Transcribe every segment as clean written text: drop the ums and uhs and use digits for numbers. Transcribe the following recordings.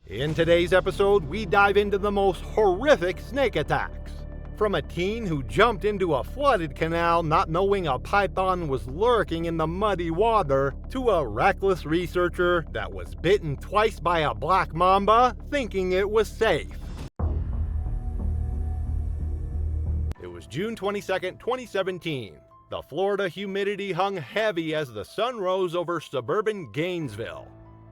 In today's episode, we dive into the most horrific snake attacks. From a teen who jumped into a flooded canal not knowing a python was lurking in the muddy water, to a reckless researcher that was bitten twice by a black mamba thinking it was safe. It was June 22, 2017. The Florida humidity hung heavy as the sun rose over suburban Gainesville.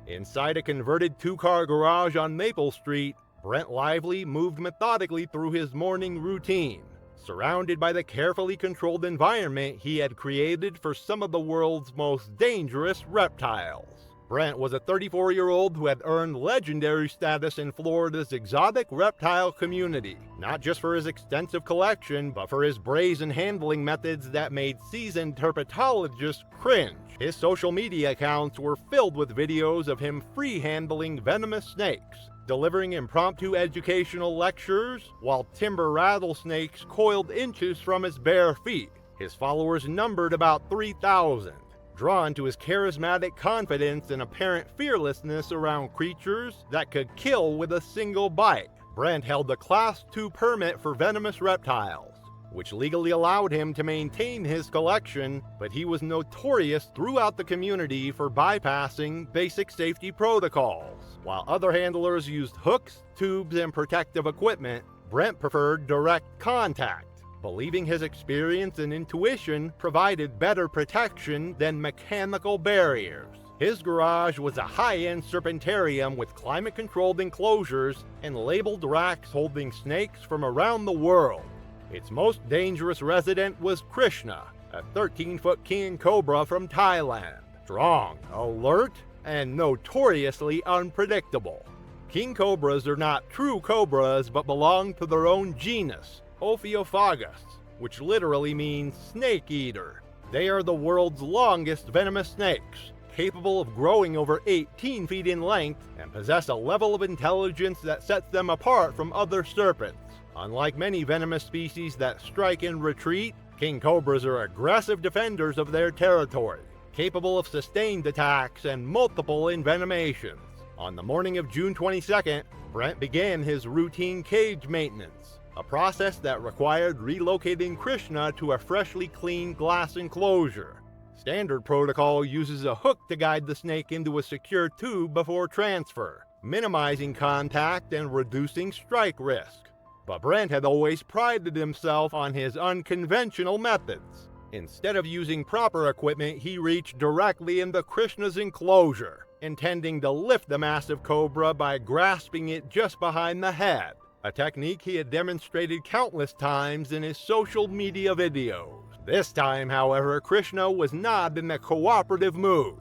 Inside a converted two-car garage on Maple Street, Brent Lively moved methodically through his morning routine, surrounded by the carefully controlled environment he had created for some of the world's most dangerous reptiles. Brent was a 34-year-old who had earned legendary status in Florida's exotic reptile community, not just for his extensive collection, but for his brazen handling methods that made seasoned herpetologists cringe. His social media accounts were filled with videos of him free-handling venomous snakes, delivering impromptu educational lectures, while timber rattlesnakes coiled inches from his bare feet. His followers numbered about 3,000. Drawn to his charismatic confidence and apparent fearlessness around creatures that could kill with a single bite, Brent held a Class II permit for venomous reptiles, which legally allowed him to maintain his collection, but he was notorious throughout the community for bypassing basic safety protocols. While other handlers used hooks, tubes, and protective equipment, Brent preferred direct contact, believing his experience and intuition provided better protection than mechanical barriers. His garage was a high-end serpentarium with climate-controlled enclosures and labeled racks holding snakes from around the world. Its most dangerous resident was Krishna, a 13-foot king cobra from Thailand. Strong, alert, and notoriously unpredictable. King cobras are not true cobras but belong to their own genus, Ophiophagus, which literally means snake eater. They are the world's longest venomous snakes, capable of growing over 18 feet in length and possess a level of intelligence that sets them apart from other serpents. Unlike many venomous species that strike and retreat, king cobras are aggressive defenders of their territory, capable of sustained attacks and multiple envenomations. On the morning of June 22nd, Brent began his routine cage maintenance, a process that required relocating Krishna to a freshly cleaned glass enclosure. Standard protocol uses a hook to guide the snake into a secure tube before transfer, minimizing contact and reducing strike risk. But Brent had always prided himself on his unconventional methods. Instead of using proper equipment, he reached directly into Krishna's enclosure, intending to lift the massive cobra by grasping it just behind the head, a technique he had demonstrated countless times in his social media videos. This time, however, Krishna was not in the cooperative mood.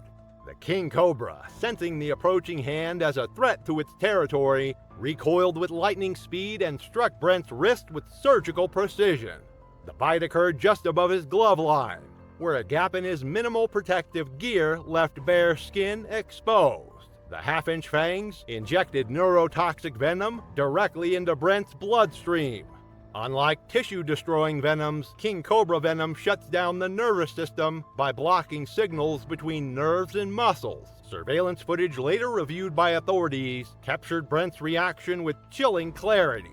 The king cobra, sensing the approaching hand as a threat to its territory, recoiled with lightning speed and struck Brent's wrist with surgical precision. The bite occurred just above his glove line, where a gap in his minimal protective gear left bare skin exposed. The half-inch fangs injected neurotoxic venom directly into Brent's bloodstream. Unlike tissue-destroying venoms, king cobra venom shuts down the nervous system by blocking signals between nerves and muscles. Surveillance footage later reviewed by authorities captured Brent's reaction with chilling clarity.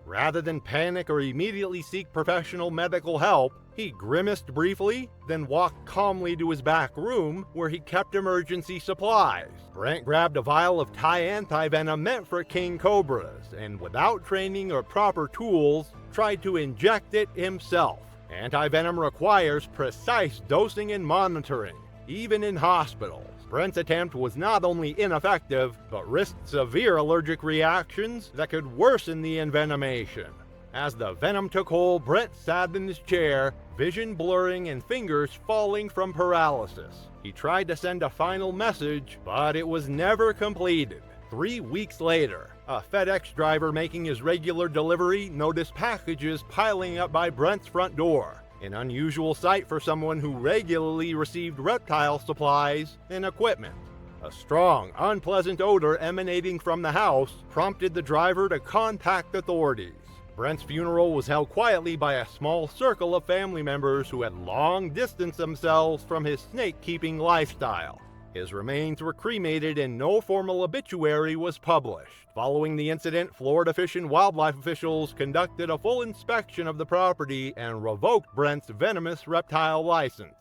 Rather than panic or immediately seek professional medical help, he grimaced briefly, then walked calmly to his back room where he kept emergency supplies. Brent grabbed a vial of Thai anti-venom meant for king cobras, and without training or proper tools, tried to inject it himself. Anti-venom requires precise dosing and monitoring, even in hospitals. Brent's attempt was not only ineffective, but risked severe allergic reactions that could worsen the envenomation. As the venom took hold, Brent sat in his chair, vision blurring and fingers falling from paralysis. He tried to send a final message, but it was never completed. 3 weeks later, a FedEx driver making his regular delivery noticed packages piling up by Brent's front door, an unusual sight for someone who regularly received reptile supplies and equipment. A strong, unpleasant odor emanating from the house prompted the driver to contact authorities. Brent's funeral was held quietly by a small circle of family members who had long distanced themselves from his snake-keeping lifestyle. His remains were cremated and no formal obituary was published. Following the incident, Florida Fish and Wildlife officials conducted a full inspection of the property and revoked Brent's venomous reptile license.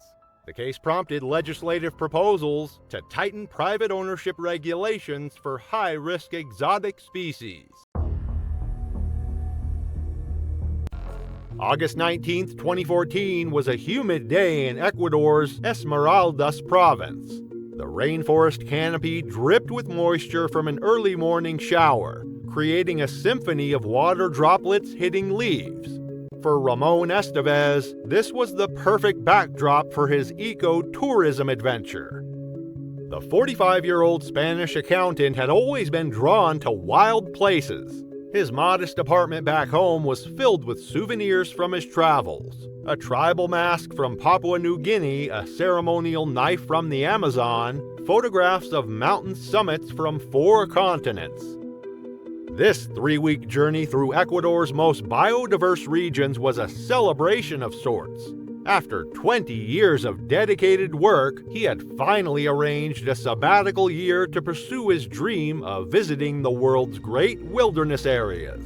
The case prompted legislative proposals to tighten private ownership regulations for high-risk exotic species. August 19, 2014 was a humid day in Ecuador's Esmeraldas province. The rainforest canopy dripped with moisture from an early morning shower, creating a symphony of water droplets hitting leaves. For Ramon Estevez, this was the perfect backdrop for his eco-tourism adventure. The 45-year-old Spanish accountant had always been drawn to wild places. His modest apartment back home was filled with souvenirs from his travels. A tribal mask from Papua New Guinea, a ceremonial knife from the Amazon, photographs of mountain summits from 4 continents. This 3-week journey through Ecuador's most biodiverse regions was a celebration of sorts. After 20 years of dedicated work, he had finally arranged a sabbatical year to pursue his dream of visiting the world's great wilderness areas.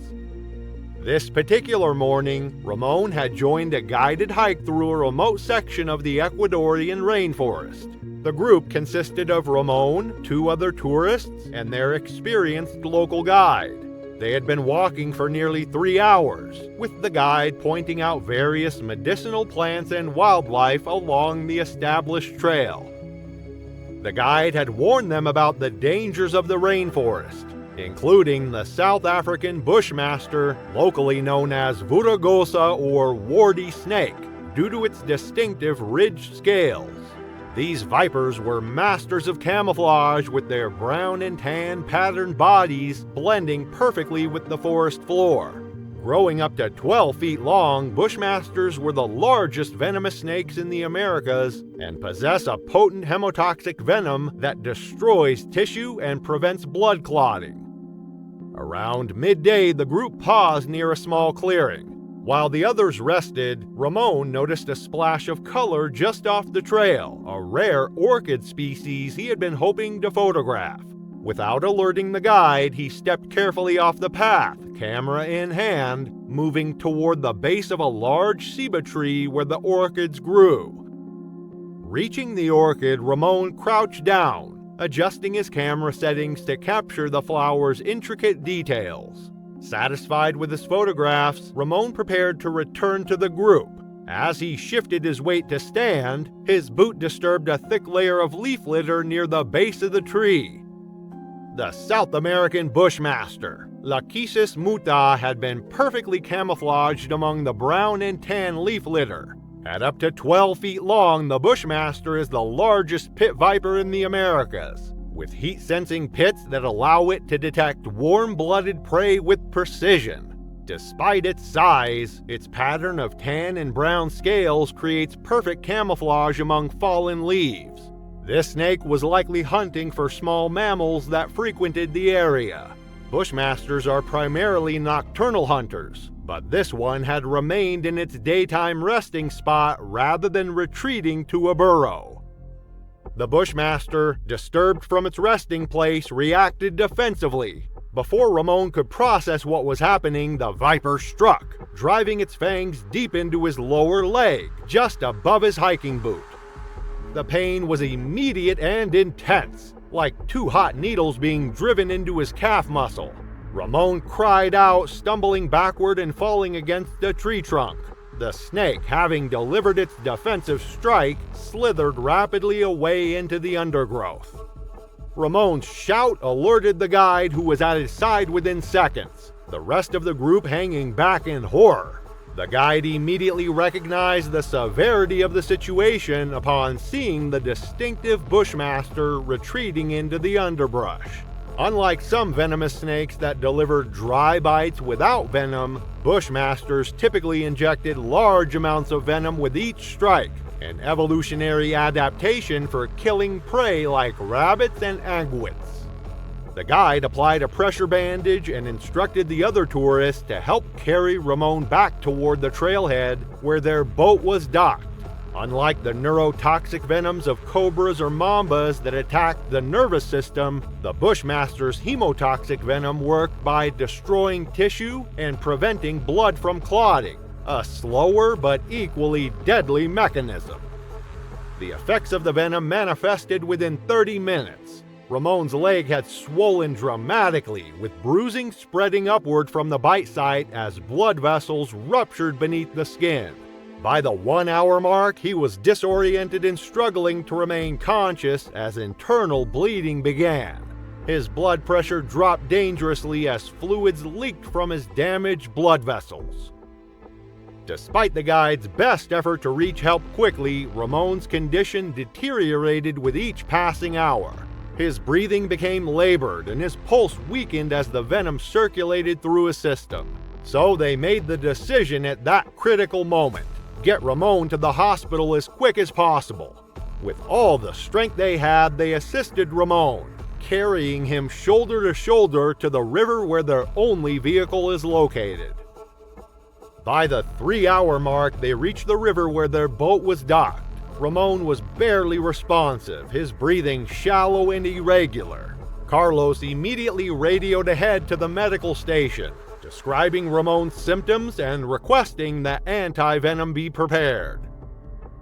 This particular morning, Ramon had joined a guided hike through a remote section of the Ecuadorian rainforest. The group consisted of Ramon, 2 other tourists, and their experienced local guide. They had been walking for nearly 3 hours, with the guide pointing out various medicinal plants and wildlife along the established trail. The guide had warned them about the dangers of the rainforest, including the South African bushmaster, locally known as Vuragosa or warty snake, due to its distinctive ridged scales. These vipers were masters of camouflage, with their brown and tan patterned bodies blending perfectly with the forest floor. Growing up to 12 feet long, bushmasters were the largest venomous snakes in the Americas and possess a potent hemotoxic venom that destroys tissue and prevents blood clotting. Around midday, the group paused near a small clearing. While the others rested, Ramon noticed a splash of color just off the trail, a rare orchid species he had been hoping to photograph. Without alerting the guide, he stepped carefully off the path, camera in hand, moving toward the base of a large ceiba tree where the orchids grew. Reaching the orchid, Ramon crouched down, adjusting his camera settings to capture the flower's intricate details. Satisfied with his photographs, Ramon prepared to return to the group. As he shifted his weight to stand, his boot disturbed a thick layer of leaf litter near the base of the tree. The South American bushmaster, Lachesis muta, had been perfectly camouflaged among the brown and tan leaf litter. At up to 12 feet long, the bushmaster is the largest pit viper in the Americas, with heat-sensing pits that allow it to detect warm-blooded prey with precision. Despite its size, its pattern of tan and brown scales creates perfect camouflage among fallen leaves. This snake was likely hunting for small mammals that frequented the area. Bushmasters are primarily nocturnal hunters, but this one had remained in its daytime resting spot rather than retreating to a burrow. The bushmaster, disturbed from its resting place, reacted defensively. Before Ramon could process what was happening, the viper struck, driving its fangs deep into his lower leg, just above his hiking boot. The pain was immediate and intense, like 2 hot needles being driven into his calf muscle. Ramon cried out, stumbling backward and falling against a tree trunk. The snake, having delivered its defensive strike, slithered rapidly away into the undergrowth. Ramon's shout alerted the guide, who was at his side within seconds, the rest of the group hanging back in horror. The guide immediately recognized the severity of the situation upon seeing the distinctive bushmaster retreating into the underbrush. Unlike some venomous snakes that deliver dry bites without venom, bushmasters typically injected large amounts of venom with each strike, an evolutionary adaptation for killing prey like rabbits and agwits. The guide applied a pressure bandage and instructed the other tourists to help carry Ramon back toward the trailhead where their boat was docked. Unlike the neurotoxic venoms of cobras or mambas that attack the nervous system, the Bushmaster's hemotoxic venom worked by destroying tissue and preventing blood from clotting, a slower but equally deadly mechanism. The effects of the venom manifested within 30 minutes. Ramon's leg had swollen dramatically, with bruising spreading upward from the bite site as blood vessels ruptured beneath the skin. By the 1 hour mark, he was disoriented and struggling to remain conscious as internal bleeding began. His blood pressure dropped dangerously as fluids leaked from his damaged blood vessels. Despite the guide's best effort to reach help quickly, Ramon's condition deteriorated with each passing hour. His breathing became labored and his pulse weakened as the venom circulated through his system. So they made the decision at that critical moment: get Ramon to the hospital as quick as possible. With all the strength they had, they assisted Ramon, carrying him shoulder to shoulder to the river where their only vehicle is located. By the 3 hour mark, they reached the river where their boat was docked. Ramon was barely responsive, his breathing shallow and irregular. Carlos immediately radioed ahead to the medical station, describing Ramon's symptoms and requesting that anti-venom be prepared.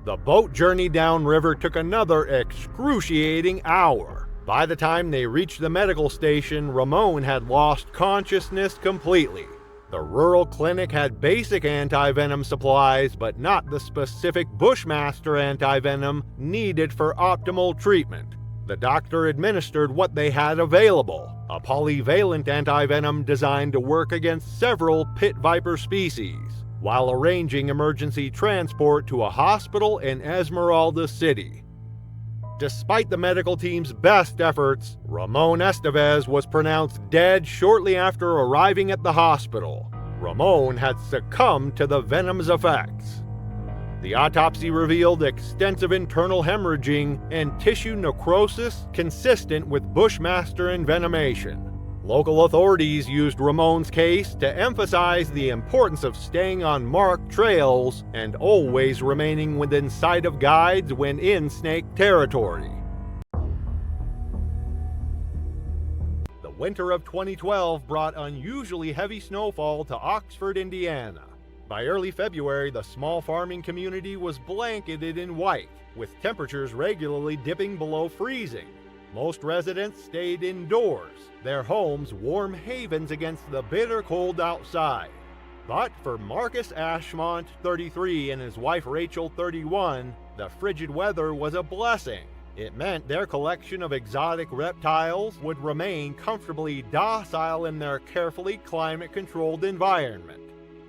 The boat journey downriver took another excruciating hour. By the time they reached the medical station, Ramon had lost consciousness completely. The rural clinic had basic anti-venom supplies, but not the specific Bushmaster anti-venom needed for optimal treatment. The doctor administered what they had available, a polyvalent antivenom designed to work against several pit viper species, while arranging emergency transport to a hospital in Esmeralda City. Despite the medical team's best efforts, Ramon Estevez was pronounced dead shortly after arriving at the hospital. Ramon had succumbed to the venom's effects. The autopsy revealed extensive internal hemorrhaging and tissue necrosis consistent with Bushmaster envenomation. Local authorities used Ramon's case to emphasize the importance of staying on marked trails and always remaining within sight of guides when in snake territory. The winter of 2012 brought unusually heavy snowfall to Oxford, Indiana. By early February, the small farming community was blanketed in white, with temperatures regularly dipping below freezing. Most residents stayed indoors, their homes warm havens against the bitter cold outside. But for Marcus Ashmont, 33, and his wife Rachel, 31, the frigid weather was a blessing. It meant their collection of exotic reptiles would remain comfortably docile in their carefully climate-controlled environment.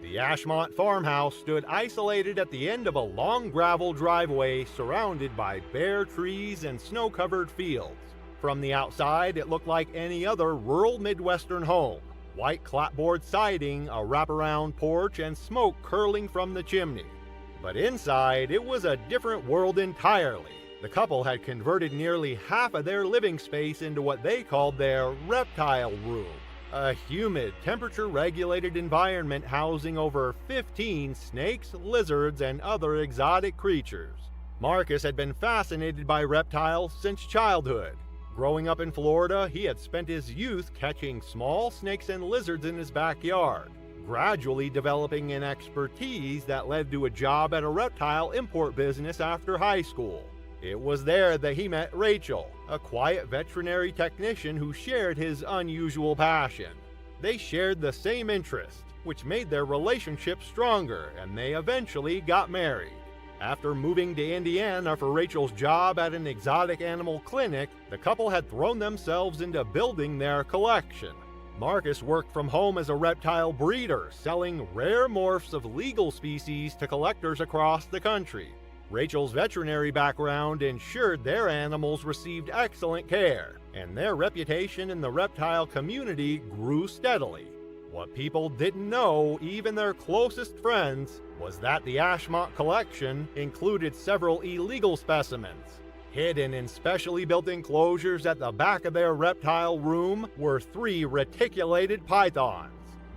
The Ashmont farmhouse stood isolated at the end of a long gravel driveway surrounded by bare trees and snow-covered fields. From the outside, it looked like any other rural Midwestern home. White clapboard siding, a wraparound porch, and smoke curling from the chimney. But inside, it was a different world entirely. The couple had converted nearly half of their living space into what they called their reptile room, a humid, temperature-regulated environment housing over 15 snakes, lizards, and other exotic creatures. Marcus had been fascinated by reptiles since childhood. Growing up in Florida, he had spent his youth catching small snakes and lizards in his backyard, gradually developing an expertise that led to a job at a reptile import business after high school. It was there that he met Rachel, a quiet veterinary technician who shared his unusual passion. They shared the same interest, which made their relationship stronger, and they eventually got married. After moving to Indiana for Rachel's job at an exotic animal clinic, the couple had thrown themselves into building their collection. Marcus worked from home as a reptile breeder, selling rare morphs of legal species to collectors across the country. Rachel's veterinary background ensured their animals received excellent care, and their reputation in the reptile community grew steadily. What people didn't know, even their closest friends, was that the Ashmont collection included several illegal specimens. Hidden in specially built enclosures at the back of their reptile room were 3 reticulated pythons.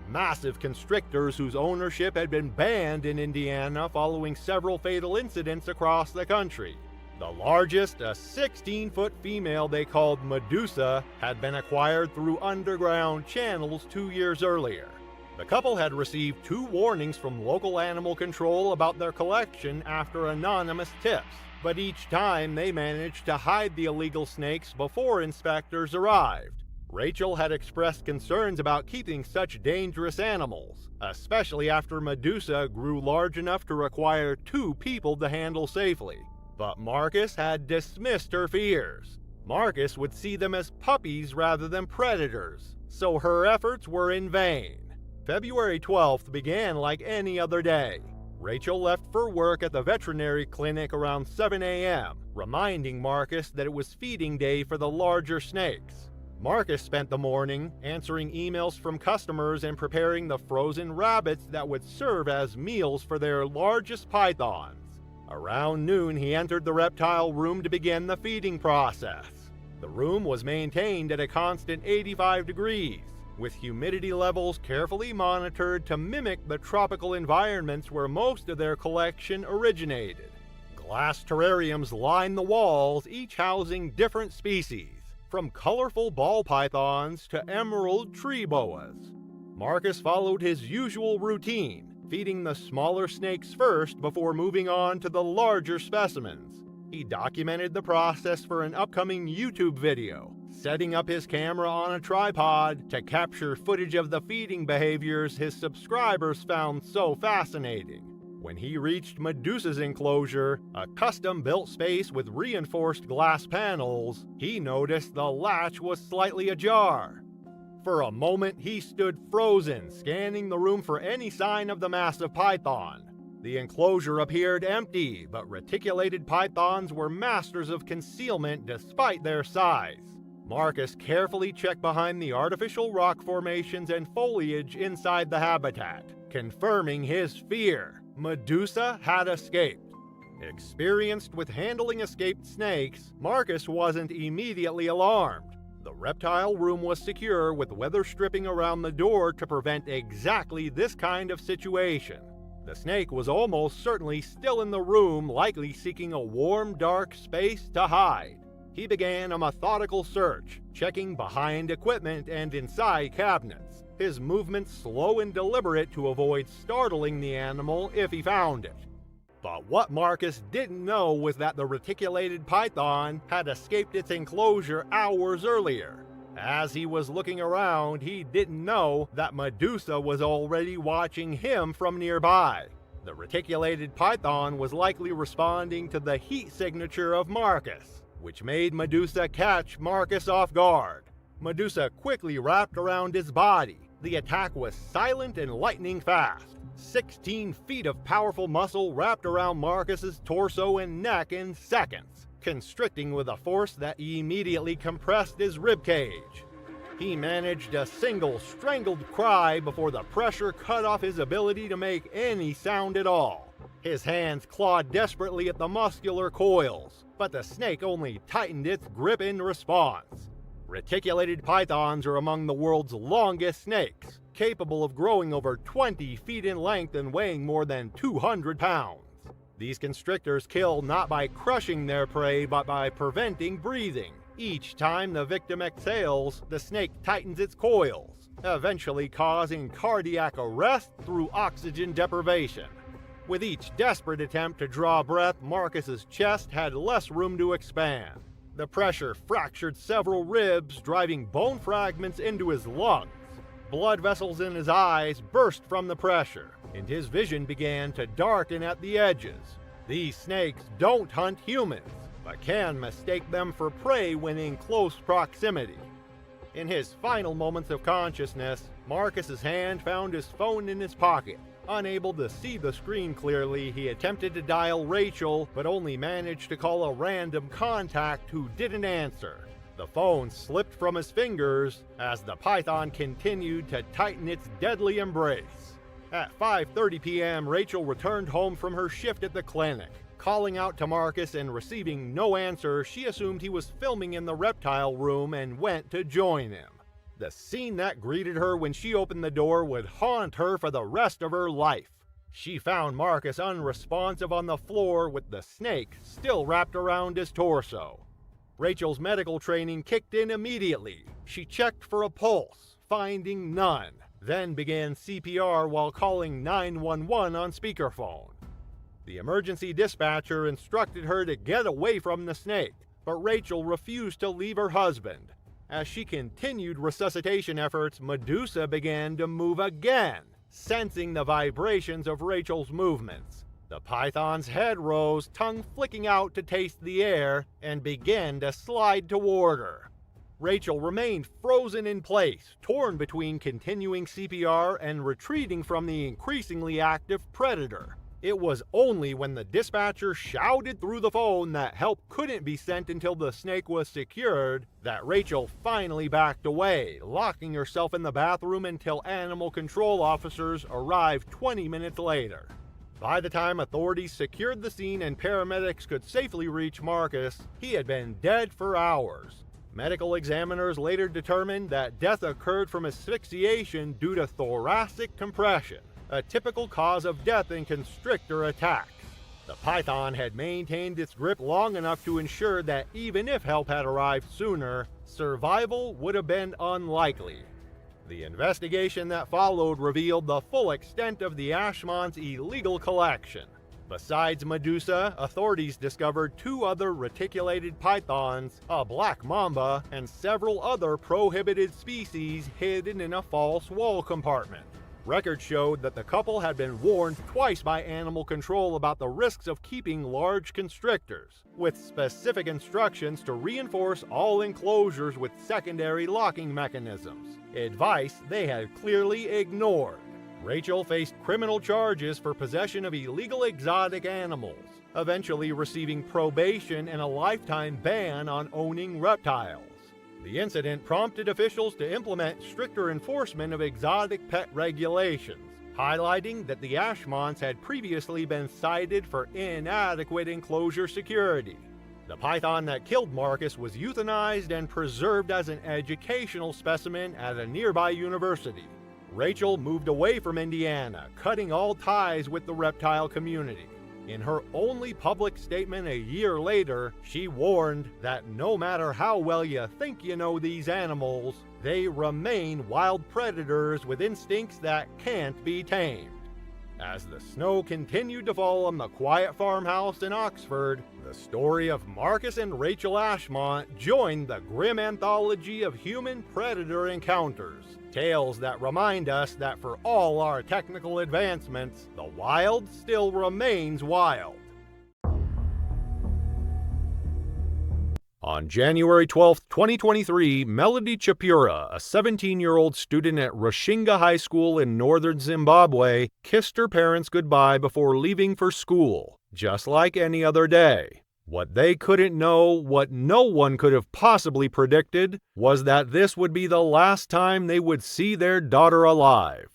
massive constrictors whose ownership had been banned in Indiana following several fatal incidents across the country. The largest, a 16-foot female they called Medusa, had been acquired through underground channels 2 years earlier. The couple had received 2 warnings from local animal control about their collection after anonymous tips, but each time they managed to hide the illegal snakes before inspectors arrived. Rachel had expressed concerns about keeping such dangerous animals, especially after Medusa grew large enough to require 2 people to handle safely. But Marcus had dismissed her fears. Marcus would see them as puppies rather than predators, so her efforts were in vain. February 12th began like any other day. Rachel left for work at the veterinary clinic around 7 a.m., reminding Marcus that it was feeding day for the larger snakes. Marcus spent the morning answering emails from customers and preparing the frozen rabbits that would serve as meals for their largest pythons. Around noon, he entered the reptile room to begin the feeding process. The room was maintained at a constant 85 degrees, with humidity levels carefully monitored to mimic the tropical environments where most of their collection originated. Glass terrariums lined the walls, each housing different species, from colorful ball pythons to emerald tree boas. Marcus followed his usual routine, feeding the smaller snakes first before moving on to the larger specimens. He documented the process for an upcoming YouTube video, setting up his camera on a tripod to capture footage of the feeding behaviors his subscribers found so fascinating. When he reached Medusa's enclosure, a custom-built space with reinforced glass panels, he noticed the latch was slightly ajar. For a moment, he stood frozen, scanning the room for any sign of the massive python. The enclosure appeared empty, but reticulated pythons were masters of concealment despite their size. Marcus carefully checked behind the artificial rock formations and foliage inside the habitat, confirming his fear. Medusa had escaped. Experienced with handling escaped snakes, Marcus wasn't immediately alarmed. The reptile room was secure with weather stripping around the door to prevent exactly this kind of situation. The snake was almost certainly still in the room, likely seeking a warm, dark space to hide. He began a methodical search, checking behind equipment and inside cabinets, his movements slow and deliberate to avoid startling the animal if he found it. But what Marcus didn't know was that the reticulated python had escaped its enclosure hours earlier. As he was looking around, he didn't know that Medusa was already watching him from nearby. The reticulated python was likely responding to the heat signature of Marcus, which made Medusa catch Marcus off guard. Medusa quickly wrapped around his body. The attack was silent and lightning fast. 16 feet of powerful muscle wrapped around Marcus's torso and neck in seconds, constricting with a force that immediately compressed his ribcage. He managed a single strangled cry before the pressure cut off his ability to make any sound at all. His hands clawed desperately at the muscular coils, but the snake only tightened its grip in response. Reticulated pythons are among the world's longest snakes, capable of growing over 20 feet in length and weighing more than 200 pounds. These constrictors kill not by crushing their prey, but by preventing breathing. Each time the victim exhales, the snake tightens its coils, eventually causing cardiac arrest through oxygen deprivation. With each desperate attempt to draw breath, Marcus's chest had less room to expand. The pressure fractured several ribs, driving bone fragments into his lungs. Blood vessels in his eyes burst from the pressure, and his vision began to darken at the edges. These snakes don't hunt humans, but can mistake them for prey when in close proximity. In his final moments of consciousness, Marcus's hand found his phone in his pocket. Unable to see the screen clearly, he attempted to dial Rachel, but only managed to call a random contact who didn't answer. The phone slipped from his fingers as the python continued to tighten its deadly embrace. At 5:30 p.m., Rachel returned home from her shift at the clinic. Calling out to Marcus and receiving no answer, she assumed he was filming in the reptile room and went to join him. The scene that greeted her when she opened the door would haunt her for the rest of her life. She found Marcus unresponsive on the floor with the snake still wrapped around his torso. Rachel's medical training kicked in immediately. She checked for a pulse, finding none, then began CPR while calling 911 on speakerphone. The emergency dispatcher instructed her to get away from the snake, but Rachel refused to leave her husband. As she continued resuscitation efforts, Medusa began to move again, sensing the vibrations of Rachel's movements. The python's head rose, tongue flicking out to taste the air, and began to slide toward her. Rachel remained frozen in place, torn between continuing CPR and retreating from the increasingly active predator. It was only when the dispatcher shouted through the phone that help couldn't be sent until the snake was secured that Rachel finally backed away, locking herself in the bathroom until animal control officers arrived 20 minutes later. By the time authorities secured the scene and paramedics could safely reach Marcus, he had been dead for hours. Medical examiners later determined that death occurred from asphyxiation due to thoracic compression, a typical cause of death in constrictor attacks. The python had maintained its grip long enough to ensure that even if help had arrived sooner, survival would have been unlikely. The investigation that followed revealed the full extent of the Ashmont's illegal collection. Besides Medusa, authorities discovered 2 other reticulated pythons, a black mamba, and several other prohibited species hidden in a false wall compartment. Records showed that the couple had been warned twice by animal control about the risks of keeping large constrictors, with specific instructions to reinforce all enclosures with secondary locking mechanisms, advice they had clearly ignored. Rachel faced criminal charges for possession of illegal exotic animals, eventually receiving probation and a lifetime ban on owning reptiles. The incident prompted officials to implement stricter enforcement of exotic pet regulations, highlighting that the Ashmonts had previously been cited for inadequate enclosure security. The python that killed Marcus was euthanized and preserved as an educational specimen at a nearby university. Rachel moved away from Indiana, cutting all ties with the reptile community. In her only public statement a year later, she warned that no matter how well you think you know these animals, they remain wild predators with instincts that can't be tamed. As the snow continued to fall on the quiet farmhouse in Oxford, the story of Marcus and Rachel Ashmont joined the grim anthology of human-predator encounters. Tales that remind us that for all our technical advancements, the wild still remains wild. On January 12, 2023, Melody Chapura, a 17-year-old student at Rushinga High School in northern Zimbabwe, kissed her parents goodbye before leaving for school, just like any other day. What they couldn't know, what no one could have possibly predicted, was that this would be the last time they would see their daughter alive.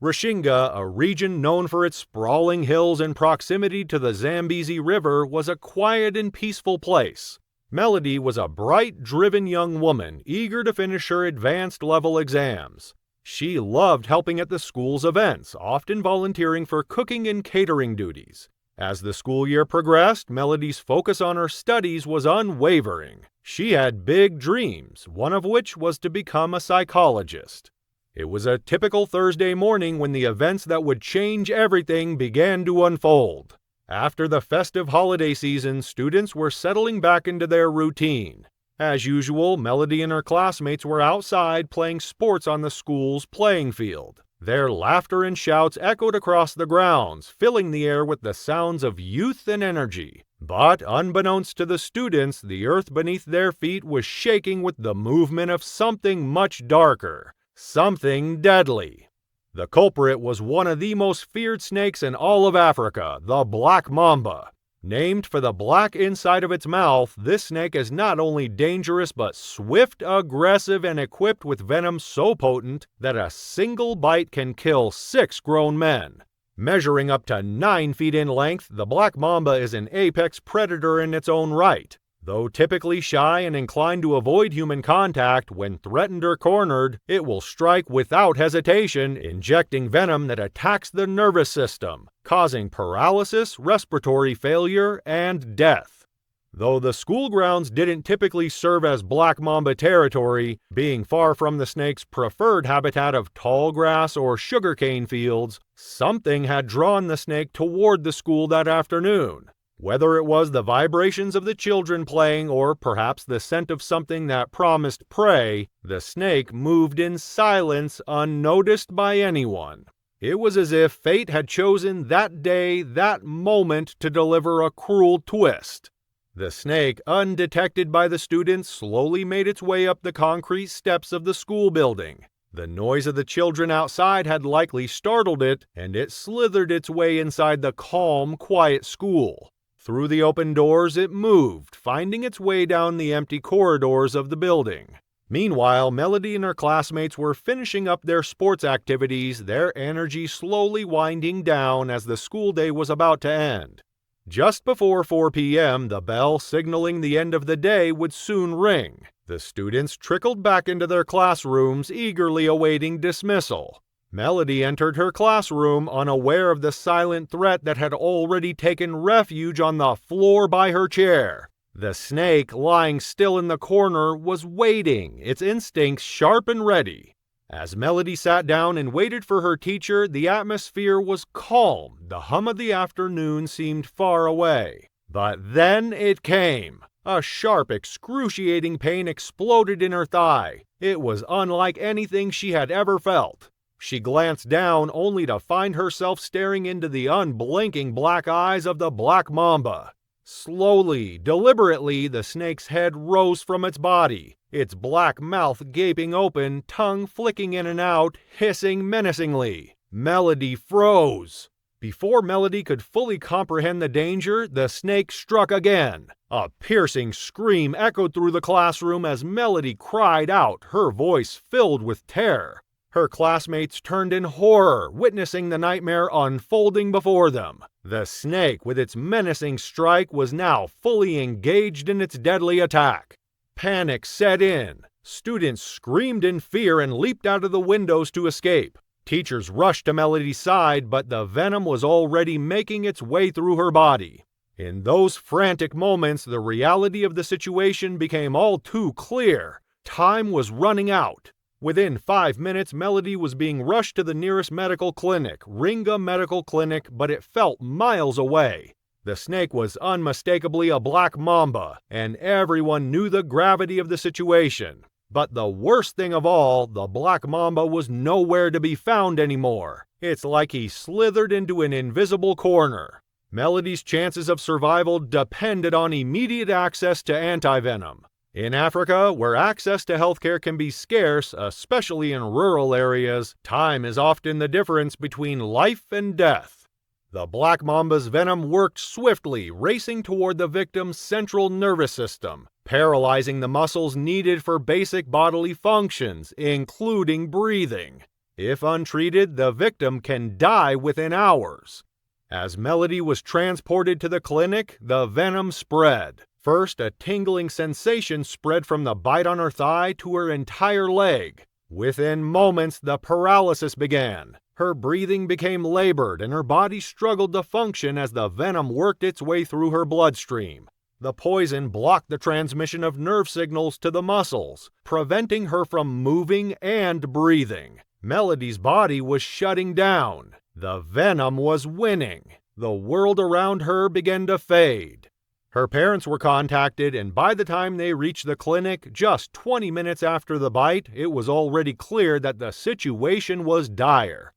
Rushinga, a region known for its sprawling hills and proximity to the Zambezi River, was a quiet and peaceful place. Melody was a bright, driven young woman, eager to finish her advanced level exams. She loved helping at the school's events, often volunteering for cooking and catering duties. As the school year progressed, Melody's focus on her studies was unwavering. She had big dreams, one of which was to become a psychologist. It was a typical Thursday morning when the events that would change everything began to unfold. After the festive holiday season, students were settling back into their routine. As usual, Melody and her classmates were outside playing sports on the school's playing field. Their laughter and shouts echoed across the grounds, filling the air with the sounds of youth and energy. But unbeknownst to the students, the earth beneath their feet was shaking with the movement of something much darker, something deadly. The culprit was one of the most feared snakes in all of Africa, the black mamba. Named for the black inside of its mouth, this snake is not only dangerous but swift, aggressive, and equipped with venom so potent that a single bite can kill 6 grown men. Measuring up to 9 feet in length, the black mamba is an apex predator in its own right. Though typically shy and inclined to avoid human contact, when threatened or cornered, it will strike without hesitation, injecting venom that attacks the nervous system, causing paralysis, respiratory failure, and death. Though the school grounds didn't typically serve as black mamba territory, being far from the snake's preferred habitat of tall grass or sugarcane fields, something had drawn the snake toward the school that afternoon. Whether it was the vibrations of the children playing or perhaps the scent of something that promised prey, the snake moved in silence, unnoticed by anyone. It was as if fate had chosen that day, that moment, to deliver a cruel twist. The snake, undetected by the students, slowly made its way up the concrete steps of the school building. The noise of the children outside had likely startled it, and it slithered its way inside the calm, quiet school. Through the open doors it moved, finding its way down the empty corridors of the building. Meanwhile, Melody and her classmates were finishing up their sports activities, their energy slowly winding down as the school day was about to end. Just before 4 p.m., the bell signaling the end of the day would soon ring. The students trickled back into their classrooms, eagerly awaiting dismissal. Melody entered her classroom, unaware of the silent threat that had already taken refuge on the floor by her chair. The snake, lying still in the corner, was waiting, its instincts sharp and ready. As Melody sat down and waited for her teacher, the atmosphere was calm. The hum of the afternoon seemed far away. But then it came. A sharp, excruciating pain exploded in her thigh. It was unlike anything she had ever felt. She glanced down only to find herself staring into the unblinking black eyes of the black mamba. Slowly, deliberately, the snake's head rose from its body, its black mouth gaping open, tongue flicking in and out, hissing menacingly. Melody froze. Before Melody could fully comprehend the danger, the snake struck again. A piercing scream echoed through the classroom as Melody cried out, her voice filled with terror. Her classmates turned in horror, witnessing the nightmare unfolding before them. The snake, with its menacing strike, was now fully engaged in its deadly attack. Panic set in. Students screamed in fear and leaped out of the windows to escape. Teachers rushed to Melody's side, but the venom was already making its way through her body. In those frantic moments, the reality of the situation became all too clear. Time was running out. Within 5 minutes, Melody was being rushed to the nearest medical clinic, Ringa Medical Clinic, but it felt miles away. The snake was unmistakably a black mamba, and everyone knew the gravity of the situation. But the worst thing of all, the black mamba was nowhere to be found anymore. It's like he slithered into an invisible corner. Melody's chances of survival depended on immediate access to antivenom. In Africa, where access to healthcare can be scarce, especially in rural areas, time is often the difference between life and death. The black mamba's venom worked swiftly, racing toward the victim's central nervous system, paralyzing the muscles needed for basic bodily functions, including breathing. If untreated, the victim can die within hours. As Melody was transported to the clinic, the venom spread. First, a tingling sensation spread from the bite on her thigh to her entire leg. Within moments, the paralysis began. Her breathing became labored, and her body struggled to function as the venom worked its way through her bloodstream. The poison blocked the transmission of nerve signals to the muscles, preventing her from moving and breathing. Melody's body was shutting down. The venom was winning. The world around her began to fade. Her parents were contacted, and by the time they reached the clinic, just 20 minutes after the bite, it was already clear that the situation was dire.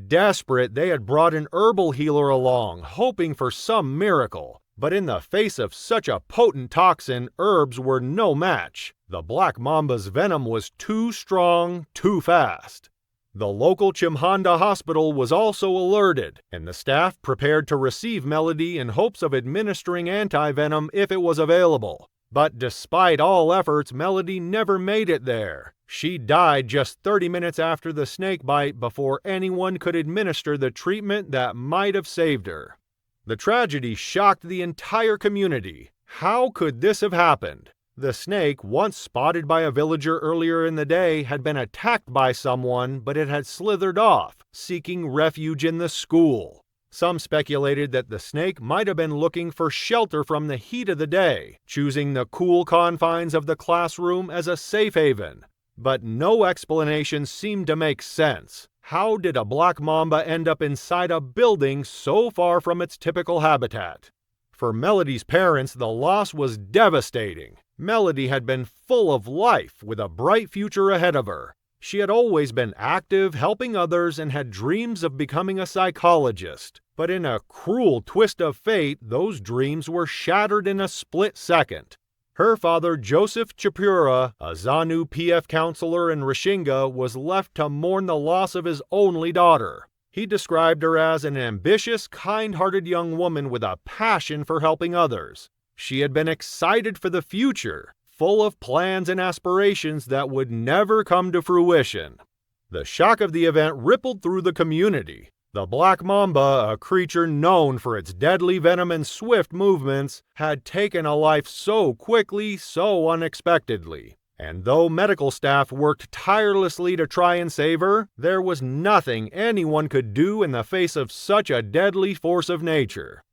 Desperate, they had brought an herbal healer along, hoping for some miracle. But in the face of such a potent toxin, herbs were no match. The black mamba's venom was too strong, too fast. The local Chimhanda hospital was also alerted, and the staff prepared to receive Melody in hopes of administering antivenom if it was available. But despite all efforts, Melody never made it there. She died just 30 minutes after the snake bite before anyone could administer the treatment that might have saved her. The tragedy shocked the entire community. How could this have happened? The snake, once spotted by a villager earlier in the day, had been attacked by someone, but it had slithered off, seeking refuge in the school. Some speculated that the snake might have been looking for shelter from the heat of the day, choosing the cool confines of the classroom as a safe haven. But no explanation seemed to make sense. How did a black mamba end up inside a building so far from its typical habitat? For Melody's parents, the loss was devastating. Melody had been full of life, with a bright future ahead of her. She had always been active, helping others, and had dreams of becoming a psychologist. But in a cruel twist of fate, those dreams were shattered in a split second. Her father, Joseph Chipura, a ZANU PF counselor in Rishinga, was left to mourn the loss of his only daughter. He described her as an ambitious, kind-hearted young woman with a passion for helping others. She had been excited for the future, full of plans and aspirations that would never come to fruition. The shock of the event rippled through the community. The black mamba, a creature known for its deadly venom and swift movements, had taken a life so quickly, so unexpectedly. And though medical staff worked tirelessly to try and save her, there was nothing anyone could do in the face of such a deadly force of nature.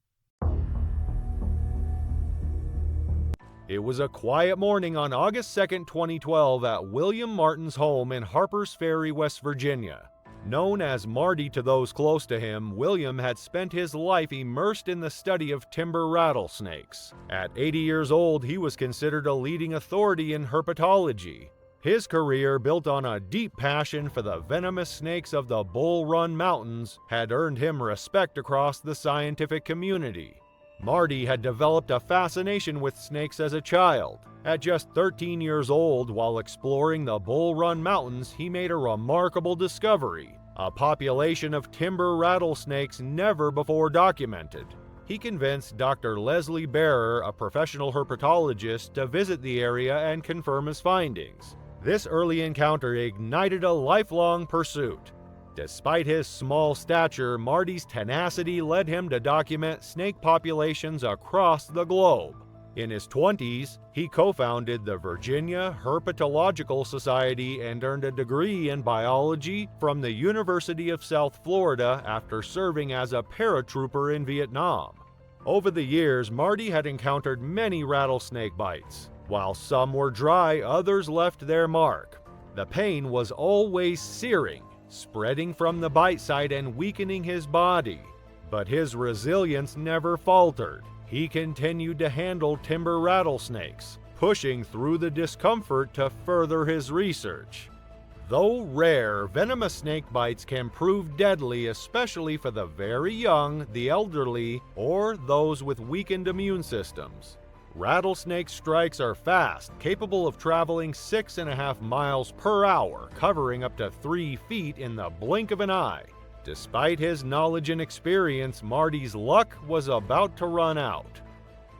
It was a quiet morning on August 2, 2012 at William Martin's home in Harpers Ferry, West Virginia. Known as Marty to those close to him, William had spent his life immersed in the study of timber rattlesnakes. At 80 years old, he was considered a leading authority in herpetology. His career, built on a deep passion for the venomous snakes of the Bull Run Mountains, had earned him respect across the scientific community. Marty had developed a fascination with snakes as a child. At just 13 years old, while exploring the Bull Run Mountains, he made a remarkable discovery: a population of timber rattlesnakes never before documented. He convinced Dr. Leslie Bearer, a professional herpetologist, to visit the area and confirm his findings. This early encounter ignited a lifelong pursuit. Despite his small stature, Marty's tenacity led him to document snake populations across the globe. In his 20s, he co-founded the Virginia Herpetological Society and earned a degree in biology from the University of South Florida after serving as a paratrooper in Vietnam. Over the years, Marty had encountered many rattlesnake bites. While some were dry, others left their mark. The pain was always searing, spreading from the bite site and weakening his body. But his resilience never faltered. He continued to handle timber rattlesnakes, pushing through the discomfort to further his research. Though rare, venomous snake bites can prove deadly, especially for the very young, the elderly, or those with weakened immune systems. Rattlesnake strikes are fast, capable of traveling 6.5 miles per hour, covering up to 3 feet in the blink of an eye. Despite his knowledge and experience, Marty's luck was about to run out.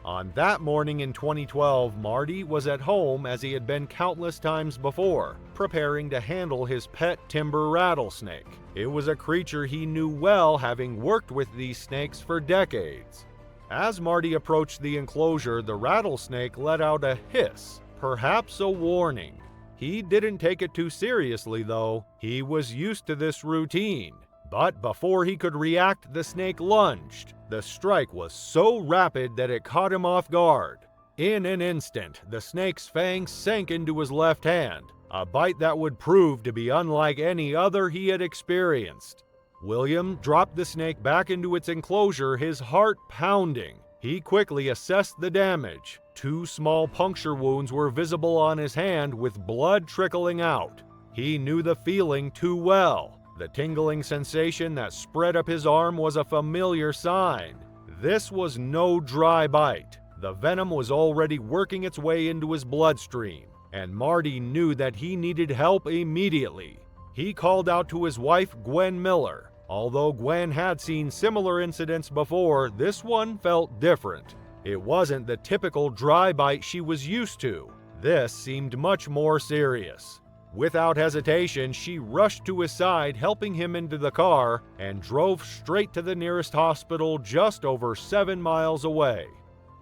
On that morning in 2012, Marty was at home as he had been countless times before, preparing to handle his pet timber rattlesnake. It was a creature he knew well, having worked with these snakes for decades. As Marty approached the enclosure, the rattlesnake let out a hiss, perhaps a warning. He didn't take it too seriously, though. He was used to this routine. But before he could react, the snake lunged. The strike was so rapid that it caught him off guard. In an instant, the snake's fangs sank into his left hand, a bite that would prove to be unlike any other he had experienced. William dropped the snake back into its enclosure, his heart pounding. He quickly assessed the damage. 2 small puncture wounds were visible on his hand, with blood trickling out. He knew the feeling too well. The tingling sensation that spread up his arm was a familiar sign. This was no dry bite. The venom was already working its way into his bloodstream, and Marty knew that he needed help immediately. He called out to his wife, Gwen Miller. Although Gwen had seen similar incidents before, this one felt different. It wasn't the typical dry bite she was used to. This seemed much more serious. Without hesitation, she rushed to his side, helping him into the car, and drove straight to the nearest hospital just over 7 miles away.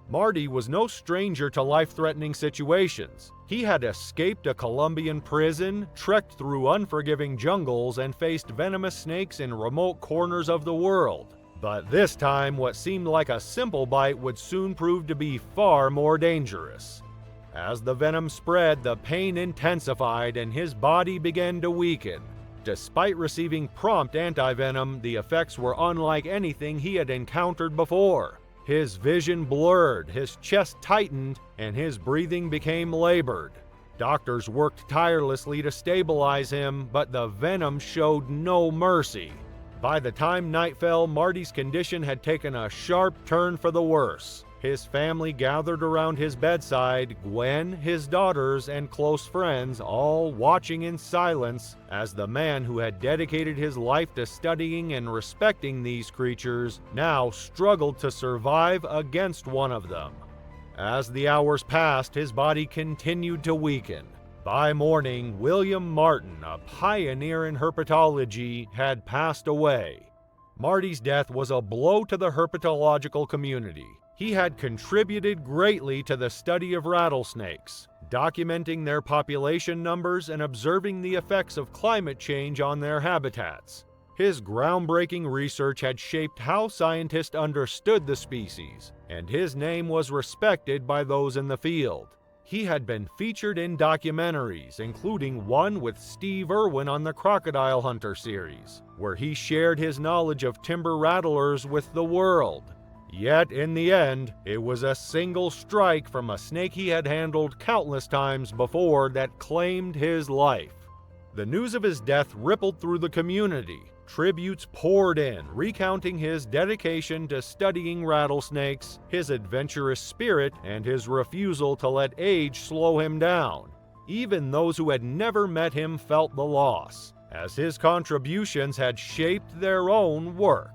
Marty was no stranger to life-threatening situations. He had escaped a Colombian prison, trekked through unforgiving jungles, and faced venomous snakes in remote corners of the world. But this time, what seemed like a simple bite would soon prove to be far more dangerous. As the venom spread, the pain intensified and his body began to weaken. Despite receiving prompt antivenom, the effects were unlike anything he had encountered before. His vision blurred, his chest tightened, and his breathing became labored. Doctors worked tirelessly to stabilize him, but the venom showed no mercy. By the time night fell, Marty's condition had taken a sharp turn for the worse. His family gathered around his bedside, Gwen, his daughters, and close friends, all watching in silence as the man who had dedicated his life to studying and respecting these creatures now struggled to survive against one of them. As the hours passed, his body continued to weaken. By morning, William Martin, a pioneer in herpetology, had passed away. Marty's death was a blow to the herpetological community. He had contributed greatly to the study of rattlesnakes, documenting their population numbers and observing the effects of climate change on their habitats. His groundbreaking research had shaped how scientists understood the species, and his name was respected by those in the field. He had been featured in documentaries, including one with Steve Irwin on the Crocodile Hunter series, where he shared his knowledge of timber rattlers with the world. Yet, in the end, it was a single strike from a snake he had handled countless times before that claimed his life. The news of his death rippled through the community. Tributes poured in, recounting his dedication to studying rattlesnakes, his adventurous spirit, and his refusal to let age slow him down. Even those who had never met him felt the loss, as his contributions had shaped their own work.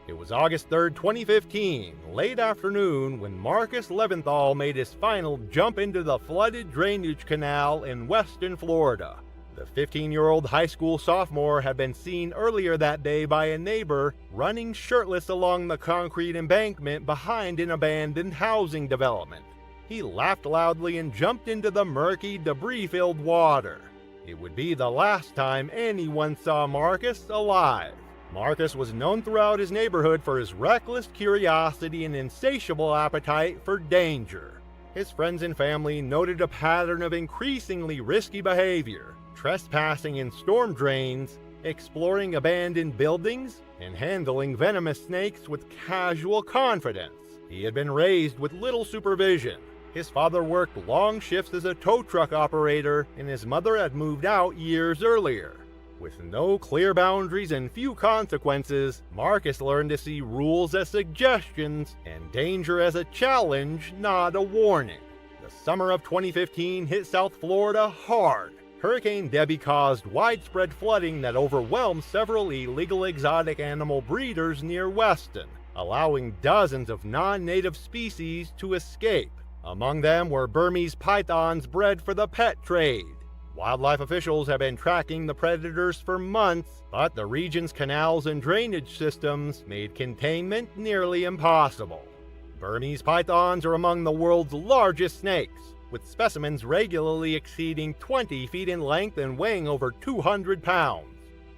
It was August 3rd, 2015, late afternoon, when Marcus Leventhal made his final jump into the flooded drainage canal in western Florida. The 15-year-old high school sophomore had been seen earlier that day by a neighbor running shirtless along the concrete embankment behind an abandoned housing development. He laughed loudly and jumped into the murky, debris-filled water. It would be the last time anyone saw Marcus alive. Marcus was known throughout his neighborhood for his reckless curiosity and insatiable appetite for danger. His friends and family noted a pattern of increasingly risky behavior, trespassing in storm drains, exploring abandoned buildings, and handling venomous snakes with casual confidence. He had been raised with little supervision. His father worked long shifts as a tow truck operator, and his mother had moved out years earlier. With no clear boundaries and few consequences, Marcus learned to see rules as suggestions and danger as a challenge, not a warning. The summer of 2015 hit South Florida hard. Hurricane Debbie caused widespread flooding that overwhelmed several illegal exotic animal breeders near Weston, allowing dozens of non-native species to escape. Among them were Burmese pythons bred for the pet trade. Wildlife officials have been tracking the predators for months, but the region's canals and drainage systems made containment nearly impossible. Burmese pythons are among the world's largest snakes, with specimens regularly exceeding 20 feet in length and weighing over 200 pounds.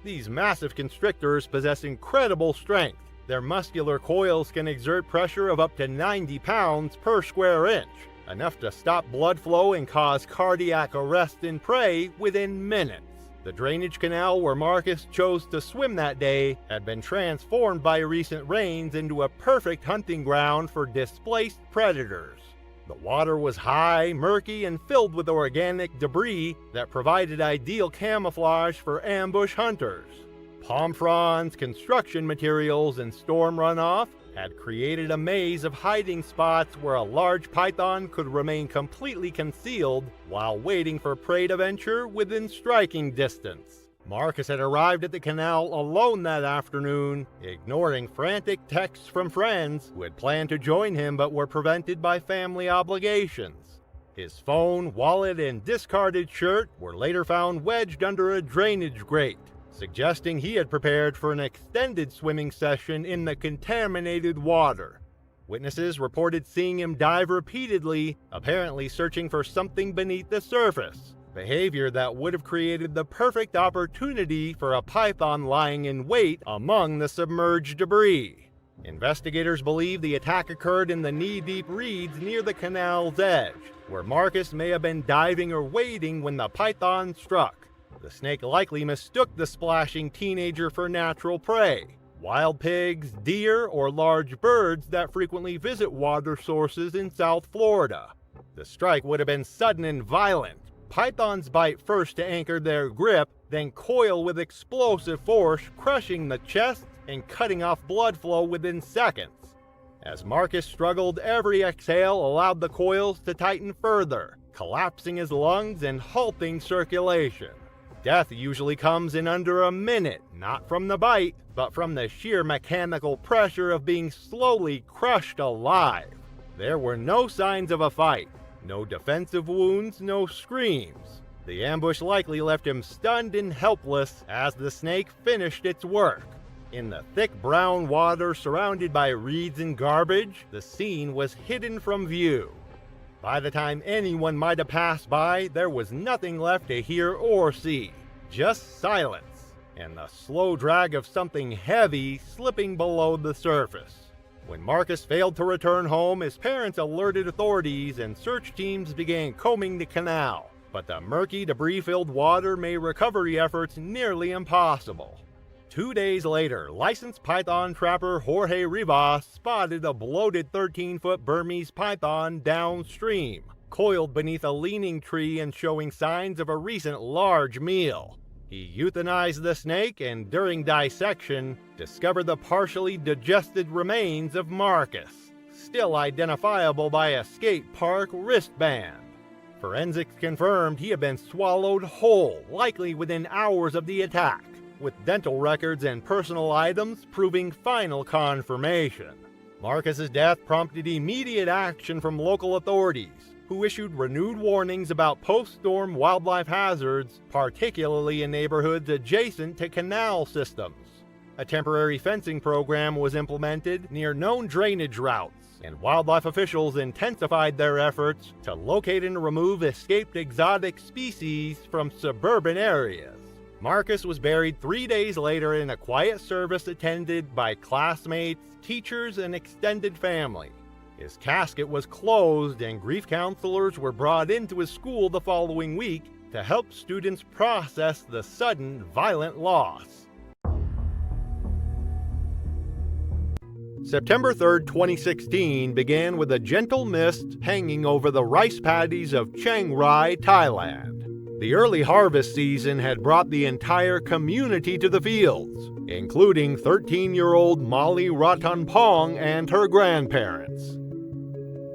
These massive constrictors possess incredible strength. Their muscular coils can exert pressure of up to 90 pounds per square inch, enough to stop blood flow and cause cardiac arrest in prey within minutes. The drainage canal where Marcus chose to swim that day had been transformed by recent rains into a perfect hunting ground for displaced predators. The water was high, murky, and filled with organic debris that provided ideal camouflage for ambush hunters. Palm fronds, construction materials, and storm runoff had created a maze of hiding spots where a large python could remain completely concealed while waiting for prey to venture within striking distance. Marcus had arrived at the canal alone that afternoon, ignoring frantic texts from friends who had planned to join him but were prevented by family obligations. His phone, wallet, and discarded shirt were later found wedged under a drainage grate. suggesting he had prepared for an extended swimming session in the contaminated water. Witnesses reported seeing him dive repeatedly, apparently searching for something beneath the surface, behavior that would have created the perfect opportunity for a python lying in wait among the submerged debris. Investigators believe the attack occurred in the knee-deep reeds near the canal's edge, where Marcus may have been diving or wading when the python struck. The snake likely mistook the splashing teenager for natural prey, wild pigs, deer, or large birds that frequently visit water sources in South Florida. The strike would have been sudden and violent. Pythons bite first to anchor their grip, then coil with explosive force, crushing the chest and cutting off blood flow within seconds. As Marcus struggled, every exhale allowed the coils to tighten further, collapsing his lungs and halting circulation. Death usually comes in under a minute, not from the bite, but from the sheer mechanical pressure of being slowly crushed alive. There were no signs of a fight, no defensive wounds, no screams. The ambush likely left him stunned and helpless as the snake finished its work. In the thick brown water surrounded by reeds and garbage, the scene was hidden from view. By the time anyone might have passed by, there was nothing left to hear or see. Just silence, and the slow drag of something heavy slipping below the surface. When Marcus failed to return home, his parents alerted authorities and search teams began combing the canal. But the murky, debris-filled water made recovery efforts nearly impossible. 2 days later, licensed python trapper Jorge Rivas spotted a bloated 13-foot Burmese python downstream, coiled beneath a leaning tree and showing signs of a recent large meal. He euthanized the snake and, during dissection, discovered the partially digested remains of Marcus, still identifiable by a skate park wristband. Forensics confirmed he had been swallowed whole, likely within hours of the attack, with dental records and personal items proving final confirmation. Marcus's death prompted immediate action from local authorities, who issued renewed warnings about post-storm wildlife hazards, particularly in neighborhoods adjacent to canal systems. A temporary fencing program was implemented near known drainage routes, and wildlife officials intensified their efforts to locate and remove escaped exotic species from suburban areas. Marcus was buried 3 days later in a quiet service attended by classmates, teachers, and extended family. His casket was closed, and grief counselors were brought into his school the following week to help students process the sudden, violent loss. September 3, 2016 began with a gentle mist hanging over the rice paddies of Chiang Rai, Thailand. The early harvest season had brought the entire community to the fields, including 13-year-old Molly Ratanpong and her grandparents.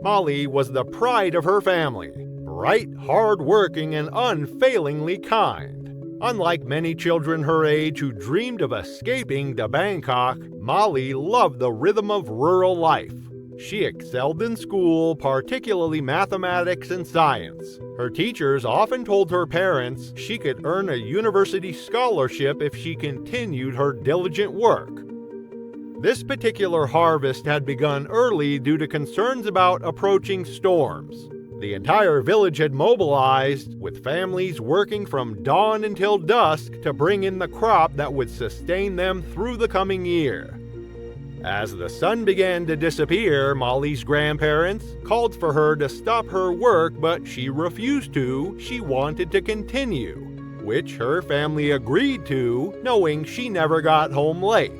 Molly was the pride of her family, bright, hard-working, and unfailingly kind. Unlike many children her age who dreamed of escaping to Bangkok, Molly loved the rhythm of rural life. She excelled in school, particularly mathematics and science. Her teachers often told her parents she could earn a university scholarship if she continued her diligent work. This particular harvest had begun early due to concerns about approaching storms. The entire village had mobilized, with families working from dawn until dusk to bring in the crop that would sustain them through the coming year. As the sun began to disappear, Molly's grandparents called for her to stop her work, but she refused to. She wanted to continue, which her family agreed to, knowing she never got home late.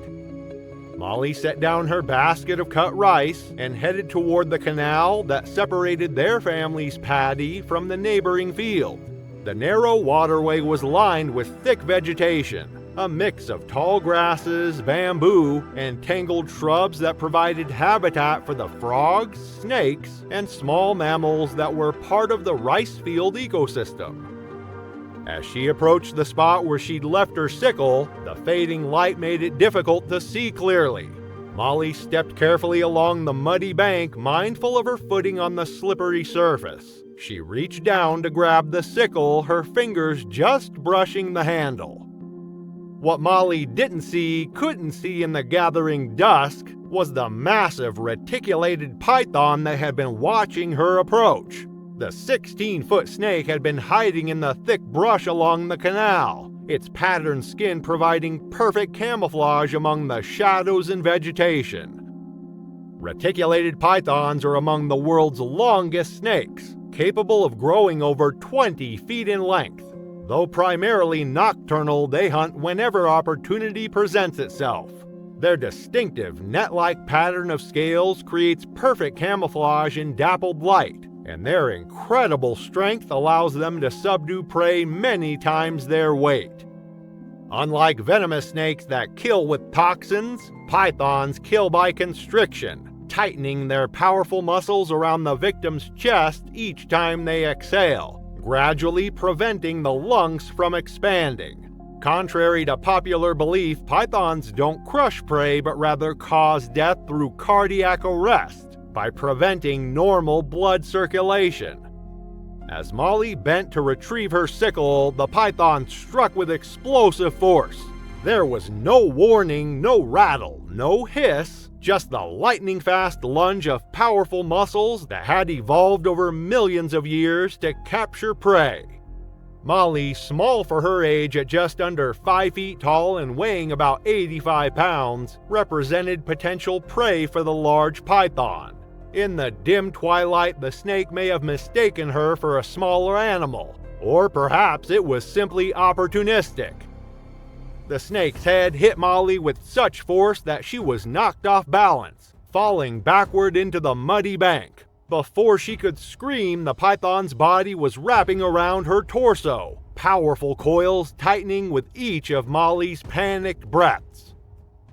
Molly set down her basket of cut rice and headed toward the canal that separated their family's paddy from the neighboring field. The narrow waterway was lined with thick vegetation, a mix of tall grasses, bamboo, and tangled shrubs that provided habitat for the frogs, snakes, and small mammals that were part of the rice field ecosystem. As she approached the spot where she'd left her sickle, the fading light made it difficult to see clearly. Molly stepped carefully along the muddy bank, mindful of her footing on the slippery surface. She reached down to grab the sickle, her fingers just brushing the handle. What Molly couldn't see in the gathering dusk was the massive reticulated python that had been watching her approach. The 16-foot snake had been hiding in the thick brush along the canal, its patterned skin providing perfect camouflage among the shadows and vegetation. Reticulated pythons are among the world's longest snakes, capable of growing over 20 feet in length. Though primarily nocturnal, they hunt whenever opportunity presents itself. Their distinctive net-like pattern of scales creates perfect camouflage in dappled light, and their incredible strength allows them to subdue prey many times their weight. Unlike venomous snakes that kill with toxins, pythons kill by constriction, tightening their powerful muscles around the victim's chest each time they exhale, gradually preventing the lungs from expanding. Contrary to popular belief, pythons don't crush prey but rather cause death through cardiac arrest by preventing normal blood circulation. As Molly bent to retrieve her sickle, the python struck with explosive force. There was no warning, no rattle, no hiss, just the lightning-fast lunge of powerful muscles that had evolved over millions of years to capture prey. Molly, small for her age at just under 5 feet tall and weighing about 85 pounds, represented potential prey for the large python. In the dim twilight, the snake may have mistaken her for a smaller animal, or perhaps it was simply opportunistic. The snake's head hit Molly with such force that she was knocked off balance, falling backward into the muddy bank. Before she could scream, the python's body was wrapping around her torso, powerful coils tightening with each of Molly's panicked breaths.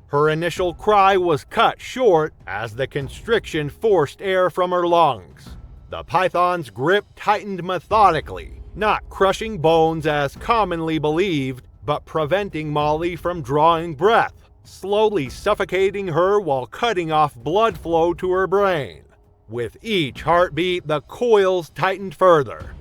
Her initial cry was cut short as the constriction forced air from her lungs. The python's grip tightened methodically, not crushing bones as commonly believed, but preventing Molly from drawing breath, slowly suffocating her while cutting off blood flow to her brain. With each heartbeat, the coils tightened further.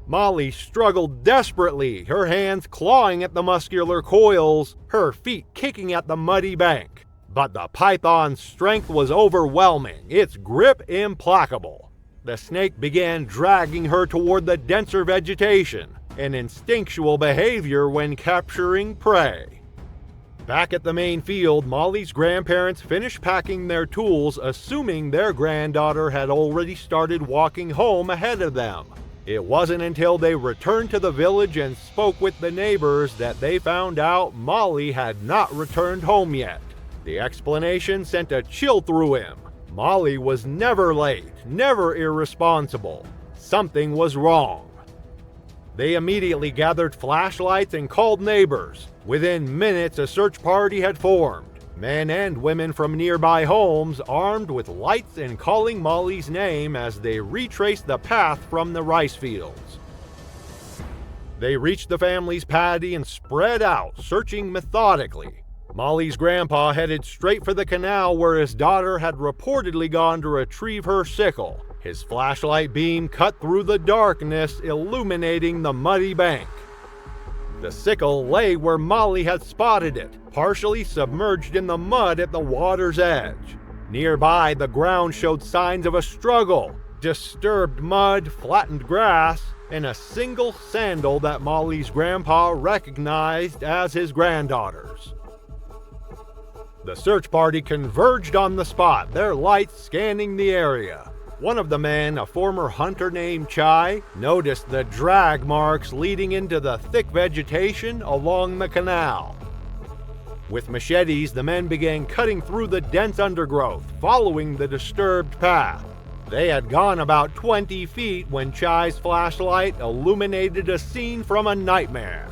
Molly struggled desperately, her hands clawing at the muscular coils, her feet kicking at the muddy bank. But the python's strength was overwhelming, its grip implacable. The snake began dragging her toward the denser vegetation, an instinctual behavior when capturing prey. Back at the main field, Molly's grandparents finished packing their tools, assuming their granddaughter had already started walking home ahead of them. It wasn't until they returned to the village and spoke with the neighbors that they found out Molly had not returned home yet. The explanation sent a chill through him. Molly was never late, never irresponsible. Something was wrong. They immediately gathered flashlights and called neighbors. Within minutes, a search party had formed. Men and women from nearby homes, armed with lights and calling Molly's name as they retraced the path from the rice fields. They reached the family's paddy and spread out, searching methodically. Molly's grandpa headed straight for the canal where his daughter had reportedly gone to retrieve her sickle. His flashlight beam cut through the darkness, illuminating the muddy bank. The sickle lay where Molly had spotted it, partially submerged in the mud at the water's edge. Nearby, the ground showed signs of a struggle: disturbed mud, flattened grass, and a single sandal that Molly's grandpa recognized as his granddaughter's. The search party converged on the spot, their lights scanning the area. One of the men, a former hunter named Chai, noticed the drag marks leading into the thick vegetation along the canal. With machetes, the men began cutting through the dense undergrowth, following the disturbed path. They had gone about 20 feet when Chai's flashlight illuminated a scene from a nightmare.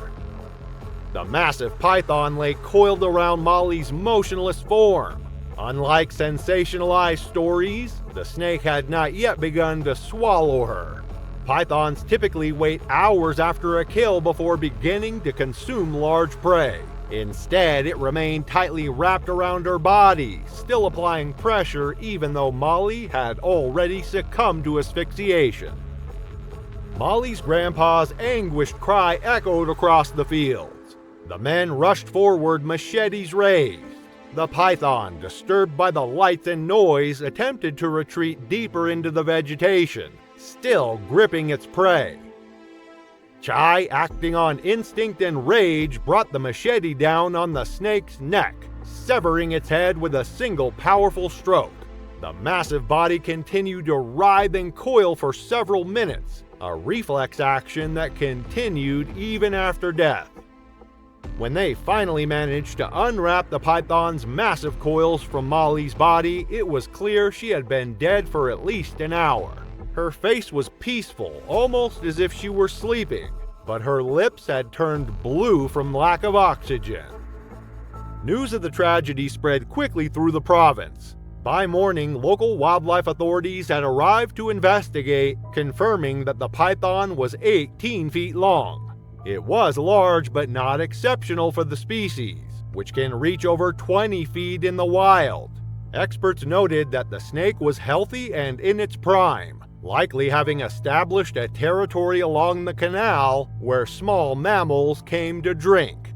The massive python lay coiled around Molly's motionless form. Unlike sensationalized stories, the snake had not yet begun to swallow her. Pythons typically wait hours after a kill before beginning to consume large prey. Instead, it remained tightly wrapped around her body, still applying pressure even though Molly had already succumbed to asphyxiation. Molly's grandpa's anguished cry echoed across the fields. The men rushed forward, machetes raised. The python, disturbed by the lights and noise, attempted to retreat deeper into the vegetation, still gripping its prey. Chai, acting on instinct and rage, brought the machete down on the snake's neck, severing its head with a single powerful stroke. The massive body continued to writhe and coil for several minutes, a reflex action that continued even after death. When they finally managed to unwrap the python's massive coils from Molly's body, it was clear she had been dead for at least an hour. Her face was peaceful, almost as if she were sleeping, but her lips had turned blue from lack of oxygen. News of the tragedy spread quickly through the province. By morning, local wildlife authorities had arrived to investigate, confirming that the python was 18 feet long. It was large but not exceptional for the species, which can reach over 20 feet in the wild. Experts noted that the snake was healthy and in its prime, likely having established a territory along the canal where small mammals came to drink.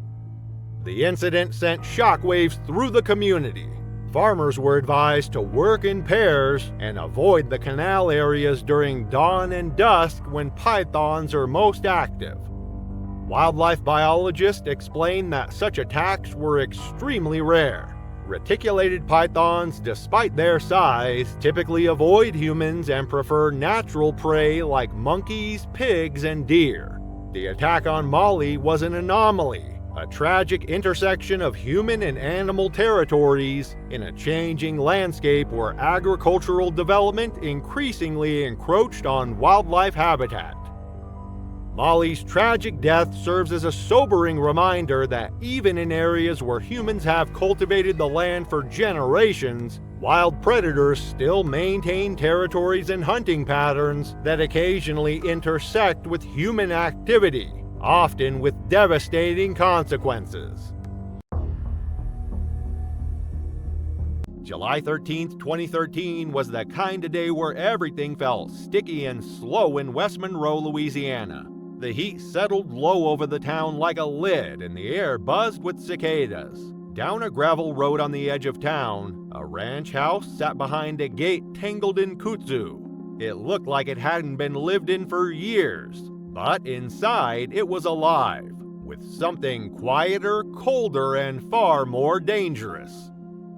The incident sent shockwaves through the community. Farmers were advised to work in pairs and avoid the canal areas during dawn and dusk when pythons are most active. Wildlife biologists explain that such attacks were extremely rare. Reticulated pythons, despite their size, typically avoid humans and prefer natural prey like monkeys, pigs, and deer. The attack on Molly was an anomaly, a tragic intersection of human and animal territories in a changing landscape where agricultural development increasingly encroached on wildlife habitat. Molly's tragic death serves as a sobering reminder that even in areas where humans have cultivated the land for generations, wild predators still maintain territories and hunting patterns that occasionally intersect with human activity, often with devastating consequences. July 13, 2013 was the kind of day where everything felt sticky and slow in West Monroe, Louisiana. The heat settled low over the town like a lid, and the air buzzed with cicadas. Down a gravel road on the edge of town, a ranch house sat behind a gate tangled in kudzu. It looked like it hadn't been lived in for years, but inside it was alive, with something quieter, colder, and far more dangerous.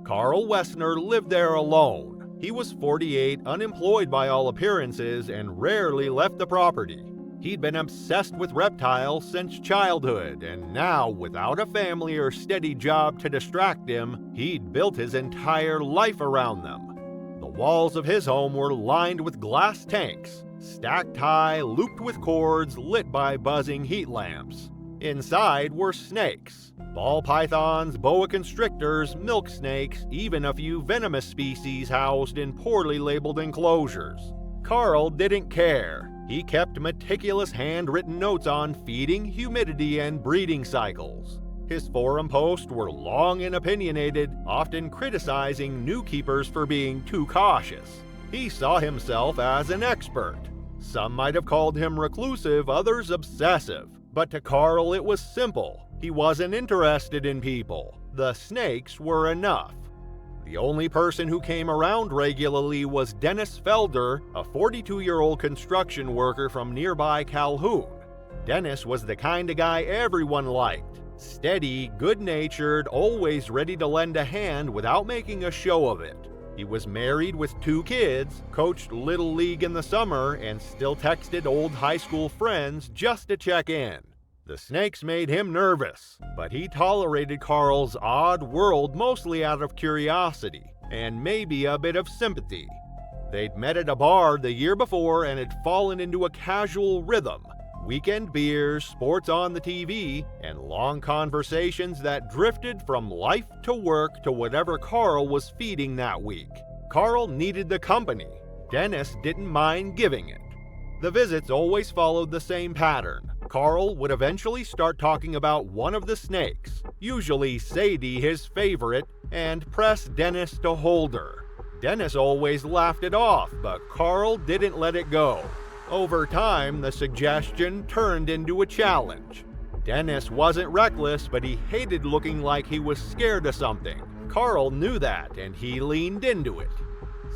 Carl Wessner lived there alone. He was 48, unemployed by all appearances, and rarely left the property. He'd been obsessed with reptiles since childhood, and now, without a family or steady job to distract him, he'd built his entire life around them. The walls of his home were lined with glass tanks, stacked high, looped with cords, lit by buzzing heat lamps. Inside were snakes, ball pythons, boa constrictors, milk snakes, even a few venomous species housed in poorly labeled enclosures. Carl didn't care. He kept meticulous handwritten notes on feeding, humidity, and breeding cycles. His forum posts were long and opinionated, often criticizing new keepers for being too cautious. He saw himself as an expert. Some might have called him reclusive, others obsessive. But to Carl it was simple. He wasn't interested in people. The snakes were enough. The only person who came around regularly was Dennis Felder, a 42-year-old construction worker from nearby Calhoun. Dennis was the kind of guy everyone liked. Steady, good-natured, always ready to lend a hand without making a show of it. He was married with 2 kids, coached Little League in the summer, and still texted old high school friends just to check in. The snakes made him nervous, but he tolerated Carl's odd world mostly out of curiosity, and maybe a bit of sympathy. They'd met at a bar the year before and had fallen into a casual rhythm. Weekend beers, sports on the TV, and long conversations that drifted from life to work to whatever Carl was feeding that week. Carl needed the company. Dennis didn't mind giving it. The visits always followed the same pattern. Carl would eventually start talking about one of the snakes, usually Sadie, his favorite, and press Dennis to hold her. Dennis always laughed it off, but Carl didn't let it go. Over time, the suggestion turned into a challenge. Dennis wasn't reckless, but he hated looking like he was scared of something. Carl knew that, and he leaned into it.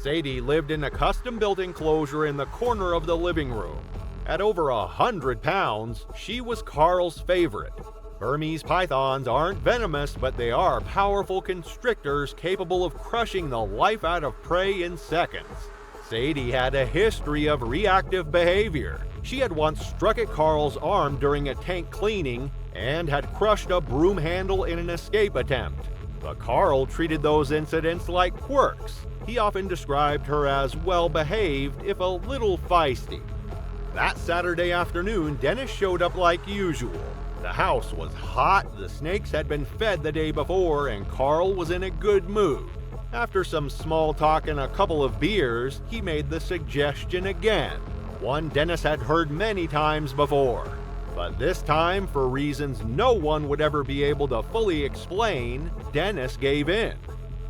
Sadie lived in a custom-built enclosure in the corner of the living room. At over 100 pounds, she was Carl's favorite. Burmese pythons aren't venomous, but they are powerful constrictors capable of crushing the life out of prey in seconds. Sadie had a history of reactive behavior. She had once struck at Carl's arm during a tank cleaning and had crushed a broom handle in an escape attempt. But Carl treated those incidents like quirks. He often described her as well-behaved, if a little feisty. That Saturday afternoon, Dennis showed up like usual. The house was hot, the snakes had been fed the day before, and Carl was in a good mood. After some small talk and a couple of beers, he made the suggestion again, one Dennis had heard many times before. But this time, for reasons no one would ever be able to fully explain, Dennis gave in.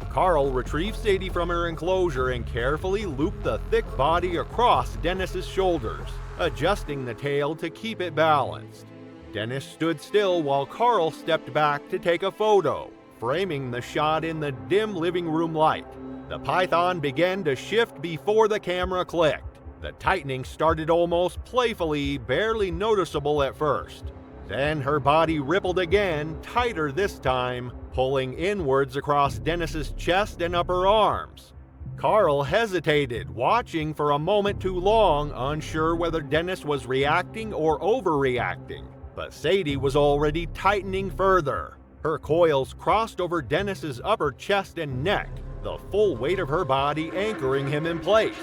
Carl retrieved Sadie from her enclosure and carefully looped the thick body across Dennis's shoulders, adjusting the tail to keep it balanced. Dennis stood still while Carl stepped back to take a photo, framing the shot in the dim living room light. The python began to shift before the camera clicked. The tightening started almost playfully, barely noticeable at first. Then her body rippled again, tighter this time, pulling inwards across Dennis's chest and upper arms. Carl hesitated, watching for a moment too long, unsure whether Dennis was reacting or overreacting. But Sadie was already tightening further. Her coils crossed over Dennis's upper chest and neck, the full weight of her body anchoring him in place.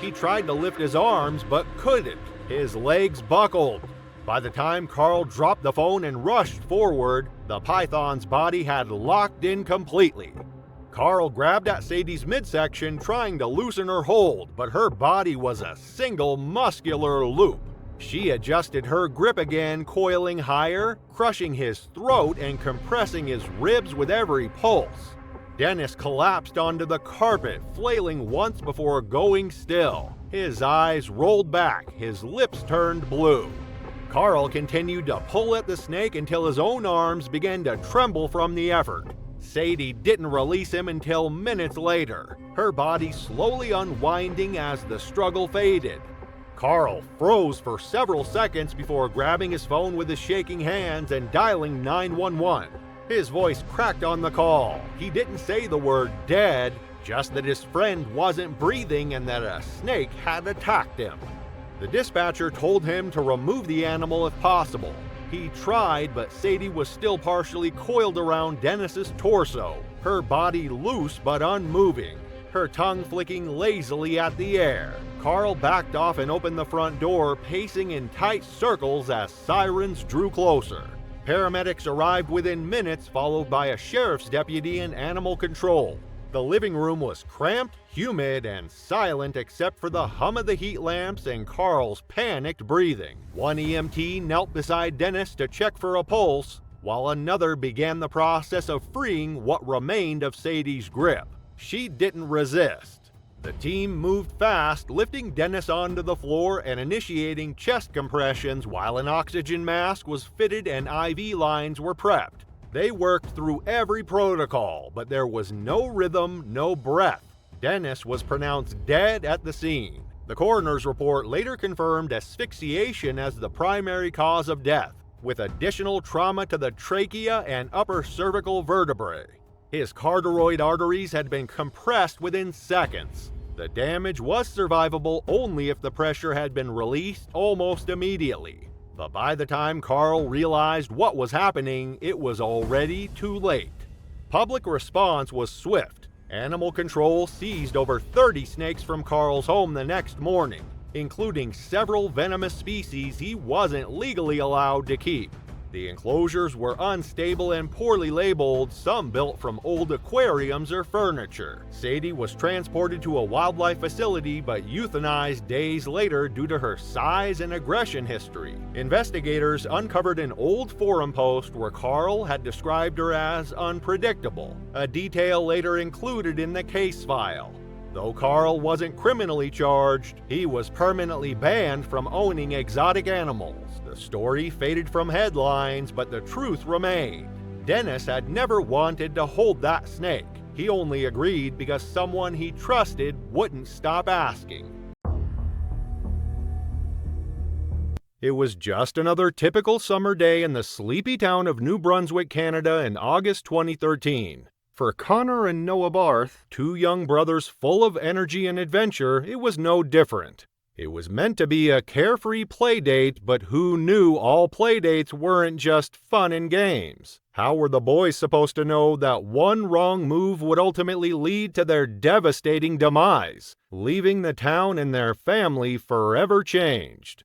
He tried to lift his arms, but couldn't. His legs buckled. By the time Carl dropped the phone and rushed forward, the python's body had locked in completely. Carl grabbed at Sadie's midsection, trying to loosen her hold, but her body was a single muscular loop. She adjusted her grip again, coiling higher, crushing his throat and compressing his ribs with every pulse. Dennis collapsed onto the carpet, flailing once before going still. His eyes rolled back, his lips turned blue. Carl continued to pull at the snake until his own arms began to tremble from the effort. Sadie didn't release him until minutes later, her body slowly unwinding as the struggle faded. Carl froze for several seconds before grabbing his phone with his shaking hands and dialing 911. His voice cracked on the call. He didn't say the word dead, just that his friend wasn't breathing and that a snake had attacked him. The dispatcher told him to remove the animal if possible. He tried, but Sadie was still partially coiled around Dennis's torso, her body loose but unmoving, her tongue flicking lazily at the air. Carl backed off and opened the front door, pacing in tight circles as sirens drew closer. Paramedics arrived within minutes, followed by a sheriff's deputy and animal control. The living room was cramped, humid, and silent except for the hum of the heat lamps and Carl's panicked breathing. One EMT knelt beside Dennis to check for a pulse, while another began the process of freeing what remained of Sadie's grip. She didn't resist. The team moved fast, lifting Dennis onto the floor and initiating chest compressions while an oxygen mask was fitted and IV lines were prepped. They worked through every protocol, but there was no rhythm, no breath. Dennis was pronounced dead at the scene. The coroner's report later confirmed asphyxiation as the primary cause of death, with additional trauma to the trachea and upper cervical vertebrae. His carotid arteries had been compressed within seconds. The damage was survivable only if the pressure had been released almost immediately. But by the time Carl realized what was happening, it was already too late. Public response was swift. Animal control seized over 30 snakes from Carl's home the next morning, including several venomous species he wasn't legally allowed to keep. The enclosures were unstable and poorly labeled, some built from old aquariums or furniture. Sadie was transported to a wildlife facility but euthanized days later due to her size and aggression history. Investigators uncovered an old forum post where Carl had described her as unpredictable, a detail later included in the case file. Though Carl wasn't criminally charged, he was permanently banned from owning exotic animals. The story faded from headlines, but the truth remained. Dennis had never wanted to hold that snake. He only agreed because someone he trusted wouldn't stop asking. It was just another typical summer day in the sleepy town of New Brunswick, Canada in August 2013. For Connor and Noah Barth, two young brothers full of energy and adventure, it was no different. It was meant to be a carefree playdate, but who knew all playdates weren't just fun and games? How were the boys supposed to know that one wrong move would ultimately lead to their devastating demise, leaving the town and their family forever changed?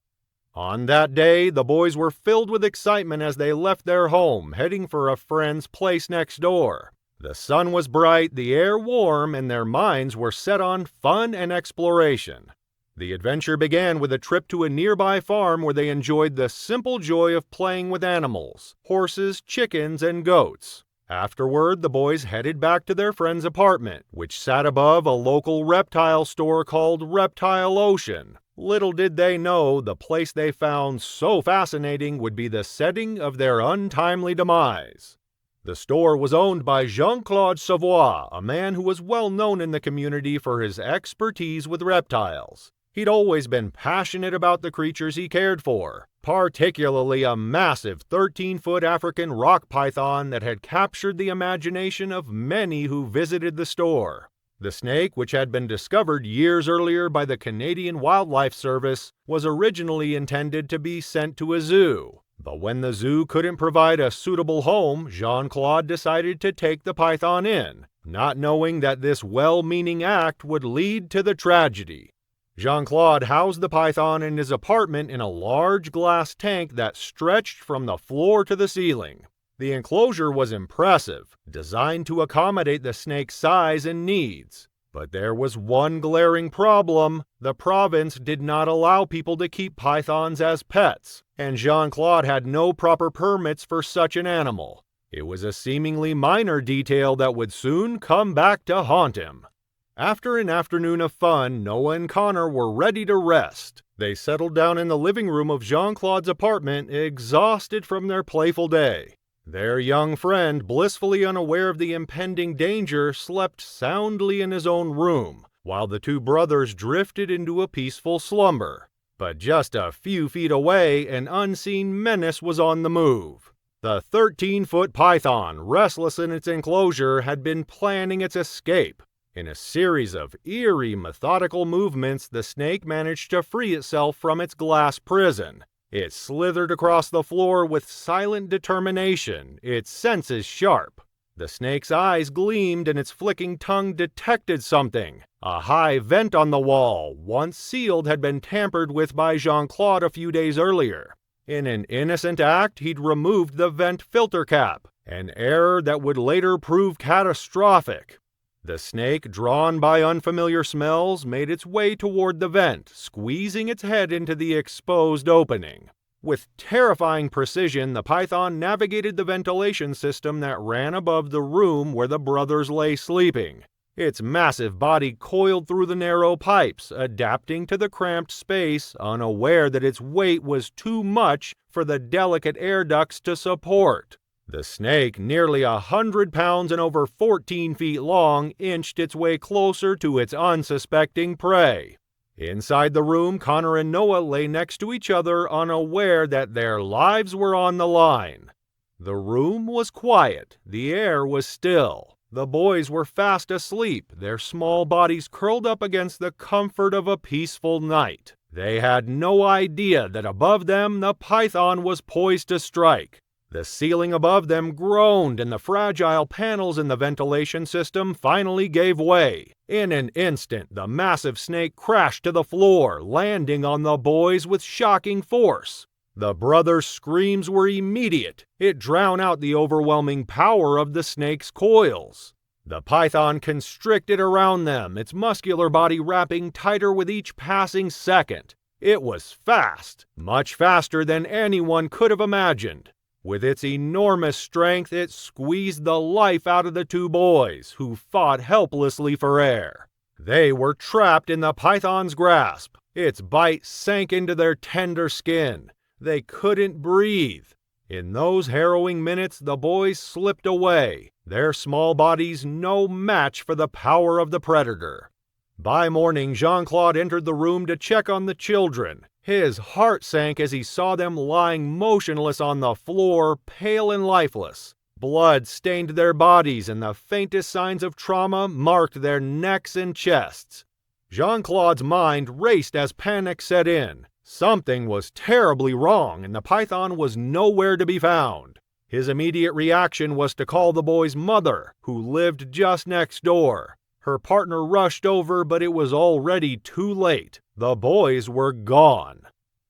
On that day, the boys were filled with excitement as they left their home, heading for a friend's place next door. The sun was bright, the air warm, and their minds were set on fun and exploration. The adventure began with a trip to a nearby farm where they enjoyed the simple joy of playing with animals, horses, chickens, and goats. Afterward, the boys headed back to their friend's apartment, which sat above a local reptile store called Reptile Ocean. Little did they know the place they found so fascinating would be the setting of their untimely demise. The store was owned by Jean-Claude Savoie, a man who was well known in the community for his expertise with reptiles. He'd always been passionate about the creatures he cared for, particularly a massive 13-foot African rock python that had captured the imagination of many who visited the store. The snake, which had been discovered years earlier by the Canadian Wildlife Service, was originally intended to be sent to a zoo. But when the zoo couldn't provide a suitable home, Jean-Claude decided to take the python in, not knowing that this well-meaning act would lead to the tragedy. Jean-Claude housed the python in his apartment in a large glass tank that stretched from the floor to the ceiling. The enclosure was impressive, designed to accommodate the snake's size and needs. But there was one glaring problem. The province did not allow people to keep pythons as pets, and Jean-Claude had no proper permits for such an animal. It was a seemingly minor detail that would soon come back to haunt him. After an afternoon of fun, Noah and Connor were ready to rest. They settled down in the living room of Jean-Claude's apartment, exhausted from their playful day. Their young friend, blissfully unaware of the impending danger, slept soundly in his own room, while the two brothers drifted into a peaceful slumber. But just a few feet away, an unseen menace was on the move. The 13-foot python, restless in its enclosure, had been planning its escape. In a series of eerie, methodical movements, the snake managed to free itself from its glass prison. It slithered across the floor with silent determination, its senses sharp. The snake's eyes gleamed and its flicking tongue detected something. A high vent on the wall, once sealed, had been tampered with by Jean-Claude a few days earlier. In an innocent act, he'd removed the vent filter cap, an error that would later prove catastrophic. The snake, drawn by unfamiliar smells, made its way toward the vent, squeezing its head into the exposed opening. With terrifying precision, the python navigated the ventilation system that ran above the room where the brothers lay sleeping. Its massive body coiled through the narrow pipes, adapting to the cramped space, unaware that its weight was too much for the delicate air ducts to support. The snake, nearly 100 pounds and over 14 feet long, inched its way closer to its unsuspecting prey. Inside the room, Connor and Noah lay next to each other, unaware that their lives were on the line. The room was quiet. The air was still. The boys were fast asleep, their small bodies curled up against the comfort of a peaceful night. They had no idea that above them the python was poised to strike. The ceiling above them groaned, and the fragile panels in the ventilation system finally gave way. In an instant, the massive snake crashed to the floor, landing on the boys with shocking force. The brothers' screams were immediate. It drowned out the overwhelming power of the snake's coils. The python constricted around them, its muscular body wrapping tighter with each passing second. It was fast, much faster than anyone could have imagined. With its enormous strength, it squeezed the life out of the two boys, who fought helplessly for air. They were trapped in the python's grasp. Its bite sank into their tender skin. They couldn't breathe. In those harrowing minutes, the boys slipped away, their small bodies no match for the power of the predator. By morning, Jean-Claude entered the room to check on the children. His heart sank as he saw them lying motionless on the floor, pale and lifeless. Blood stained their bodies, and the faintest signs of trauma marked their necks and chests. Jean-Claude's mind raced as panic set in. Something was terribly wrong, and the python was nowhere to be found. His immediate reaction was to call the boy's mother, who lived just next door. Her partner rushed over, but it was already too late. The boys were gone.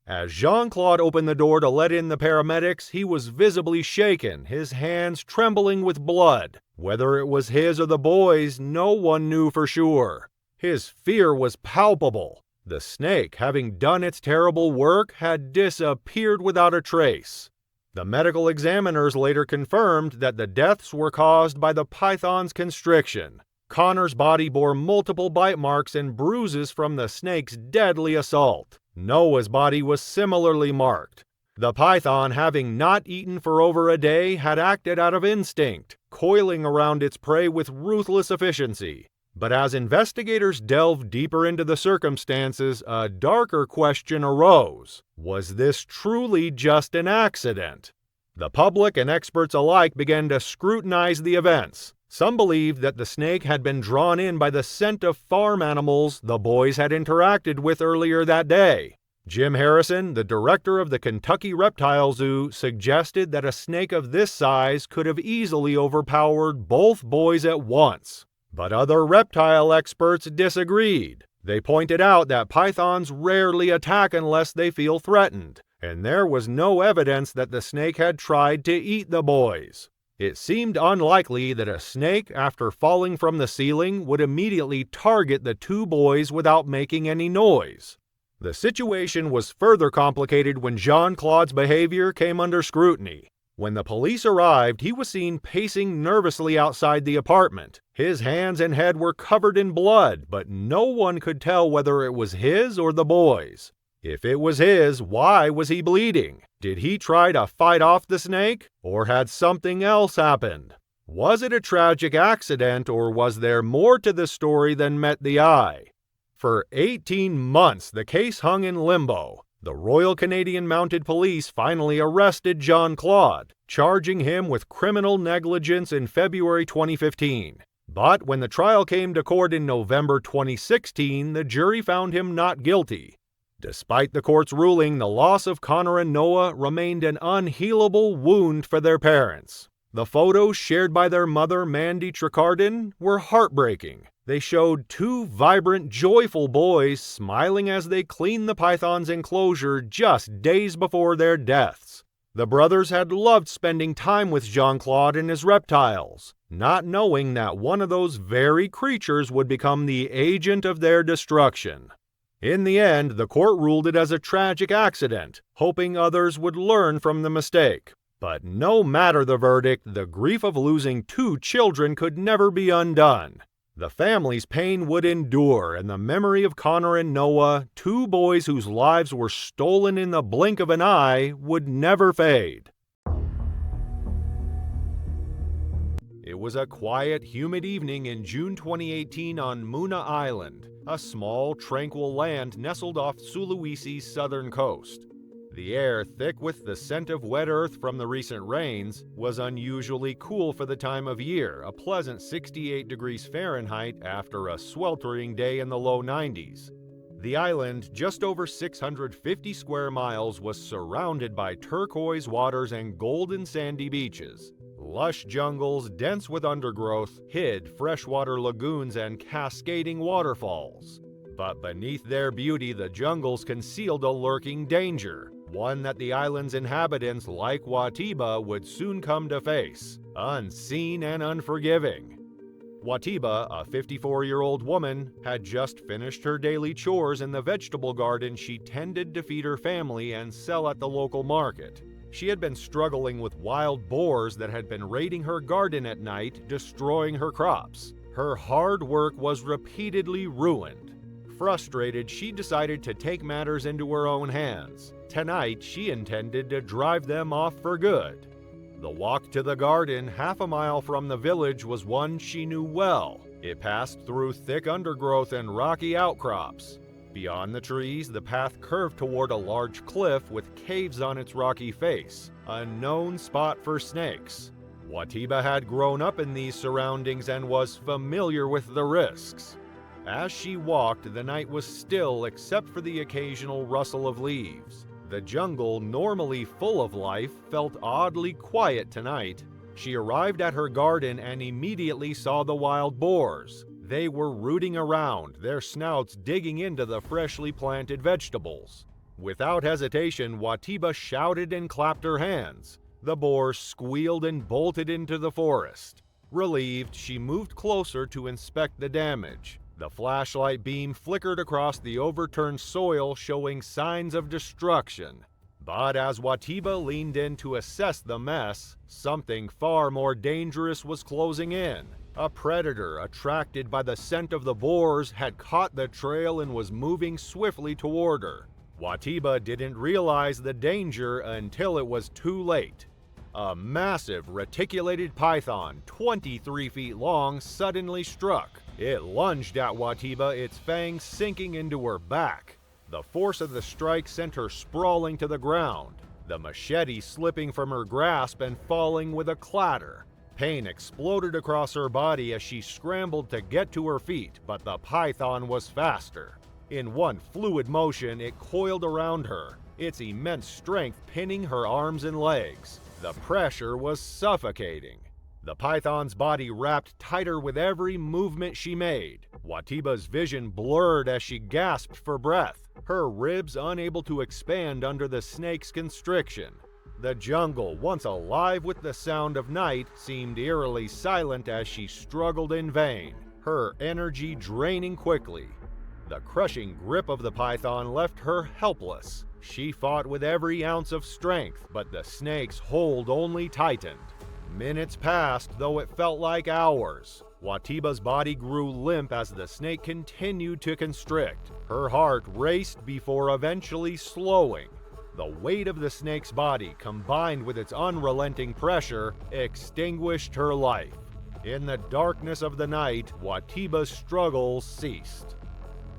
As Jean-Claude opened the door to let in the paramedics, he was visibly shaken, his hands trembling with blood. Whether it was his or the boys', no one knew for sure. His fear was palpable. The snake, having done its terrible work, had disappeared without a trace. The medical examiners later confirmed that the deaths were caused by the python's constriction. Connor's body bore multiple bite marks and bruises from the snake's deadly assault. Noah's body was similarly marked. The python, having not eaten for over a day, had acted out of instinct, coiling around its prey with ruthless efficiency. But as investigators delved deeper into the circumstances, a darker question arose. Was this truly just an accident? The public and experts alike began to scrutinize the events. Some believed that the snake had been drawn in by the scent of farm animals the boys had interacted with earlier that day. Jim Harrison, the director of the Kentucky Reptile Zoo, suggested that a snake of this size could have easily overpowered both boys at once. But other reptile experts disagreed. They pointed out that pythons rarely attack unless they feel threatened, and there was no evidence that the snake had tried to eat the boys. It seemed unlikely that a snake, after falling from the ceiling, would immediately target the two boys without making any noise. The situation was further complicated when Jean-Claude's behavior came under scrutiny. When the police arrived, he was seen pacing nervously outside the apartment. His hands and head were covered in blood, but no one could tell whether it was his or the boys'. If it was his, why was he bleeding? Did he try to fight off the snake? Or had something else happened? Was it a tragic accident, or was there more to the story than met the eye? For 18 months, the case hung in limbo. The Royal Canadian Mounted Police finally arrested Jean-Claude, charging him with criminal negligence in February 2015. But when the trial came to court in November 2016, the jury found him not guilty. Despite the court's ruling, the loss of Connor and Noah remained an unhealable wound for their parents. The photos shared by their mother, Mandy Tricardin, were heartbreaking. They showed two vibrant, joyful boys smiling as they cleaned the python's enclosure just days before their deaths. The brothers had loved spending time with Jean-Claude and his reptiles, not knowing that one of those very creatures would become the agent of their destruction. In the end, the court ruled it as a tragic accident, hoping others would learn from the mistake. But no matter the verdict, the grief of losing two children could never be undone. The family's pain would endure, and the memory of Connor and Noah, two boys whose lives were stolen in the blink of an eye, would never fade. It was a quiet, humid evening in June 2018 on Muna Island, a small, tranquil land nestled off Sulawesi's southern coast. The air, thick with the scent of wet earth from the recent rains, was unusually cool for the time of year, a pleasant 68 degrees Fahrenheit after a sweltering day in the low 90s. The island, just over 650 square miles, was surrounded by turquoise waters and golden sandy beaches. Lush jungles, dense with undergrowth, hid freshwater lagoons and cascading waterfalls. But beneath their beauty, the jungles concealed a lurking danger, one that the island's inhabitants, like Watiba, would soon come to face, unseen and unforgiving. Watiba, a 54-year-old woman, had just finished her daily chores in the vegetable garden she tended to feed her family and sell at the local market. She had been struggling with wild boars that had been raiding her garden at night, destroying her crops. Her hard work was repeatedly ruined. Frustrated, she decided to take matters into her own hands. Tonight, she intended to drive them off for good. The walk to the garden, half a mile from the village, was one she knew well. It passed through thick undergrowth and rocky outcrops. Beyond the trees, the path curved toward a large cliff with caves on its rocky face, a known spot for snakes. Watiba had grown up in these surroundings and was familiar with the risks. As she walked, the night was still except for the occasional rustle of leaves. The jungle, normally full of life, felt oddly quiet tonight. She arrived at her garden and immediately saw the wild boars. They were rooting around, their snouts digging into the freshly planted vegetables. Without hesitation, Watiba shouted and clapped her hands. The boars squealed and bolted into the forest. Relieved, she moved closer to inspect the damage. The flashlight beam flickered across the overturned soil, showing signs of destruction. But as Watiba leaned in to assess the mess, something far more dangerous was closing in. A predator, attracted by the scent of the boars, had caught the trail and was moving swiftly toward her. Watiba didn't realize the danger until it was too late. A massive reticulated python, 23 feet long, suddenly struck. It lunged at Watiba, its fangs sinking into her back. The force of the strike sent her sprawling to the ground, the machete slipping from her grasp and falling with a clatter. Pain exploded across her body as she scrambled to get to her feet, but the python was faster. In one fluid motion, it coiled around her, its immense strength pinning her arms and legs. The pressure was suffocating. The python's body wrapped tighter with every movement she made. Watiba's vision blurred as she gasped for breath, her ribs unable to expand under the snake's constriction. The jungle, once alive with the sound of night, seemed eerily silent as she struggled in vain, her energy draining quickly. The crushing grip of the python left her helpless. She fought with every ounce of strength, but the snake's hold only tightened. Minutes passed, though it felt like hours. Watiba's body grew limp as the snake continued to constrict. Her heart raced before eventually slowing. The weight of the snake's body, combined with its unrelenting pressure, extinguished her life. In the darkness of the night, Watiba's struggles ceased.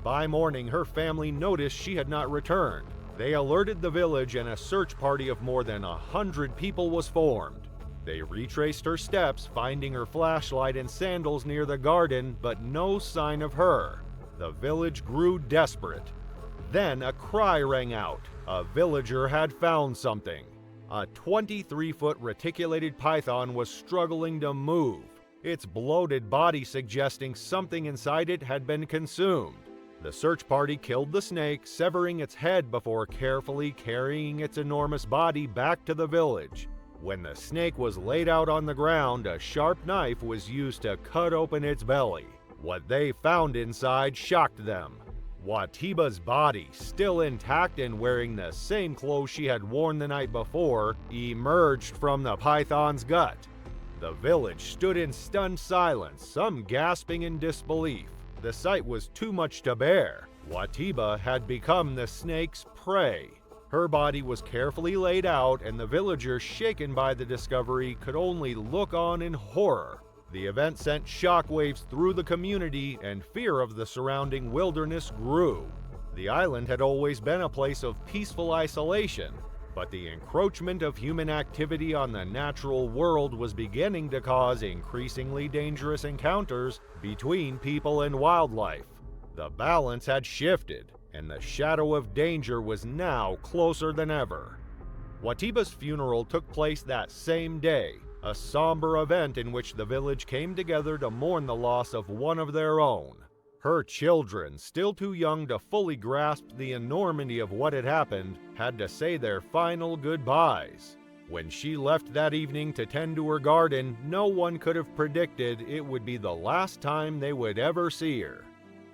By morning, her family noticed she had not returned. They alerted the village and a search party of more than 100 people was formed. They retraced her steps, finding her flashlight and sandals near the garden, but no sign of her. The village grew desperate. Then a cry rang out. A villager had found something. A 23-foot reticulated python was struggling to move, its bloated body suggesting something inside it had been consumed. The search party killed the snake, severing its head before carefully carrying its enormous body back to the village. When the snake was laid out on the ground, a sharp knife was used to cut open its belly. What they found inside shocked them. Watiba's body, still intact and wearing the same clothes she had worn the night before, emerged from the python's gut. The village stood in stunned silence, some gasping in disbelief. The sight was too much to bear. Watiba had become the snake's prey. Her body was carefully laid out, and the villagers, shaken by the discovery, could only look on in horror. The event sent shockwaves through the community, and fear of the surrounding wilderness grew. The island had always been a place of peaceful isolation, but the encroachment of human activity on the natural world was beginning to cause increasingly dangerous encounters between people and wildlife. The balance had shifted, and the shadow of danger was now closer than ever. Watiba's funeral took place that same day, a somber event in which the village came together to mourn the loss of one of their own. Her children, still too young to fully grasp the enormity of what had happened, had to say their final goodbyes. When she left that evening to tend to her garden, no one could have predicted it would be the last time they would ever see her.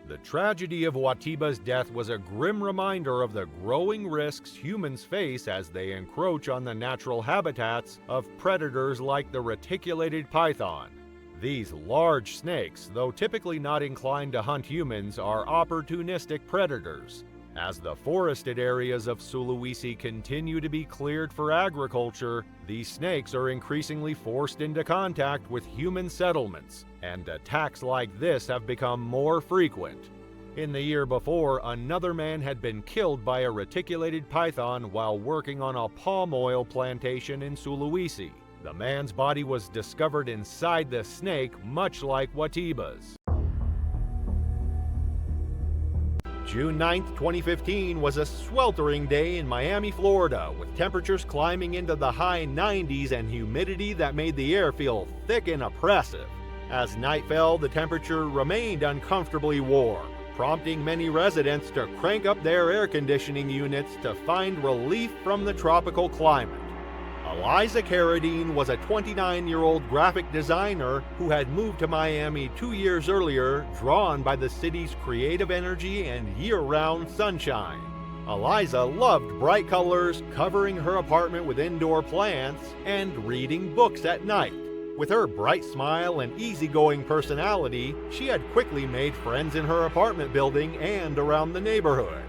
The tragedy of Watiba's death was a grim reminder of the growing risks humans face as they encroach on the natural habitats of predators like the reticulated python. These large snakes, though typically not inclined to hunt humans, are opportunistic predators. As the forested areas of Sulawesi continue to be cleared for agriculture, these snakes are increasingly forced into contact with human settlements, and attacks like this have become more frequent. In the year before, another man had been killed by a reticulated python while working on a palm oil plantation in Sulawesi. The man's body was discovered inside the snake, much like Watiba's. June 9, 2015 was a sweltering day in Miami, Florida, with temperatures climbing into the high 90s and humidity that made the air feel thick and oppressive. As night fell, the temperature remained uncomfortably warm, prompting many residents to crank up their air conditioning units to find relief from the tropical climate. Eliza Carradine was a 29-year-old graphic designer who had moved to Miami 2 years earlier, drawn by the city's creative energy and year-round sunshine. Eliza loved bright colors, covering her apartment with indoor plants, and reading books at night. With her bright smile and easygoing personality, she had quickly made friends in her apartment building and around the neighborhood.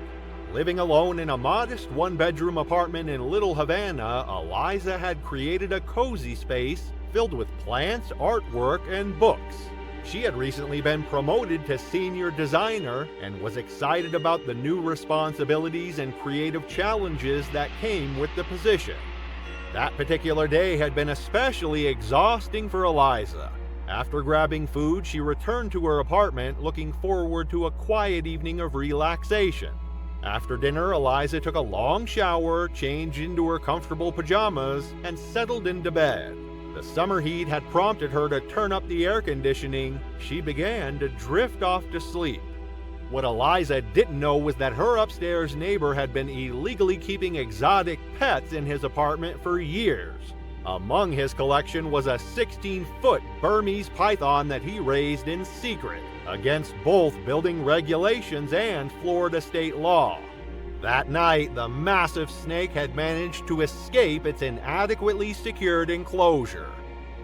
Living alone in a modest one-bedroom apartment in Little Havana, Eliza had created a cozy space filled with plants, artwork, and books. She had recently been promoted to senior designer and was excited about the new responsibilities and creative challenges that came with the position. That particular day had been especially exhausting for Eliza. After grabbing food, she returned to her apartment looking forward to a quiet evening of relaxation. After dinner, Eliza took a long shower, changed into her comfortable pajamas, and settled into bed. The summer heat had prompted her to turn up the air conditioning. She began to drift off to sleep. What Eliza didn't know was that her upstairs neighbor had been illegally keeping exotic pets in his apartment for years. Among his collection was a 16-foot Burmese python that he raised in secret, against both building regulations and Florida state law. That night, the massive snake had managed to escape its inadequately secured enclosure.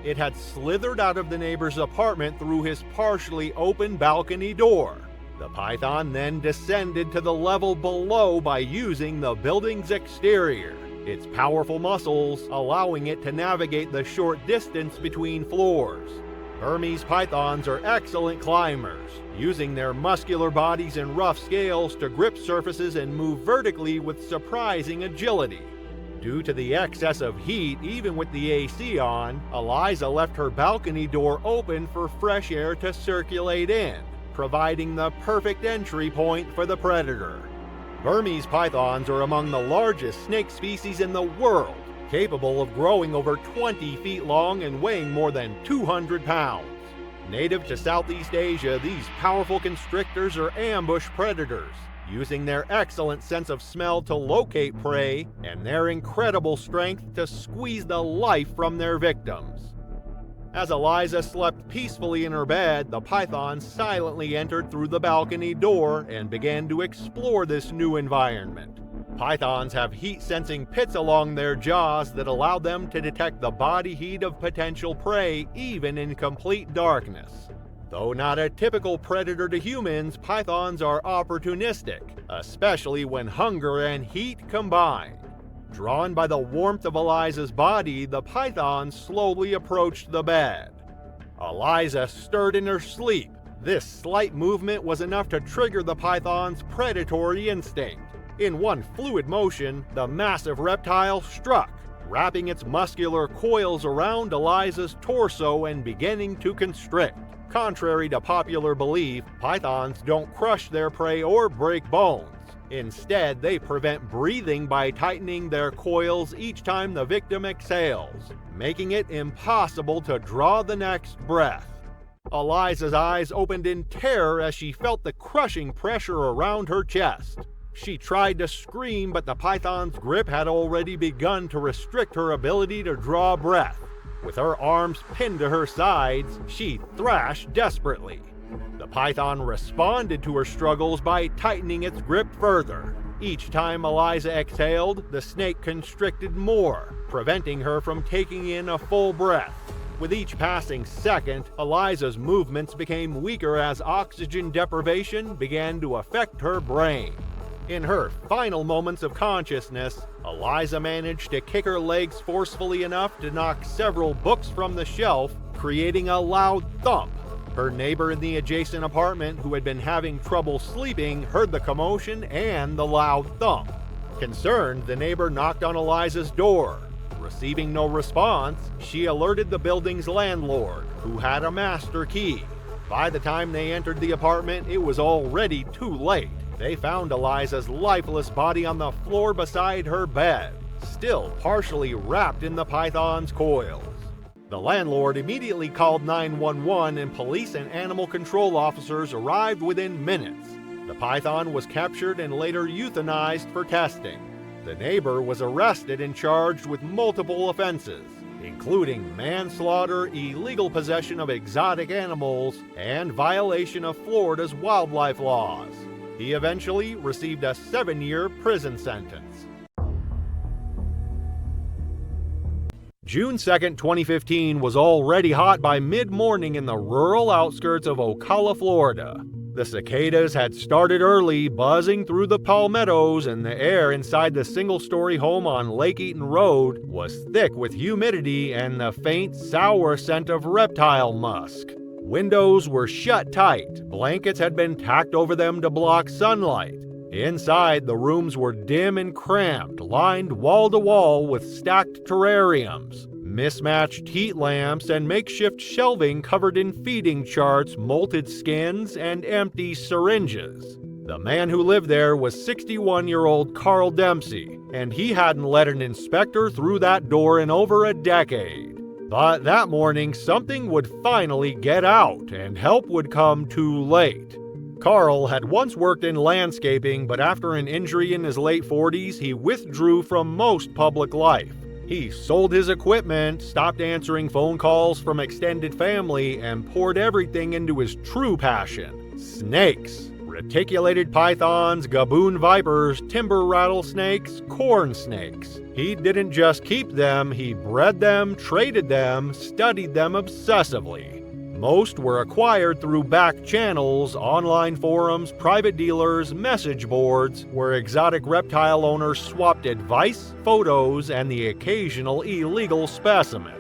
It had slithered out of the neighbor's apartment through his partially open balcony door. The python then descended to the level below by using the building's exterior, its powerful muscles allowing it to navigate the short distance between floors. Burmese pythons are excellent climbers, using their muscular bodies and rough scales to grip surfaces and move vertically with surprising agility. Due to the excess of heat, even with the AC on, Eliza left her balcony door open for fresh air to circulate in, providing the perfect entry point for the predator. Burmese pythons are among the largest snake species in the world, capable of growing over 20 feet long and weighing more than 200 pounds. Native to Southeast Asia, these powerful constrictors are ambush predators, using their excellent sense of smell to locate prey and their incredible strength to squeeze the life from their victims. As Eliza slept peacefully in her bed, the python silently entered through the balcony door and began to explore this new environment. Pythons have heat-sensing pits along their jaws that allow them to detect the body heat of potential prey even in complete darkness. Though not a typical predator to humans, pythons are opportunistic, especially when hunger and heat combine. Drawn by the warmth of Eliza's body, the python slowly approached the bed. Eliza stirred in her sleep. This slight movement was enough to trigger the python's predatory instinct. In one fluid motion, the massive reptile struck, wrapping its muscular coils around Eliza's torso and beginning to constrict. Contrary to popular belief, pythons don't crush their prey or break bones. Instead, they prevent breathing by tightening their coils each time the victim exhales, making it impossible to draw the next breath. Eliza's eyes opened in terror as she felt the crushing pressure around her chest. She tried to scream, but the python's grip had already begun to restrict her ability to draw breath. With her arms pinned to her sides, she thrashed desperately. The python responded to her struggles by tightening its grip further. Each time Eliza exhaled, the snake constricted more, preventing her from taking in a full breath. With each passing second, Eliza's movements became weaker as oxygen deprivation began to affect her brain. In her final moments of consciousness, Eliza managed to kick her legs forcefully enough to knock several books from the shelf, creating a loud thump. Her neighbor in the adjacent apartment, who had been having trouble sleeping, heard the commotion and the loud thump. Concerned, the neighbor knocked on Eliza's door. Receiving no response, she alerted the building's landlord, who had a master key. By the time they entered the apartment, it was already too late. They found Eliza's lifeless body on the floor beside her bed, still partially wrapped in the python's coils. The landlord immediately called 911 and police and animal control officers arrived within minutes. The python was captured and later euthanized for testing. The neighbor was arrested and charged with multiple offenses, including manslaughter, illegal possession of exotic animals, and violation of Florida's wildlife laws. He eventually received a 7-year prison sentence. June 2, 2015 was already hot by mid-morning in the rural outskirts of Ocala, Florida. The cicadas had started early, buzzing through the palmettos, and the air inside the single-story home on Lake Eaton Road was thick with humidity and the faint, sour scent of reptile musk. Windows were shut tight, blankets had been tacked over them to block sunlight. Inside, the rooms were dim and cramped, lined wall-to-wall with stacked terrariums, mismatched heat lamps, and makeshift shelving covered in feeding charts, molted skins, and empty syringes. The man who lived there was 61-year-old Carl Dempsey, and he hadn't let an inspector through that door in over a decade. But that morning, something would finally get out, and help would come too late. Carl had once worked in landscaping, but after an injury in his late 40s, he withdrew from most public life. He sold his equipment, stopped answering phone calls from extended family, and poured everything into his true passion: snakes. Reticulated pythons, gaboon vipers, timber rattlesnakes, corn snakes. He didn't just keep them, he bred them, traded them, studied them obsessively. Most were acquired through back channels, online forums, private dealers, message boards, where exotic reptile owners swapped advice, photos, and the occasional illegal specimen.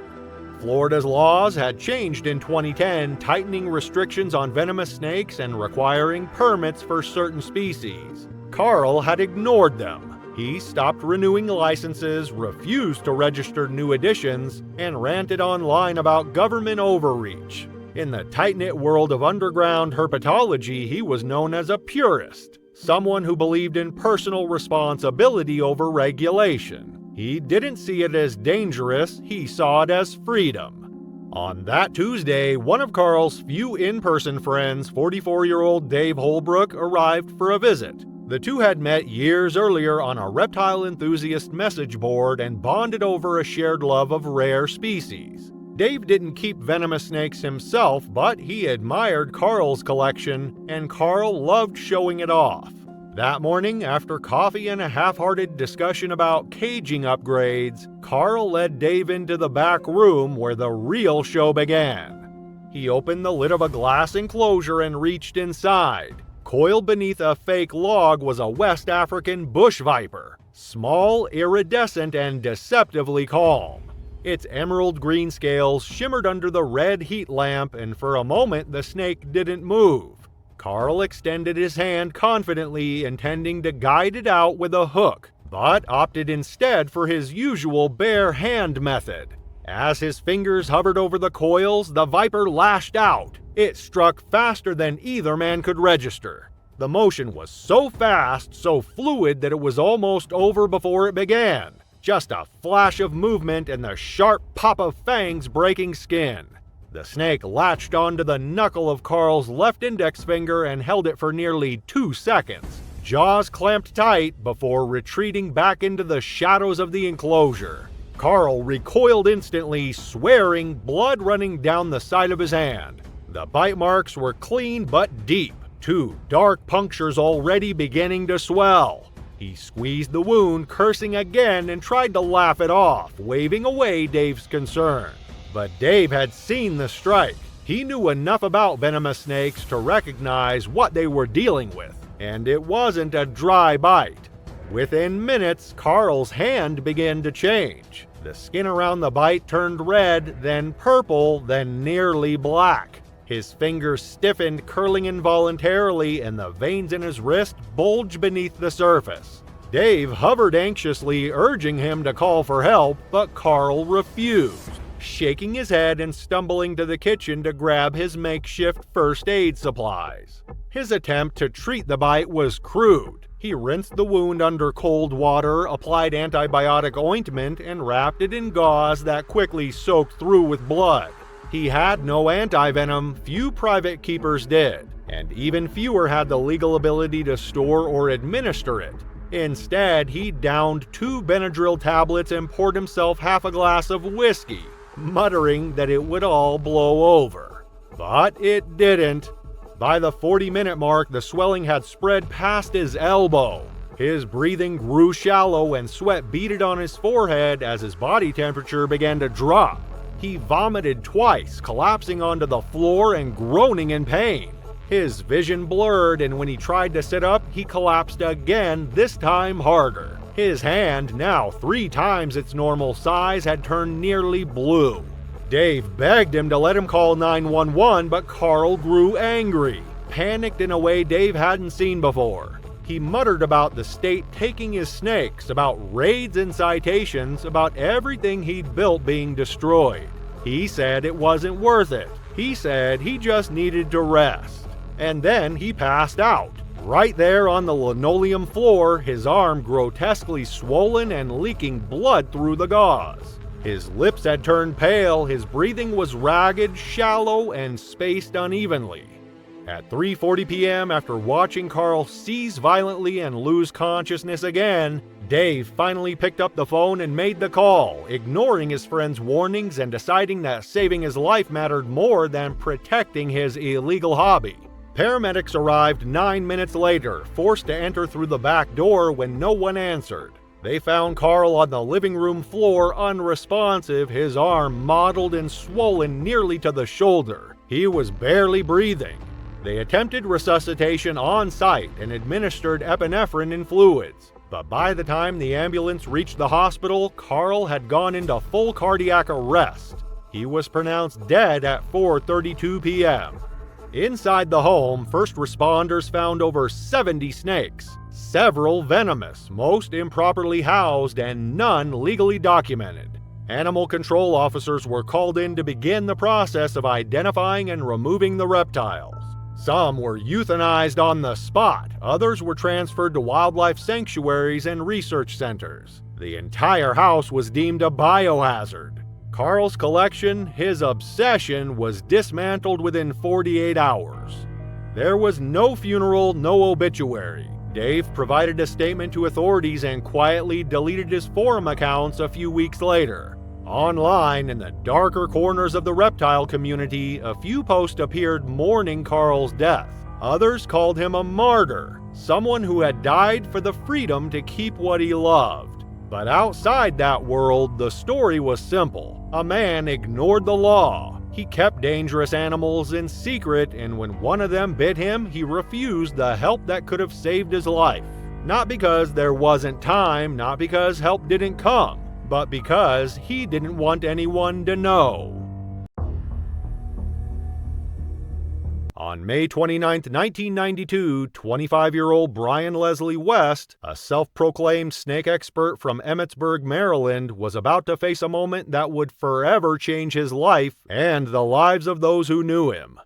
Florida's laws had changed in 2010, tightening restrictions on venomous snakes and requiring permits for certain species. Carl had ignored them. He stopped renewing licenses, refused to register new additions, and ranted online about government overreach. In the tight-knit world of underground herpetology, he was known as a purist, someone who believed in personal responsibility over regulation. He didn't see it as dangerous, he saw it as freedom. On that Tuesday, one of Carl's few in-person friends, 44-year-old Dave Holbrook, arrived for a visit. The two had met years earlier on a reptile enthusiast message board and bonded over a shared love of rare species. Dave didn't keep venomous snakes himself, but he admired Carl's collection, and Carl loved showing it off. That morning, after coffee and a half-hearted discussion about caging upgrades, Carl led Dave into the back room where the real show began. He opened the lid of a glass enclosure and reached inside. Coiled beneath a fake log was a West African bush viper, small, iridescent, and deceptively calm. Its emerald green scales shimmered under the red heat lamp, and for a moment the snake didn't move. Carl extended his hand confidently, intending to guide it out with a hook, but opted instead for his usual bare hand method. As his fingers hovered over the coils, the viper lashed out. It struck faster than either man could register. The motion was so fast, so fluid, that it was almost over before it began. Just a flash of movement and the sharp pop of fangs breaking skin. The snake latched onto the knuckle of Carl's left index finger and held it for nearly 2 seconds, jaws clamped tight, before retreating back into the shadows of the enclosure. Carl recoiled instantly, swearing, blood running down the side of his hand. The bite marks were clean but deep, 2 dark punctures already beginning to swell. He squeezed the wound, cursing again, and tried to laugh it off, waving away Dave's concern. But Dave had seen the strike. He knew enough about venomous snakes to recognize what they were dealing with, and it wasn't a dry bite. Within minutes, Carl's hand began to change. The skin around the bite turned red, then purple, then nearly black. His fingers stiffened, curling involuntarily, and the veins in his wrist bulged beneath the surface. Dave hovered anxiously, urging him to call for help, but Carl refused, shaking his head and stumbling to the kitchen to grab his makeshift first aid supplies. His attempt to treat the bite was crude. He rinsed the wound under cold water, applied antibiotic ointment, and wrapped it in gauze that quickly soaked through with blood. He had no antivenom, few private keepers did, and even fewer had the legal ability to store or administer it. Instead, he downed 2 Benadryl tablets and poured himself half a glass of whiskey, muttering that it would all blow over. But it didn't. By the 40-minute mark, the swelling had spread past his elbow. His breathing grew shallow and sweat beaded on his forehead as his body temperature began to drop. He vomited twice, collapsing onto the floor and groaning in pain. His vision blurred, and when he tried to sit up, he collapsed again, this time harder. His hand, now 3 times its normal size, had turned nearly blue. Dave begged him to let him call 911, but Carl grew angry, panicked in a way Dave hadn't seen before. He muttered about the state taking his snakes, about raids and citations, about everything he'd built being destroyed. He said it wasn't worth it. He said he just needed to rest. And then he passed out. Right there on the linoleum floor, his arm grotesquely swollen and leaking blood through the gauze. His lips had turned pale, his breathing was ragged, shallow, and spaced unevenly. At 3:40 p.m., after watching Carl seize violently and lose consciousness again, Dave finally picked up the phone and made the call, ignoring his friend's warnings and deciding that saving his life mattered more than protecting his illegal hobby. Paramedics arrived 9 minutes later, forced to enter through the back door when no one answered. They found Carl on the living room floor, unresponsive, his arm mottled and swollen nearly to the shoulder. He was barely breathing. They attempted resuscitation on site and administered epinephrine and fluids. But by the time the ambulance reached the hospital, Carl had gone into full cardiac arrest. He was pronounced dead at 4:32 p.m. Inside the home, first responders found over 70 snakes, several venomous, most improperly housed, and none legally documented. Animal control officers were called in to begin the process of identifying and removing the reptiles. Some were euthanized on the spot, others were transferred to wildlife sanctuaries and research centers. The entire house was deemed a biohazard. Carl's collection, his obsession, was dismantled within 48 hours. There was no funeral, no obituary. Dave provided a statement to authorities and quietly deleted his forum accounts a few weeks later. Online, in the darker corners of the reptile community, a few posts appeared mourning Carl's death. Others called him a martyr, someone who had died for the freedom to keep what he loved. But outside that world, the story was simple. A man ignored the law. He kept dangerous animals in secret, and when one of them bit him, he refused the help that could have saved his life. Not because there wasn't time, not because help didn't come, but because he didn't want anyone to know. On May 29, 1992, 25-year-old Brian Leslie West, a self-proclaimed snake expert from Emmitsburg, Maryland, was about to face a moment that would forever change his life and the lives of those who knew him.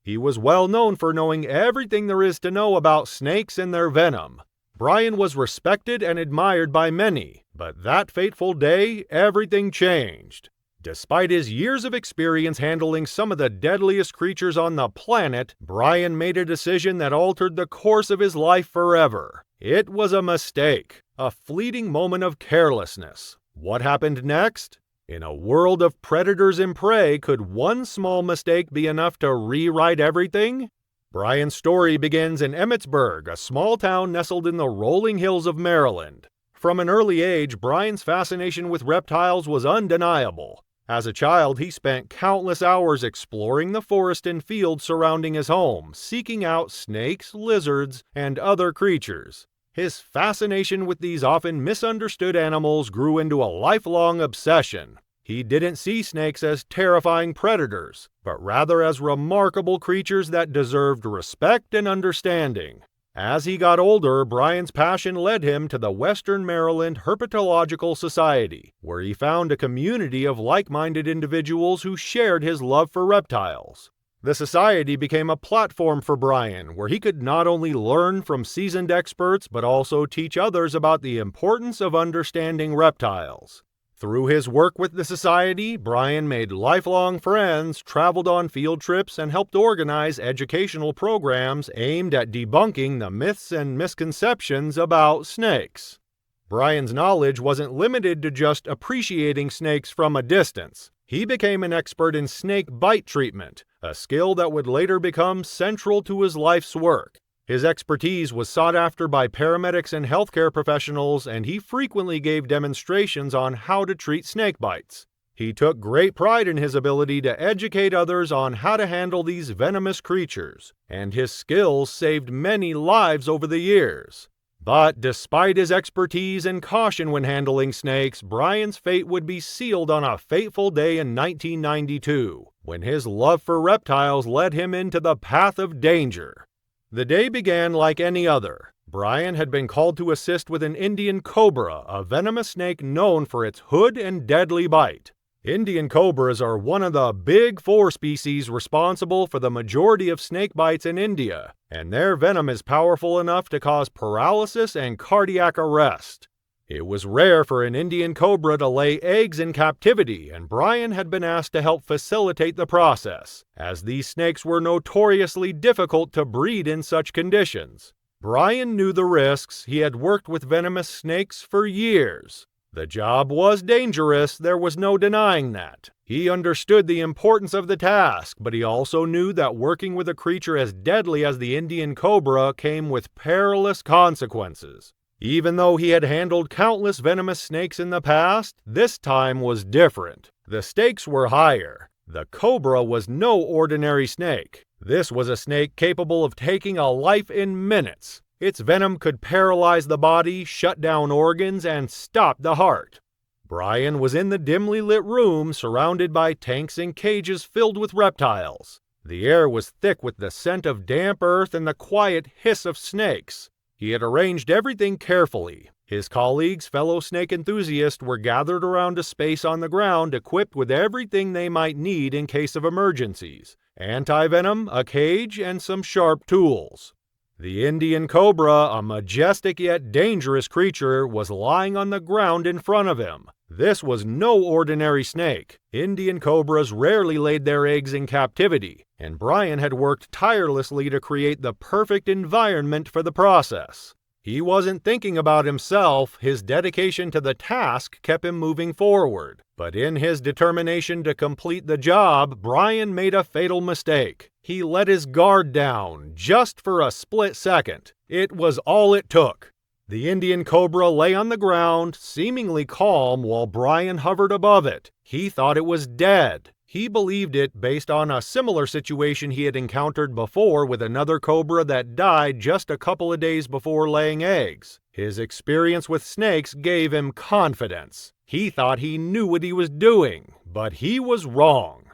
He was well known for knowing everything there is to know about snakes and their venom. Brian was respected and admired by many, but that fateful day, everything changed. Despite his years of experience handling some of the deadliest creatures on the planet, Brian made a decision that altered the course of his life forever. It was a mistake, a fleeting moment of carelessness. What happened next? In a world of predators and prey, could one small mistake be enough to rewrite everything? Brian's story begins in Emmitsburg, a small town nestled in the rolling hills of Maryland. From an early age, Brian's fascination with reptiles was undeniable. As a child, he spent countless hours exploring the forest and fields surrounding his home, seeking out snakes, lizards, and other creatures. His fascination with these often misunderstood animals grew into a lifelong obsession. He didn't see snakes as terrifying predators, but rather as remarkable creatures that deserved respect and understanding. As he got older, Brian's passion led him to the Western Maryland Herpetological Society, where he found a community of like-minded individuals who shared his love for reptiles. The society became a platform for Brian, where he could not only learn from seasoned experts but also teach others about the importance of understanding reptiles. Through his work with the society, Brian made lifelong friends, traveled on field trips, and helped organize educational programs aimed at debunking the myths and misconceptions about snakes. Brian's knowledge wasn't limited to just appreciating snakes from a distance. He became an expert in snake bite treatment, a skill that would later become central to his life's work. His expertise was sought after by paramedics and healthcare professionals, and he frequently gave demonstrations on how to treat snake bites. He took great pride in his ability to educate others on how to handle these venomous creatures, and his skills saved many lives over the years. But despite his expertise and caution when handling snakes, Brian's fate would be sealed on a fateful day in 1992, when his love for reptiles led him into the path of danger. The day began like any other. Brian had been called to assist with an Indian cobra, a venomous snake known for its hood and deadly bite. Indian cobras are one of the big four species responsible for the majority of snake bites in India, and their venom is powerful enough to cause paralysis and cardiac arrest. It was rare for an Indian cobra to lay eggs in captivity, and Brian had been asked to help facilitate the process, as these snakes were notoriously difficult to breed in such conditions. Brian knew the risks. He had worked with venomous snakes for years. The job was dangerous, there was no denying that. He understood the importance of the task, but he also knew that working with a creature as deadly as the Indian cobra came with perilous consequences. Even though he had handled countless venomous snakes in the past, this time was different. The stakes were higher. The cobra was no ordinary snake. This was a snake capable of taking a life in minutes. Its venom could paralyze the body, shut down organs, and stop the heart. Brian was in the dimly lit room, surrounded by tanks and cages filled with reptiles. The air was thick with the scent of damp earth and the quiet hiss of snakes. He had arranged everything carefully. His colleagues, fellow snake enthusiasts, were gathered around a space on the ground equipped with everything they might need in case of emergencies: anti-venom, a cage, and some sharp tools. The Indian cobra, a majestic yet dangerous creature, was lying on the ground in front of him. This was no ordinary snake. Indian cobras rarely laid their eggs in captivity, and Brian had worked tirelessly to create the perfect environment for the process. He wasn't thinking about himself. His dedication to the task kept him moving forward. But in his determination to complete the job, Brian made a fatal mistake. He let his guard down, just for a split second. It was all it took. The Indian cobra lay on the ground, seemingly calm, while Brian hovered above it. He thought it was dead. He believed it based on a similar situation he had encountered before with another cobra that died just a couple of days before laying eggs. His experience with snakes gave him confidence. He thought he knew what he was doing, but he was wrong.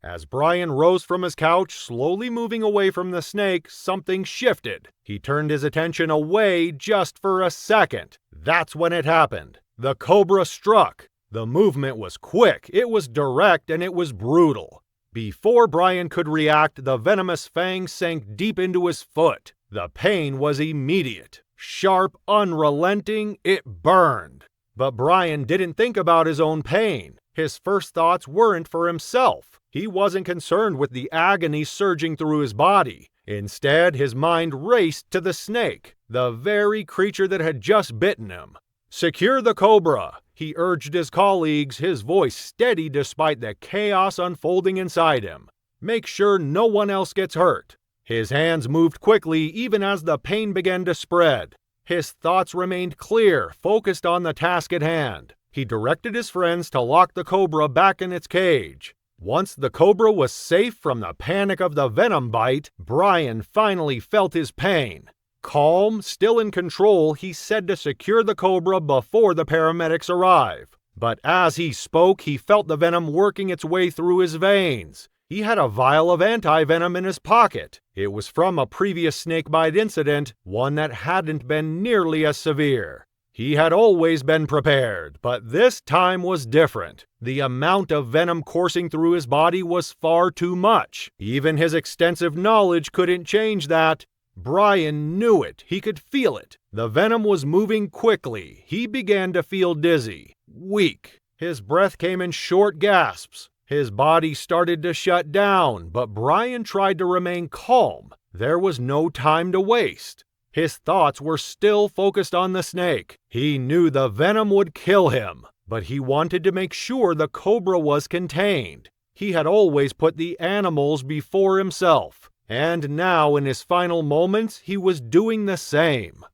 As Brian rose from his couch, slowly moving away from the snake, something shifted. He turned his attention away just for a second. That's when it happened. The cobra struck. The movement was quick, it was direct, and it was brutal. Before Brian could react, the venomous fang sank deep into his foot. The pain was immediate. Sharp, unrelenting, it burned. But Brian didn't think about his own pain. His first thoughts weren't for himself. He wasn't concerned with the agony surging through his body. Instead, his mind raced to the snake, the very creature that had just bitten him. "Secure the cobra," he urged his colleagues, his voice steady despite the chaos unfolding inside him. "Make sure no one else gets hurt." His hands moved quickly even as the pain began to spread. His thoughts remained clear, focused on the task at hand. He directed his friends to lock the cobra back in its cage. Once the cobra was safe from the panic of the venom bite, Brian finally felt his pain. Calm, still in control, he said to secure the cobra before the paramedics arrive. But as he spoke, he felt the venom working its way through his veins. He had a vial of anti-venom in his pocket. It was from a previous snakebite incident, one that hadn't been nearly as severe. He had always been prepared, but this time was different. The amount of venom coursing through his body was far too much. Even his extensive knowledge couldn't change that. Brian knew it. He could feel it. The venom was moving quickly. He began to feel dizzy, weak. His breath came in short gasps. His body started to shut down, but Brian tried to remain calm. There was no time to waste. His thoughts were still focused on the snake. He knew the venom would kill him, but he wanted to make sure the cobra was contained. He had always put the animals before himself, and now in his final moments he was doing the same.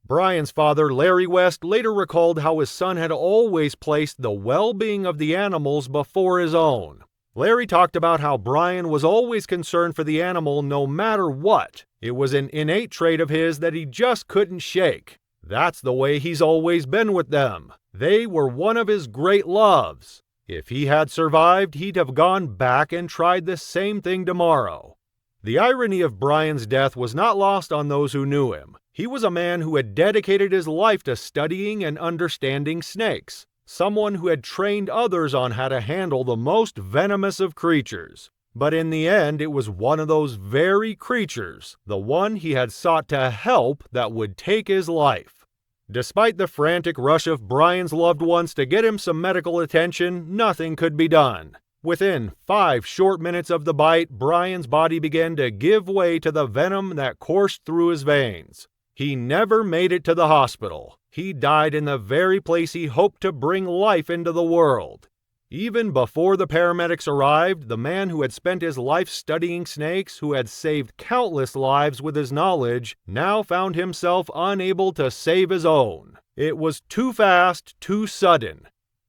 Brian's father, Larry West, later recalled how his son had always placed the well-being of the animals before his own. Larry talked about how Brian was always concerned for the animal no matter what. It was an innate trait of his that he just couldn't shake. That's the way he's always been with them. They were one of his great loves. If he had survived, he'd have gone back and tried the same thing tomorrow. The irony of Brian's death was not lost on those who knew him. He was a man who had dedicated his life to studying and understanding snakes, someone who had trained others on how to handle the most venomous of creatures. But in the end, it was one of those very creatures, the one he had sought to help, that would take his life. Despite the frantic rush of Brian's loved ones to get him some medical attention, nothing could be done. Within 5 short minutes of the bite, Brian's body began to give way to the venom that coursed through his veins. He never made it to the hospital. He died in the very place he hoped to bring life into the world. Even before the paramedics arrived, the man who had spent his life studying snakes, who had saved countless lives with his knowledge, now found himself unable to save his own. It was too fast, too sudden.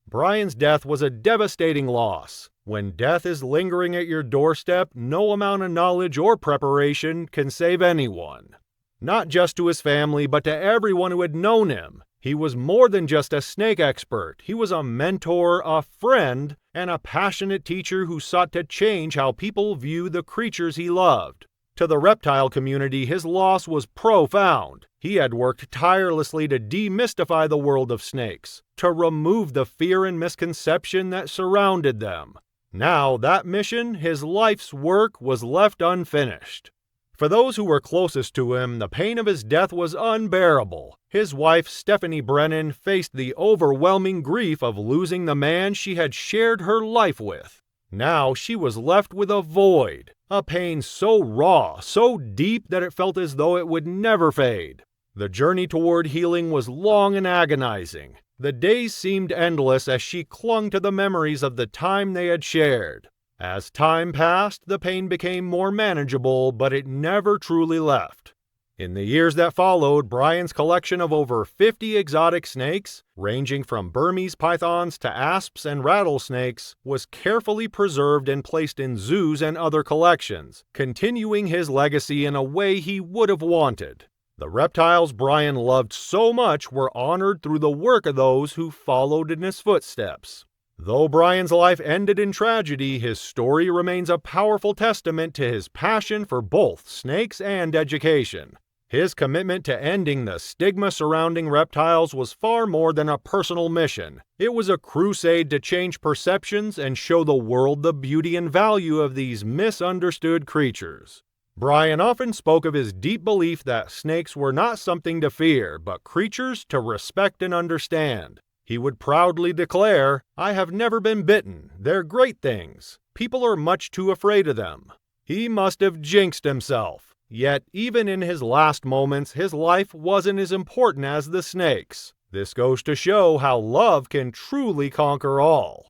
Brian's death was a devastating loss. When death is lingering at your doorstep, no amount of knowledge or preparation can save anyone. Not just to his family, but to everyone who had known him. He was more than just a snake expert. He was a mentor, a friend, and a passionate teacher who sought to change how people view the creatures he loved. To the reptile community, his loss was profound. He had worked tirelessly to demystify the world of snakes, to remove the fear and misconception that surrounded them. Now, that mission, his life's work, was left unfinished. For those who were closest to him, the pain of his death was unbearable. His wife, Stephanie Brennan, faced the overwhelming grief of losing the man she had shared her life with. Now she was left with a void, a pain so raw, so deep that it felt as though it would never fade. The journey toward healing was long and agonizing. The days seemed endless as she clung to the memories of the time they had shared. As time passed, the pain became more manageable, but it never truly left. In the years that followed, Brian's collection of over 50 exotic snakes, ranging from Burmese pythons to asps and rattlesnakes, was carefully preserved and placed in zoos and other collections, continuing his legacy in a way he would have wanted. The reptiles Brian loved so much were honored through the work of those who followed in his footsteps. Though Brian's life ended in tragedy, his story remains a powerful testament to his passion for both snakes and education. His commitment to ending the stigma surrounding reptiles was far more than a personal mission. It was a crusade to change perceptions and show the world the beauty and value of these misunderstood creatures. Brian often spoke of his deep belief that snakes were not something to fear, but creatures to respect and understand. He would proudly declare, "I have never been bitten. They're great things. People are much too afraid of them." He must have jinxed himself. Yet, even in his last moments, his life wasn't as important as the snakes. This goes to show how love can truly conquer all.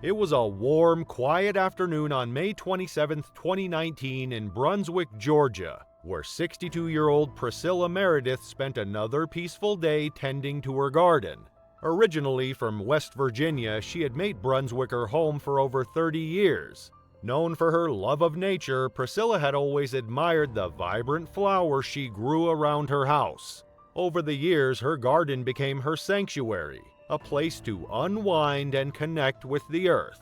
It was a warm, quiet afternoon on May 27, 2019 in Brunswick, Georgia. where 62-year-old Priscilla Meredith spent another peaceful day tending to her garden. Originally from West Virginia, she had made Brunswick her home for over 30 years. Known for her love of nature, Priscilla had always admired the vibrant flowers she grew around her house. Over the years, her garden became her sanctuary, a place to unwind and connect with the earth.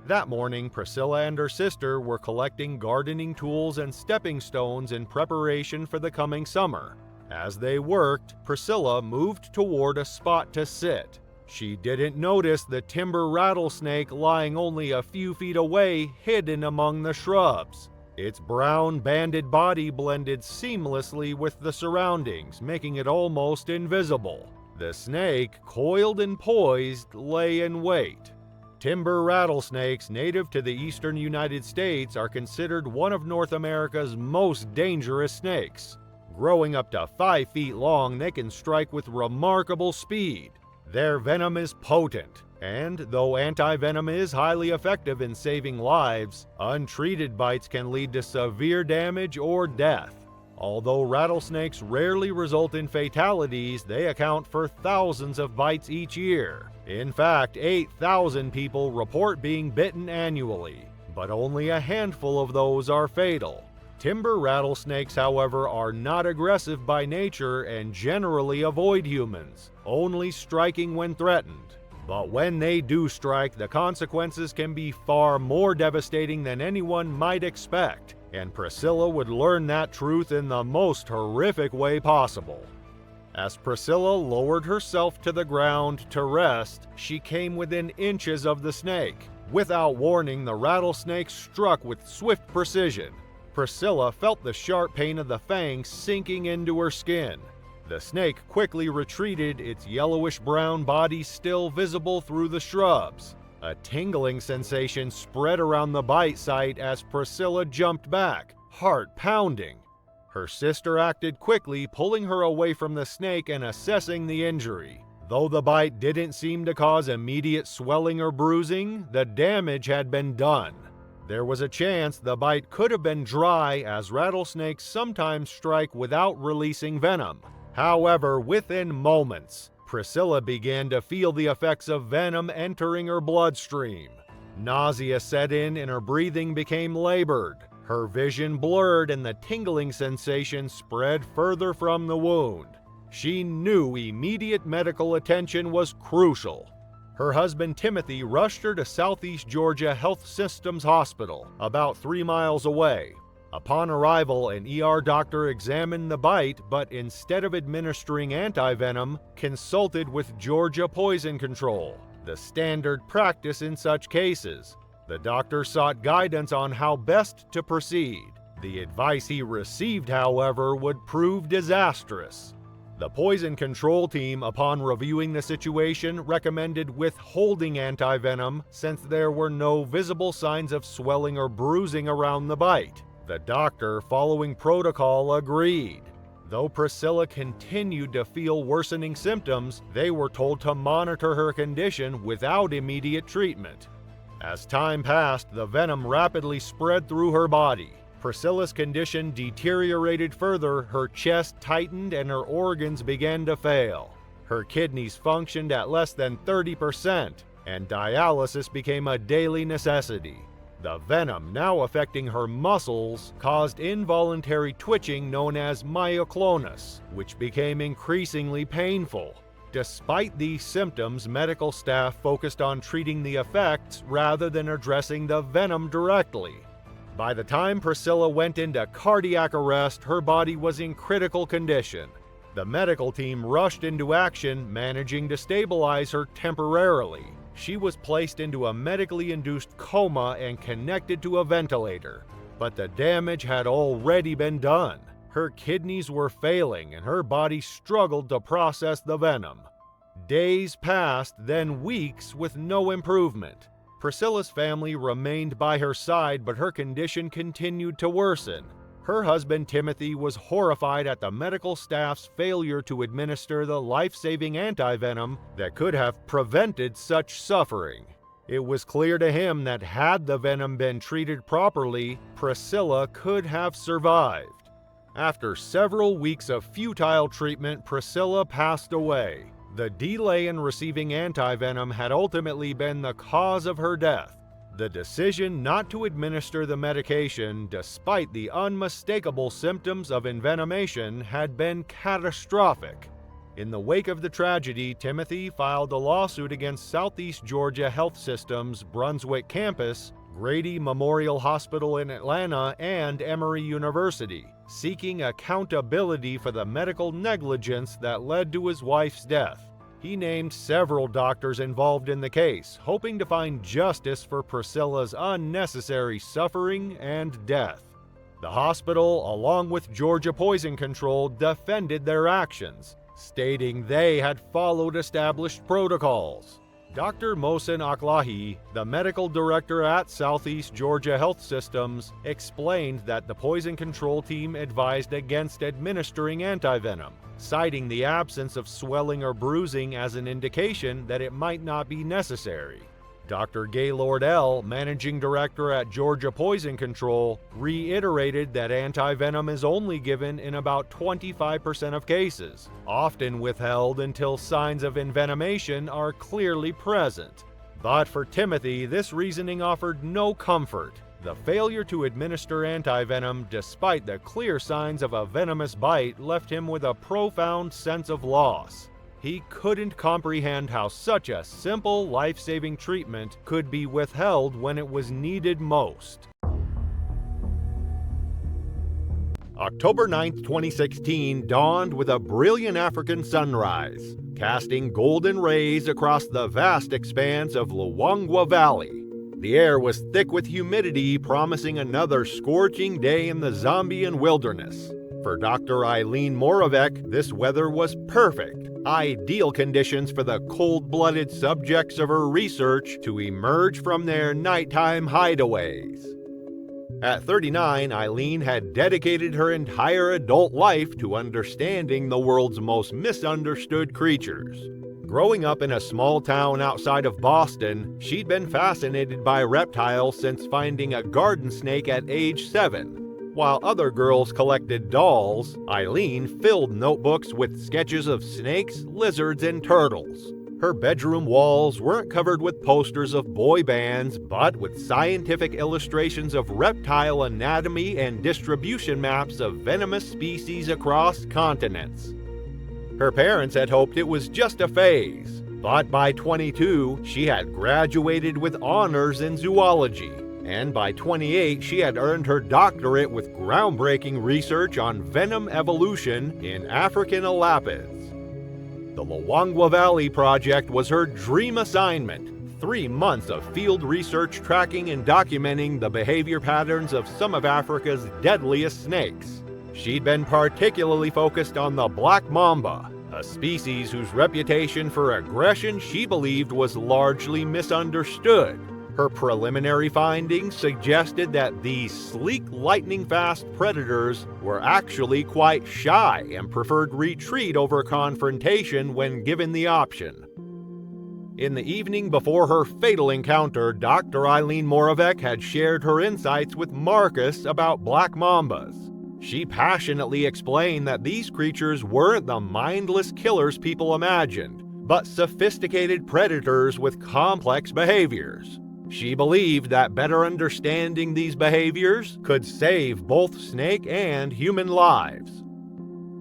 That morning, Priscilla and her sister were collecting gardening tools and stepping stones in preparation for the coming summer. As they worked, Priscilla moved toward a spot to sit. She didn't notice the timber rattlesnake lying only a few feet away, hidden among the shrubs. Its brown banded body blended seamlessly with the surroundings, making it almost invisible. The snake, coiled and poised, lay in wait. Timber rattlesnakes native to the eastern United States are considered one of North America's most dangerous snakes. Growing up to 5 feet long, they can strike with remarkable speed. Their venom is potent, and though anti-venom is highly effective in saving lives, untreated bites can lead to severe damage or death. Although rattlesnakes rarely result in fatalities, they account for thousands of bites each year. In fact, 8,000 people report being bitten annually, but only a handful of those are fatal. Timber rattlesnakes, however, are not aggressive by nature and generally avoid humans, only striking when threatened. But when they do strike, the consequences can be far more devastating than anyone might expect, and Priscilla would learn that truth in the most horrific way possible. As Priscilla lowered herself to the ground to rest, she came within inches of the snake. Without warning, the rattlesnake struck with swift precision. Priscilla felt the sharp pain of the fangs sinking into her skin. The snake quickly retreated, its yellowish-brown body still visible through the shrubs. A tingling sensation spread around the bite site as Priscilla jumped back, heart pounding. Her sister acted quickly, pulling her away from the snake and assessing the injury. Though the bite didn't seem to cause immediate swelling or bruising, the damage had been done. There was a chance the bite could have been dry, as rattlesnakes sometimes strike without releasing venom. However, within moments, Priscilla began to feel the effects of venom entering her bloodstream. Nausea set in and her breathing became labored. Her vision blurred and the tingling sensation spread further from the wound. She knew immediate medical attention was crucial. Her husband Timothy rushed her to Southeast Georgia Health Systems Hospital, about 3 miles away. Upon arrival, an ER doctor examined the bite, but instead of administering anti-venom, consulted with Georgia Poison Control, the standard practice in such cases. The doctor sought guidance on how best to proceed. The advice he received, however, would prove disastrous. The poison control team, upon reviewing the situation, recommended withholding anti-venom since there were no visible signs of swelling or bruising around the bite. The doctor, following protocol, agreed. Though Priscilla continued to feel worsening symptoms, they were told to monitor her condition without immediate treatment. As time passed, the venom rapidly spread through her body. Priscilla's condition deteriorated further, her chest tightened and her organs began to fail. Her kidneys functioned at less than 30%, and dialysis became a daily necessity. The venom, now affecting her muscles, caused involuntary twitching known as myoclonus, which became increasingly painful. Despite these symptoms, medical staff focused on treating the effects rather than addressing the venom directly. By the time Priscilla went into cardiac arrest, her body was in critical condition. The medical team rushed into action, managing to stabilize her temporarily. She was placed into a medically induced coma and connected to a ventilator. But the damage had already been done. Her kidneys were failing and her body struggled to process the venom. Days passed, then weeks, with no improvement. Priscilla's family remained by her side, but her condition continued to worsen. Her husband Timothy was horrified at the medical staff's failure to administer the life-saving anti-venom that could have prevented such suffering. It was clear to him that had the venom been treated properly, Priscilla could have survived. After several weeks of futile treatment, Priscilla passed away. The delay in receiving antivenom had ultimately been the cause of her death. The decision not to administer the medication, despite the unmistakable symptoms of envenomation, had been catastrophic. In the wake of the tragedy, Timothy filed a lawsuit against Southeast Georgia Health System's Brunswick campus, Grady Memorial Hospital in Atlanta, and Emory University, seeking accountability for the medical negligence that led to his wife's death. He named several doctors involved in the case, hoping to find justice for Priscilla's unnecessary suffering and death. The hospital, along with Georgia Poison Control, defended their actions, stating they had followed established protocols. Dr. Mohsen Aklahi, the medical director at Southeast Georgia Health Systems, explained that the poison control team advised against administering antivenom, citing the absence of swelling or bruising as an indication that it might not be necessary. Dr. Gaylord L., managing director at Georgia Poison Control, reiterated that antivenom is only given in about 25% of cases, often withheld until signs of envenomation are clearly present. But for Timothy, this reasoning offered no comfort. The failure to administer antivenom, despite the clear signs of a venomous bite, left him with a profound sense of loss. He couldn't comprehend how such a simple, life-saving treatment could be withheld when it was needed most. October 9, 2016 dawned with a brilliant African sunrise, casting golden rays across the vast expanse of Luangwa Valley. The air was thick with humidity, promising another scorching day in the Zambian wilderness. For Dr. Eileen Moravec, this weather was perfect, ideal conditions for the cold-blooded subjects of her research to emerge from their nighttime hideaways. At 39, Eileen had dedicated her entire adult life to understanding the world's most misunderstood creatures. Growing up in a small town outside of Boston, she'd been fascinated by reptiles since finding a garden snake at age 7. While other girls collected dolls, Eileen filled notebooks with sketches of snakes, lizards, and turtles. Her bedroom walls weren't covered with posters of boy bands, but with scientific illustrations of reptile anatomy and distribution maps of venomous species across continents. Her parents had hoped it was just a phase, but by 22, she had graduated with honors in zoology. And by 28, she had earned her doctorate with groundbreaking research on venom evolution in African elapids. The Luangwa Valley Project was her dream assignment, 3 months of field research tracking and documenting the behavior patterns of some of Africa's deadliest snakes. She'd been particularly focused on the black mamba, a species whose reputation for aggression she believed was largely misunderstood. Her preliminary findings suggested that these sleek, lightning-fast predators were actually quite shy and preferred retreat over confrontation when given the option. In the evening before her fatal encounter, Dr. Eileen Moravec had shared her insights with Marcus about black mambas. She passionately explained that these creatures weren't the mindless killers people imagined, but sophisticated predators with complex behaviors. She believed that better understanding these behaviors could save both snake and human lives.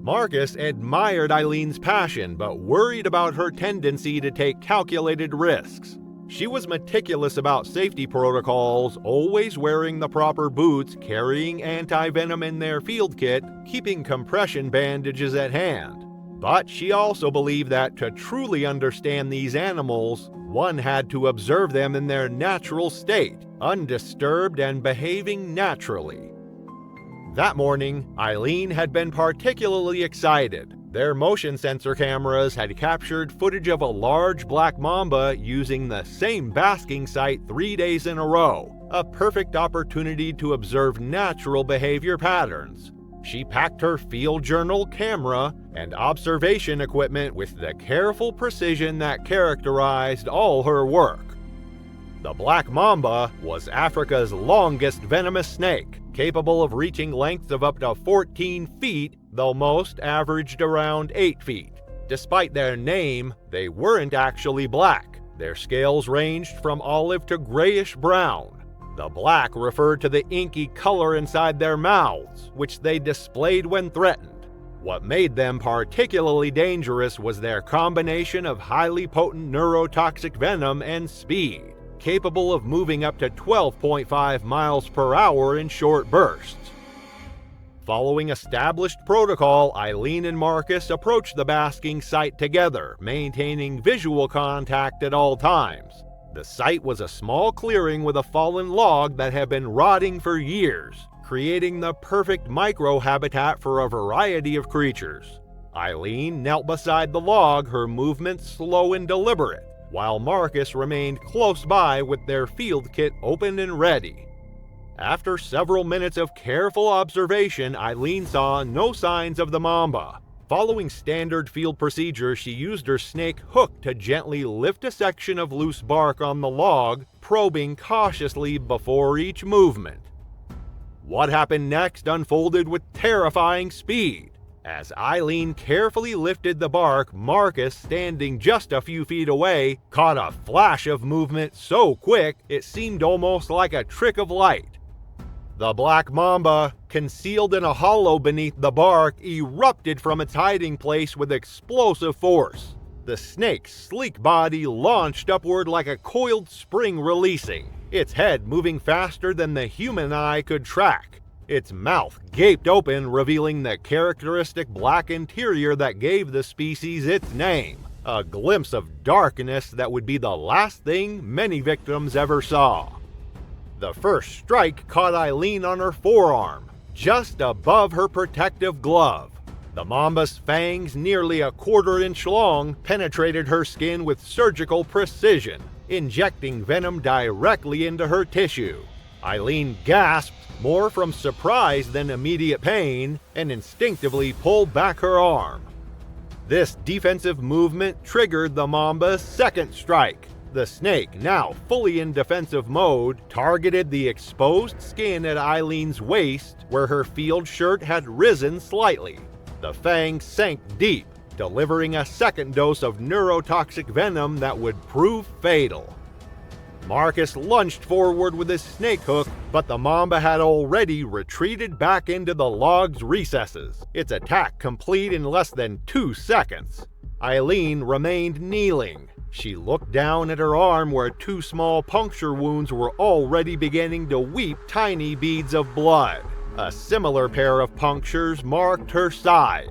Marcus admired Eileen's passion, but worried about her tendency to take calculated risks. She was meticulous about safety protocols, always wearing the proper boots, carrying antivenom in their field kit, keeping compression bandages at hand. But she also believed that to truly understand these animals, one had to observe them in their natural state, undisturbed and behaving naturally. That morning, Eileen had been particularly excited. Their motion sensor cameras had captured footage of a large black mamba using the same basking site 3 days in a row, a perfect opportunity to observe natural behavior patterns. She packed her field journal, camera, and observation equipment with the careful precision that characterized all her work. The black mamba was Africa's longest venomous snake, capable of reaching lengths of up to 14 feet, though most averaged around 8 feet. Despite their name, they weren't actually black. Their scales ranged from olive to grayish brown. The black referred to the inky color inside their mouths, which they displayed when threatened. What made them particularly dangerous was their combination of highly potent neurotoxic venom and speed, capable of moving up to 12.5 miles per hour in short bursts. Following established protocol, Eileen and Marcus approached the basking site together, maintaining visual contact at all times. The site was a small clearing with a fallen log that had been rotting for years, creating the perfect micro-habitat for a variety of creatures. Eileen knelt beside the log, her movements slow and deliberate, while Marcus remained close by with their field kit open and ready. After several minutes of careful observation, Eileen saw no signs of the mamba. Following standard field procedure, she used her snake hook to gently lift a section of loose bark on the log, probing cautiously before each movement. What happened next unfolded with terrifying speed. As Eileen carefully lifted the bark, Marcus, standing just a few feet away, caught a flash of movement so quick it seemed almost like a trick of light. The black mamba, concealed in a hollow beneath the bark, erupted from its hiding place with explosive force. The snake's sleek body launched upward like a coiled spring releasing, its head moving faster than the human eye could track. Its mouth gaped open, revealing the characteristic black interior that gave the species its name, a glimpse of darkness that would be the last thing many victims ever saw. The first strike caught Eileen on her forearm, just above her protective glove. The mamba's fangs, nearly a quarter-inch long, penetrated her skin with surgical precision, injecting venom directly into her tissue. Eileen gasped, more from surprise than immediate pain, and instinctively pulled back her arm. This defensive movement triggered the mamba's second strike. The snake, now fully in defensive mode, targeted the exposed skin at Eileen's waist, where her field shirt had risen slightly. The fang sank deep, delivering a second dose of neurotoxic venom that would prove fatal. Marcus lunged forward with his snake hook, but the mamba had already retreated back into the log's recesses, its attack complete in less than 2 seconds. Eileen remained kneeling. She looked down at her arm where 2 small puncture wounds were already beginning to weep tiny beads of blood. A similar pair of punctures marked her side.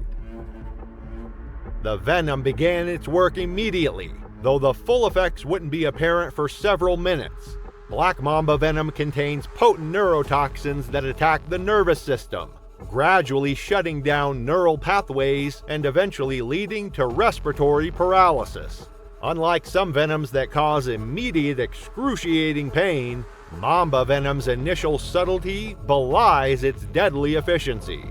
The venom began its work immediately, though the full effects wouldn't be apparent for several minutes. Black mamba venom contains potent neurotoxins that attack the nervous system, gradually shutting down neural pathways and eventually leading to respiratory paralysis. Unlike some venoms that cause immediate excruciating pain, mamba venom's initial subtlety belies its deadly efficiency.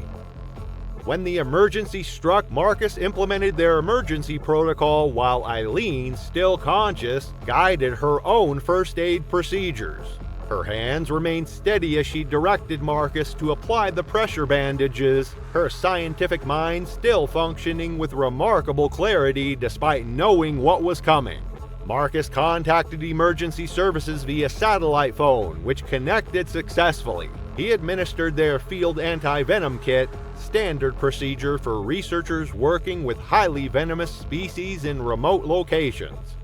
When the emergency struck, Marcus implemented their emergency protocol while Eileen, still conscious, guided her own first aid procedures. Her hands remained steady as she directed Marcus to apply the pressure bandages, her scientific mind still functioning with remarkable clarity despite knowing what was coming. Marcus contacted emergency services via satellite phone, which connected successfully. He administered their field anti-venom kit, standard procedure for researchers working with highly venomous species in remote locations.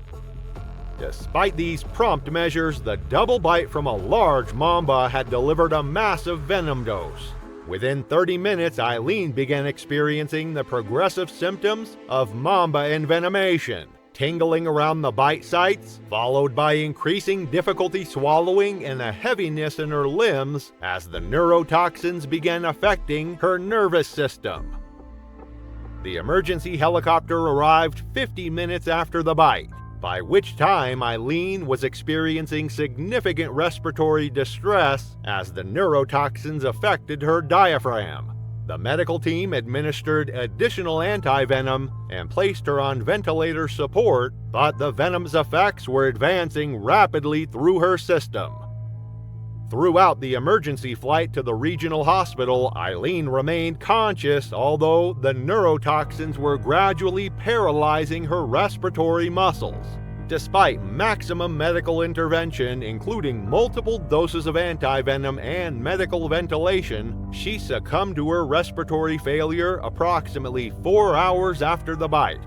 Despite these prompt measures, the double bite from a large mamba had delivered a massive venom dose. Within 30 minutes, Eileen began experiencing the progressive symptoms of mamba envenomation, tingling around the bite sites, followed by increasing difficulty swallowing and a heaviness in her limbs as the neurotoxins began affecting her nervous system. The emergency helicopter arrived 50 minutes after the bite, by which time Eileen was experiencing significant respiratory distress as the neurotoxins affected her diaphragm. The medical team administered additional anti-venom and placed her on ventilator support, but the venom's effects were advancing rapidly through her system. Throughout the emergency flight to the regional hospital, Eileen remained conscious, although the neurotoxins were gradually paralyzing her respiratory muscles. Despite maximum medical intervention, including multiple doses of antivenom and medical ventilation, she succumbed to her respiratory failure approximately 4 hours after the bite.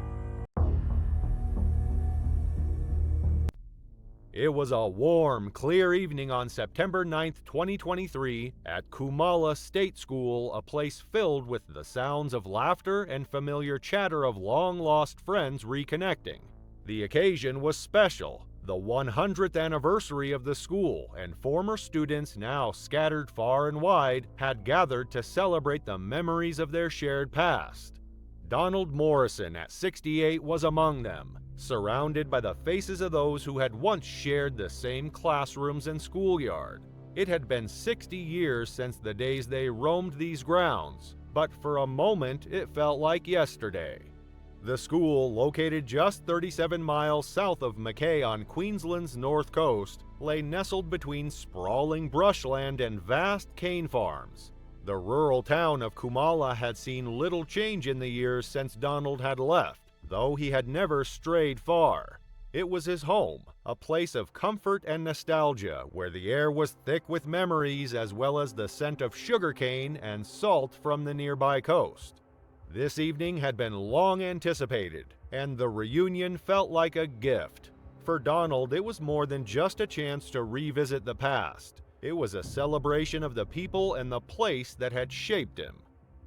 It was a warm, clear evening on September 9, 2023, at Kumala State School, a place filled with the sounds of laughter and familiar chatter of long-lost friends reconnecting. The occasion was special, the 100th anniversary of the school, and former students, now scattered far and wide, had gathered to celebrate the memories of their shared past. Donald Morrison, at 68, was among them, surrounded by the faces of those who had once shared the same classrooms and schoolyard. It had been 60 years since the days they roamed these grounds, but for a moment it felt like yesterday. The school, located just 37 miles south of Mackay on Queensland's north coast, lay nestled between sprawling brushland and vast cane farms. The rural town of Kumala had seen little change in the years since Donald had left, though he had never strayed far. It was his home, a place of comfort and nostalgia, where the air was thick with memories as well as the scent of sugarcane and salt from the nearby coast. This evening had been long anticipated, and the reunion felt like a gift. For Donald, it was more than just a chance to revisit the past. It was a celebration of the people and the place that had shaped him.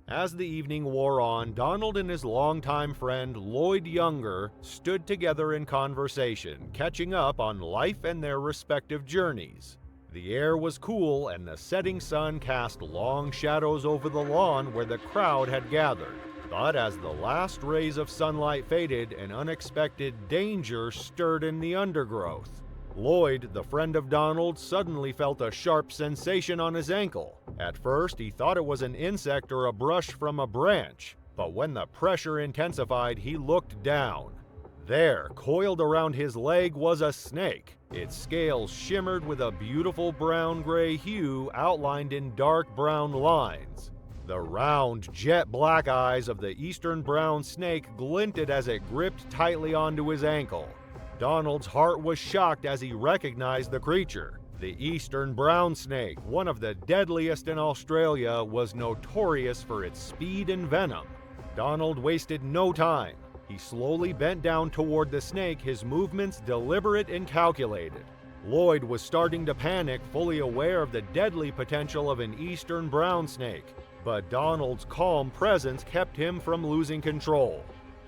As the evening wore on, Donald and his longtime friend Lloyd Younger stood together in conversation, catching up on life and their respective journeys. The air was cool, and the setting sun cast long shadows over the lawn where the crowd had gathered. But as the last rays of sunlight faded, an unexpected danger stirred in the undergrowth. Lloyd, the friend of Donald, suddenly felt a sharp sensation on his ankle. At first, he thought it was an insect or a brush from a branch, but when the pressure intensified, he looked down. There, coiled around his leg, was a snake. Its scales shimmered with a beautiful brown-gray hue outlined in dark brown lines. The round, jet-black eyes of the eastern brown snake glinted as it gripped tightly onto his ankle. Donald's heart was shocked as he recognized the creature. The eastern brown snake, one of the deadliest in Australia, was notorious for its speed and venom. Donald wasted no time. He slowly bent down toward the snake, his movements deliberate and calculated. Lloyd was starting to panic, fully aware of the deadly potential of an eastern brown snake, but Donald's calm presence kept him from losing control.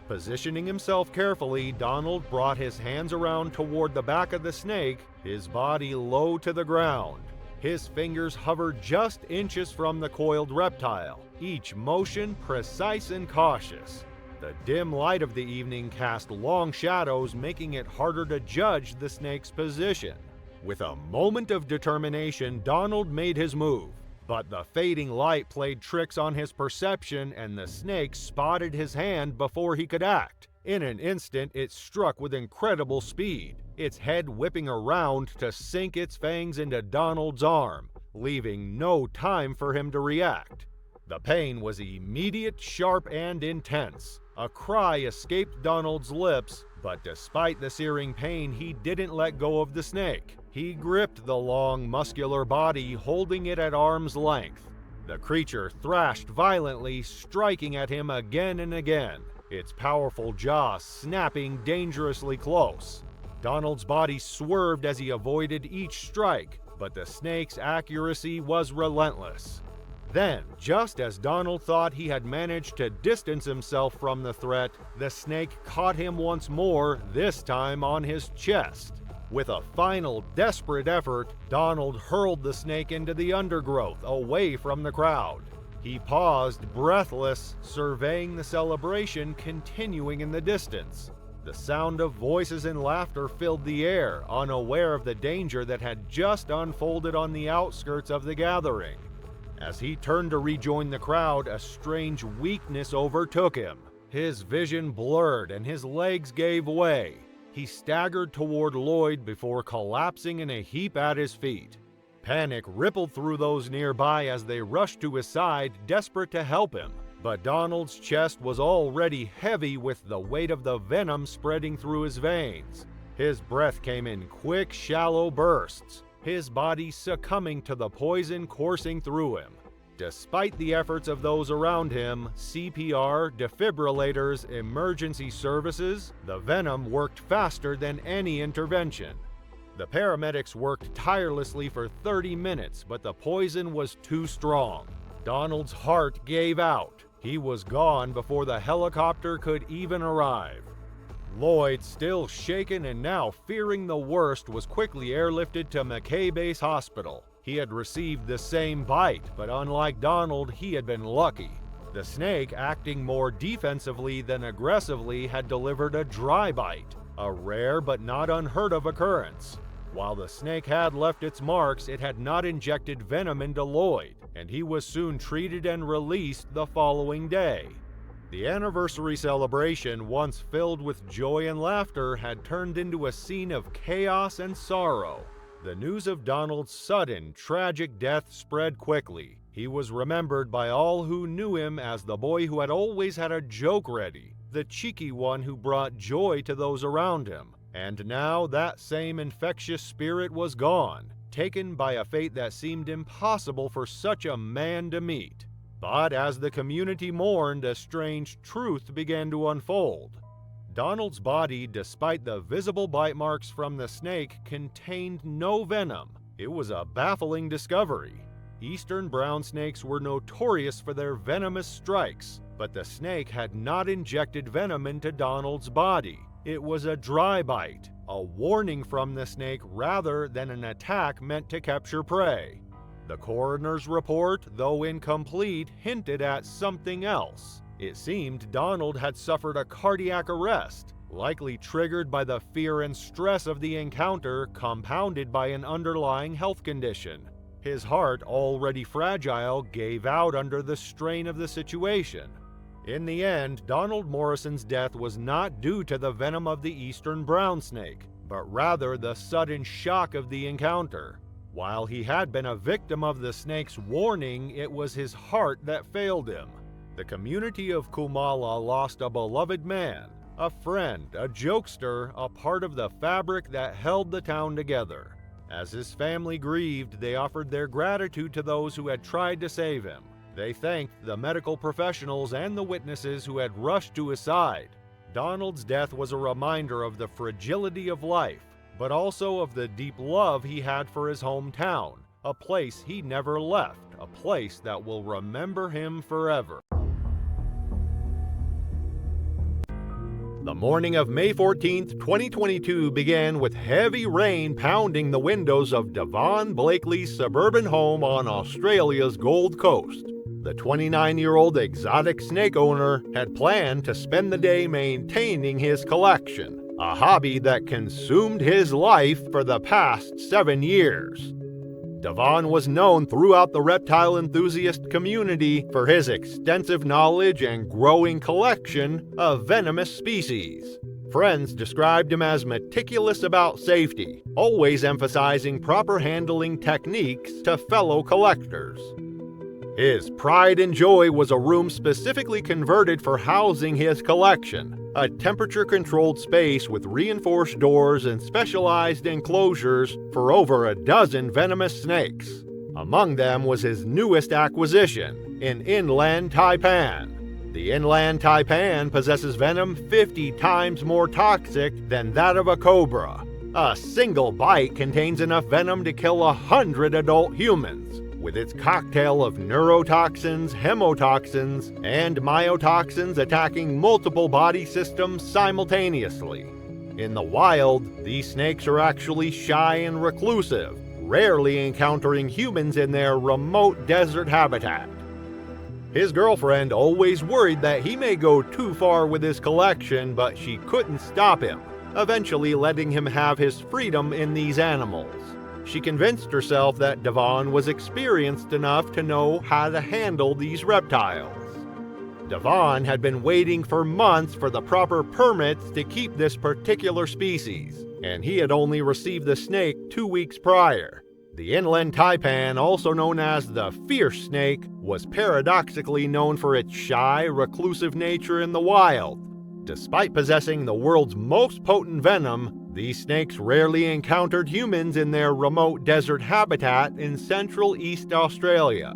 Positioning himself carefully, Donald brought his hands around toward the back of the snake, his body low to the ground. His fingers hovered just inches from the coiled reptile, each motion precise and cautious. The dim light of the evening cast long shadows, making it harder to judge the snake's position. With a moment of determination, Donald made his move. But the fading light played tricks on his perception, and the snake spotted his hand before he could act. In an instant, it struck with incredible speed, its head whipping around to sink its fangs into Donald's arm, leaving no time for him to react. The pain was immediate, sharp, and intense. A cry escaped Donald's lips, but despite the searing pain, he didn't let go of the snake. He gripped the long, muscular body, holding it at arm's length. The creature thrashed violently, striking at him again and again, its powerful jaw snapping dangerously close. Donald's body swerved as he avoided each strike, but the snake's accuracy was relentless. Then, just as Donald thought he had managed to distance himself from the threat, the snake caught him once more, this time on his chest. With a final, desperate effort, Donald hurled the snake into the undergrowth, away from the crowd. He paused, breathless, surveying the celebration continuing in the distance. The sound of voices and laughter filled the air, unaware of the danger that had just unfolded on the outskirts of the gathering. As he turned to rejoin the crowd, a strange weakness overtook him. His vision blurred and his legs gave way. He staggered toward Lloyd before collapsing in a heap at his feet. Panic rippled through those nearby as they rushed to his side, desperate to help him. But Donald's chest was already heavy with the weight of the venom spreading through his veins. His breath came in quick, shallow bursts, his body succumbing to the poison coursing through him. Despite the efforts of those around him, CPR, defibrillators, emergency services, the venom worked faster than any intervention. The paramedics worked tirelessly for 30 minutes, but the poison was too strong. Donald's heart gave out. He was gone before the helicopter could even arrive. Lloyd, still shaken and now fearing the worst, was quickly airlifted to McKay Base Hospital. He had received the same bite, but unlike Donald, he had been lucky. The snake, acting more defensively than aggressively, had delivered a dry bite, a rare but not unheard of occurrence. While the snake had left its marks, it had not injected venom into Lloyd, and he was soon treated and released the following day. The anniversary celebration, once filled with joy and laughter, had turned into a scene of chaos and sorrow. The news of Donald's sudden, tragic death spread quickly. He was remembered by all who knew him as the boy who had always had a joke ready, the cheeky one who brought joy to those around him. And now that same infectious spirit was gone, taken by a fate that seemed impossible for such a man to meet. But as the community mourned, a strange truth began to unfold. Donald's body, despite the visible bite marks from the snake, contained no venom. It was a baffling discovery. Eastern brown snakes were notorious for their venomous strikes, but the snake had not injected venom into Donald's body. It was a dry bite, a warning from the snake rather than an attack meant to capture prey. The coroner's report, though incomplete, hinted at something else. It seemed Donald had suffered a cardiac arrest, likely triggered by the fear and stress of the encounter, compounded by an underlying health condition. His heart, already fragile, gave out under the strain of the situation. In the end, Donald Morrison's death was not due to the venom of the eastern brown snake, but rather the sudden shock of the encounter. While he had been a victim of the snake's warning, it was his heart that failed him. The community of Kumala lost a beloved man, a friend, a jokester, a part of the fabric that held the town together. As his family grieved, they offered their gratitude to those who had tried to save him. They thanked the medical professionals and the witnesses who had rushed to his side. Donald's death was a reminder of the fragility of life, but also of the deep love he had for his hometown, a place he never left, a place that will remember him forever. The morning of May 14, 2022 began with heavy rain pounding the windows of Devon Blakely's suburban home on Australia's Gold Coast. The 29-year-old exotic snake owner had planned to spend the day maintaining his collection, a hobby that consumed his life for the past 7 years. Devon was known throughout the reptile enthusiast community for his extensive knowledge and growing collection of venomous species. Friends described him as meticulous about safety, always emphasizing proper handling techniques to fellow collectors. His pride and joy was a room specifically converted for housing his collection, a temperature-controlled space with reinforced doors and specialized enclosures for over a dozen venomous snakes. Among them was his newest acquisition, an inland taipan. The inland taipan possesses venom 50 times more toxic than that of a cobra. A single bite contains enough venom to kill 100 adult humans, with its cocktail of neurotoxins, hemotoxins, and myotoxins attacking multiple body systems simultaneously. In the wild, these snakes are actually shy and reclusive, rarely encountering humans in their remote desert habitat. His girlfriend always worried that he may go too far with his collection, but she couldn't stop him, eventually letting him have his freedom in these animals. She convinced herself that Devon was experienced enough to know how to handle these reptiles. Devon had been waiting for months for the proper permits to keep this particular species, and he had only received the snake 2 weeks prior. The inland taipan, also known as the fierce snake, was paradoxically known for its shy, reclusive nature in the wild. Despite possessing the world's most potent venom, these snakes rarely encountered humans in their remote desert habitat in central East Australia.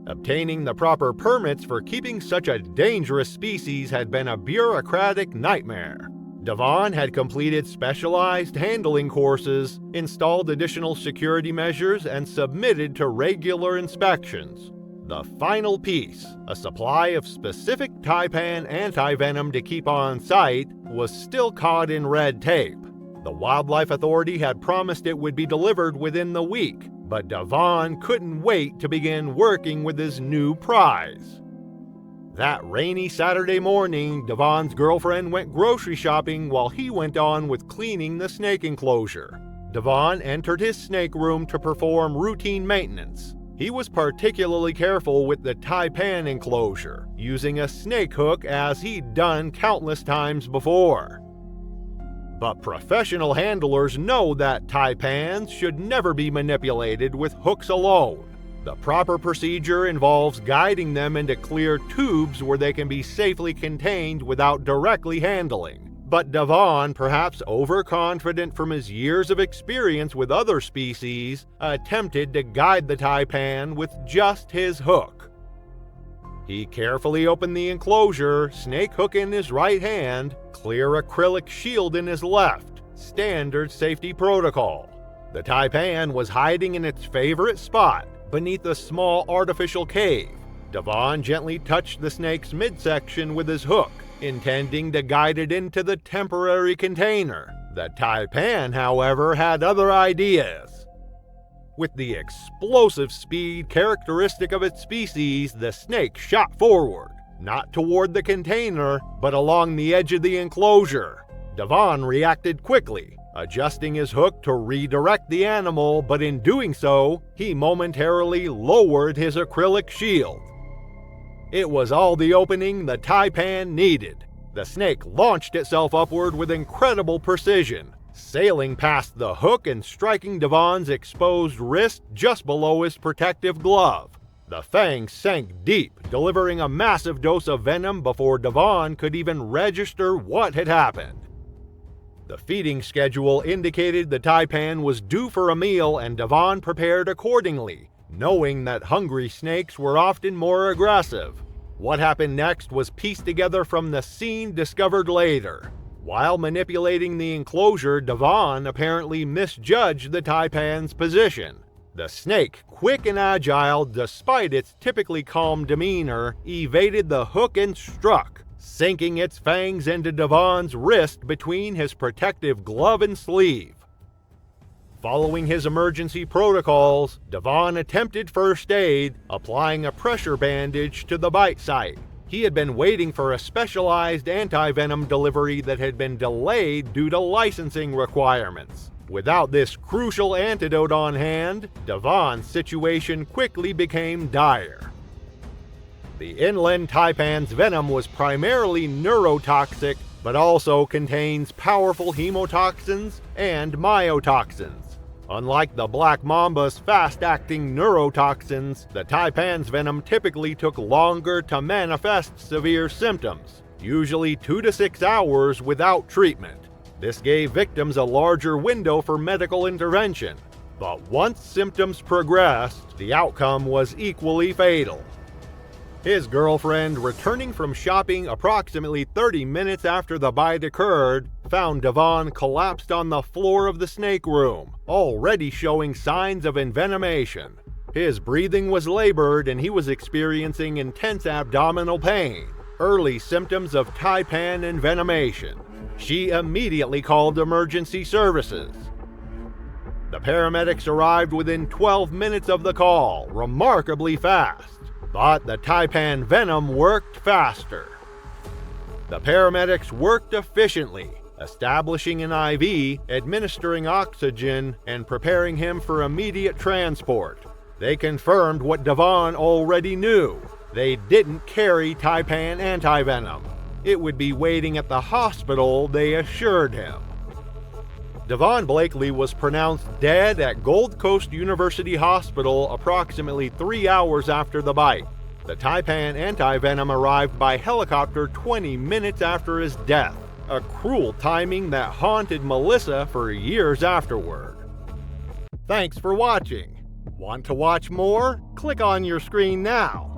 Obtaining the proper permits for keeping such a dangerous species had been a bureaucratic nightmare. Devon had completed specialized handling courses, installed additional security measures, and submitted to regular inspections. The final piece, a supply of specific taipan antivenom to keep on site, was still caught in red tape. The Wildlife Authority had promised it would be delivered within the week, but Devon couldn't wait to begin working with his new prize. That rainy Saturday morning, Devon's girlfriend went grocery shopping while he went on with cleaning the snake enclosure. Devon entered his snake room to perform routine maintenance. He was particularly careful with the taipan enclosure, using a snake hook as he'd done countless times before. But professional handlers know that taipans should never be manipulated with hooks alone. The proper procedure involves guiding them into clear tubes where they can be safely contained without directly handling. But Devon, perhaps overconfident from his years of experience with other species, attempted to guide the taipan with just his hook. He carefully opened the enclosure, snake hook in his right hand, clear acrylic shield in his left. Standard safety protocol. The taipan was hiding in its favorite spot, beneath a small artificial cave. Devon gently touched the snake's midsection with his hook, intending to guide it into the temporary container. The taipan, however, had other ideas. With the explosive speed characteristic of its species, the snake shot forward, not toward the container, but along the edge of the enclosure. Devon reacted quickly, adjusting his hook to redirect the animal, but in doing so, he momentarily lowered his acrylic shield. It was all the opening the taipan needed. The snake launched itself upward with incredible precision, sailing past the hook and striking Devon's exposed wrist just below his protective glove. The fang sank deep, delivering a massive dose of venom before Devon could even register what had happened. The feeding schedule indicated the taipan was due for a meal, and Devon prepared accordingly, knowing that hungry snakes were often more aggressive. What happened next was pieced together from the scene discovered later. While manipulating the enclosure, Devon apparently misjudged the taipan's position. The snake, quick and agile despite its typically calm demeanor, evaded the hook and struck, sinking its fangs into Devon's wrist between his protective glove and sleeve. Following his emergency protocols, Devon attempted first aid, applying a pressure bandage to the bite site. He had been waiting for a specialized antivenom delivery that had been delayed due to licensing requirements. Without this crucial antidote on hand, Devon's situation quickly became dire. The inland taipan's venom was primarily neurotoxic, but also contains powerful hemotoxins and myotoxins. Unlike the black mamba's fast-acting neurotoxins, the taipan's venom typically took longer to manifest severe symptoms, usually 2 to 6 hours without treatment. This gave victims a larger window for medical intervention, but once symptoms progressed, the outcome was equally fatal. His girlfriend, returning from shopping approximately 30 minutes after the bite occurred, found Devon collapsed on the floor of the snake room, already showing signs of envenomation. His breathing was labored and he was experiencing intense abdominal pain, early symptoms of taipan envenomation. She immediately called emergency services. The paramedics arrived within 12 minutes of the call, remarkably fast. But the taipan venom worked faster. The paramedics worked efficiently, establishing an IV, administering oxygen, and preparing him for immediate transport. They confirmed what Devon already knew. They didn't carry taipan antivenom. It would be waiting at the hospital, they assured him. Devon Blakely was pronounced dead at Gold Coast University Hospital approximately 3 hours after the bite. The taipan antivenom arrived by helicopter 20 minutes after his death, a cruel timing that haunted Melissa for years afterward. Thanks for watching. Want to watch more? Click on your screen now.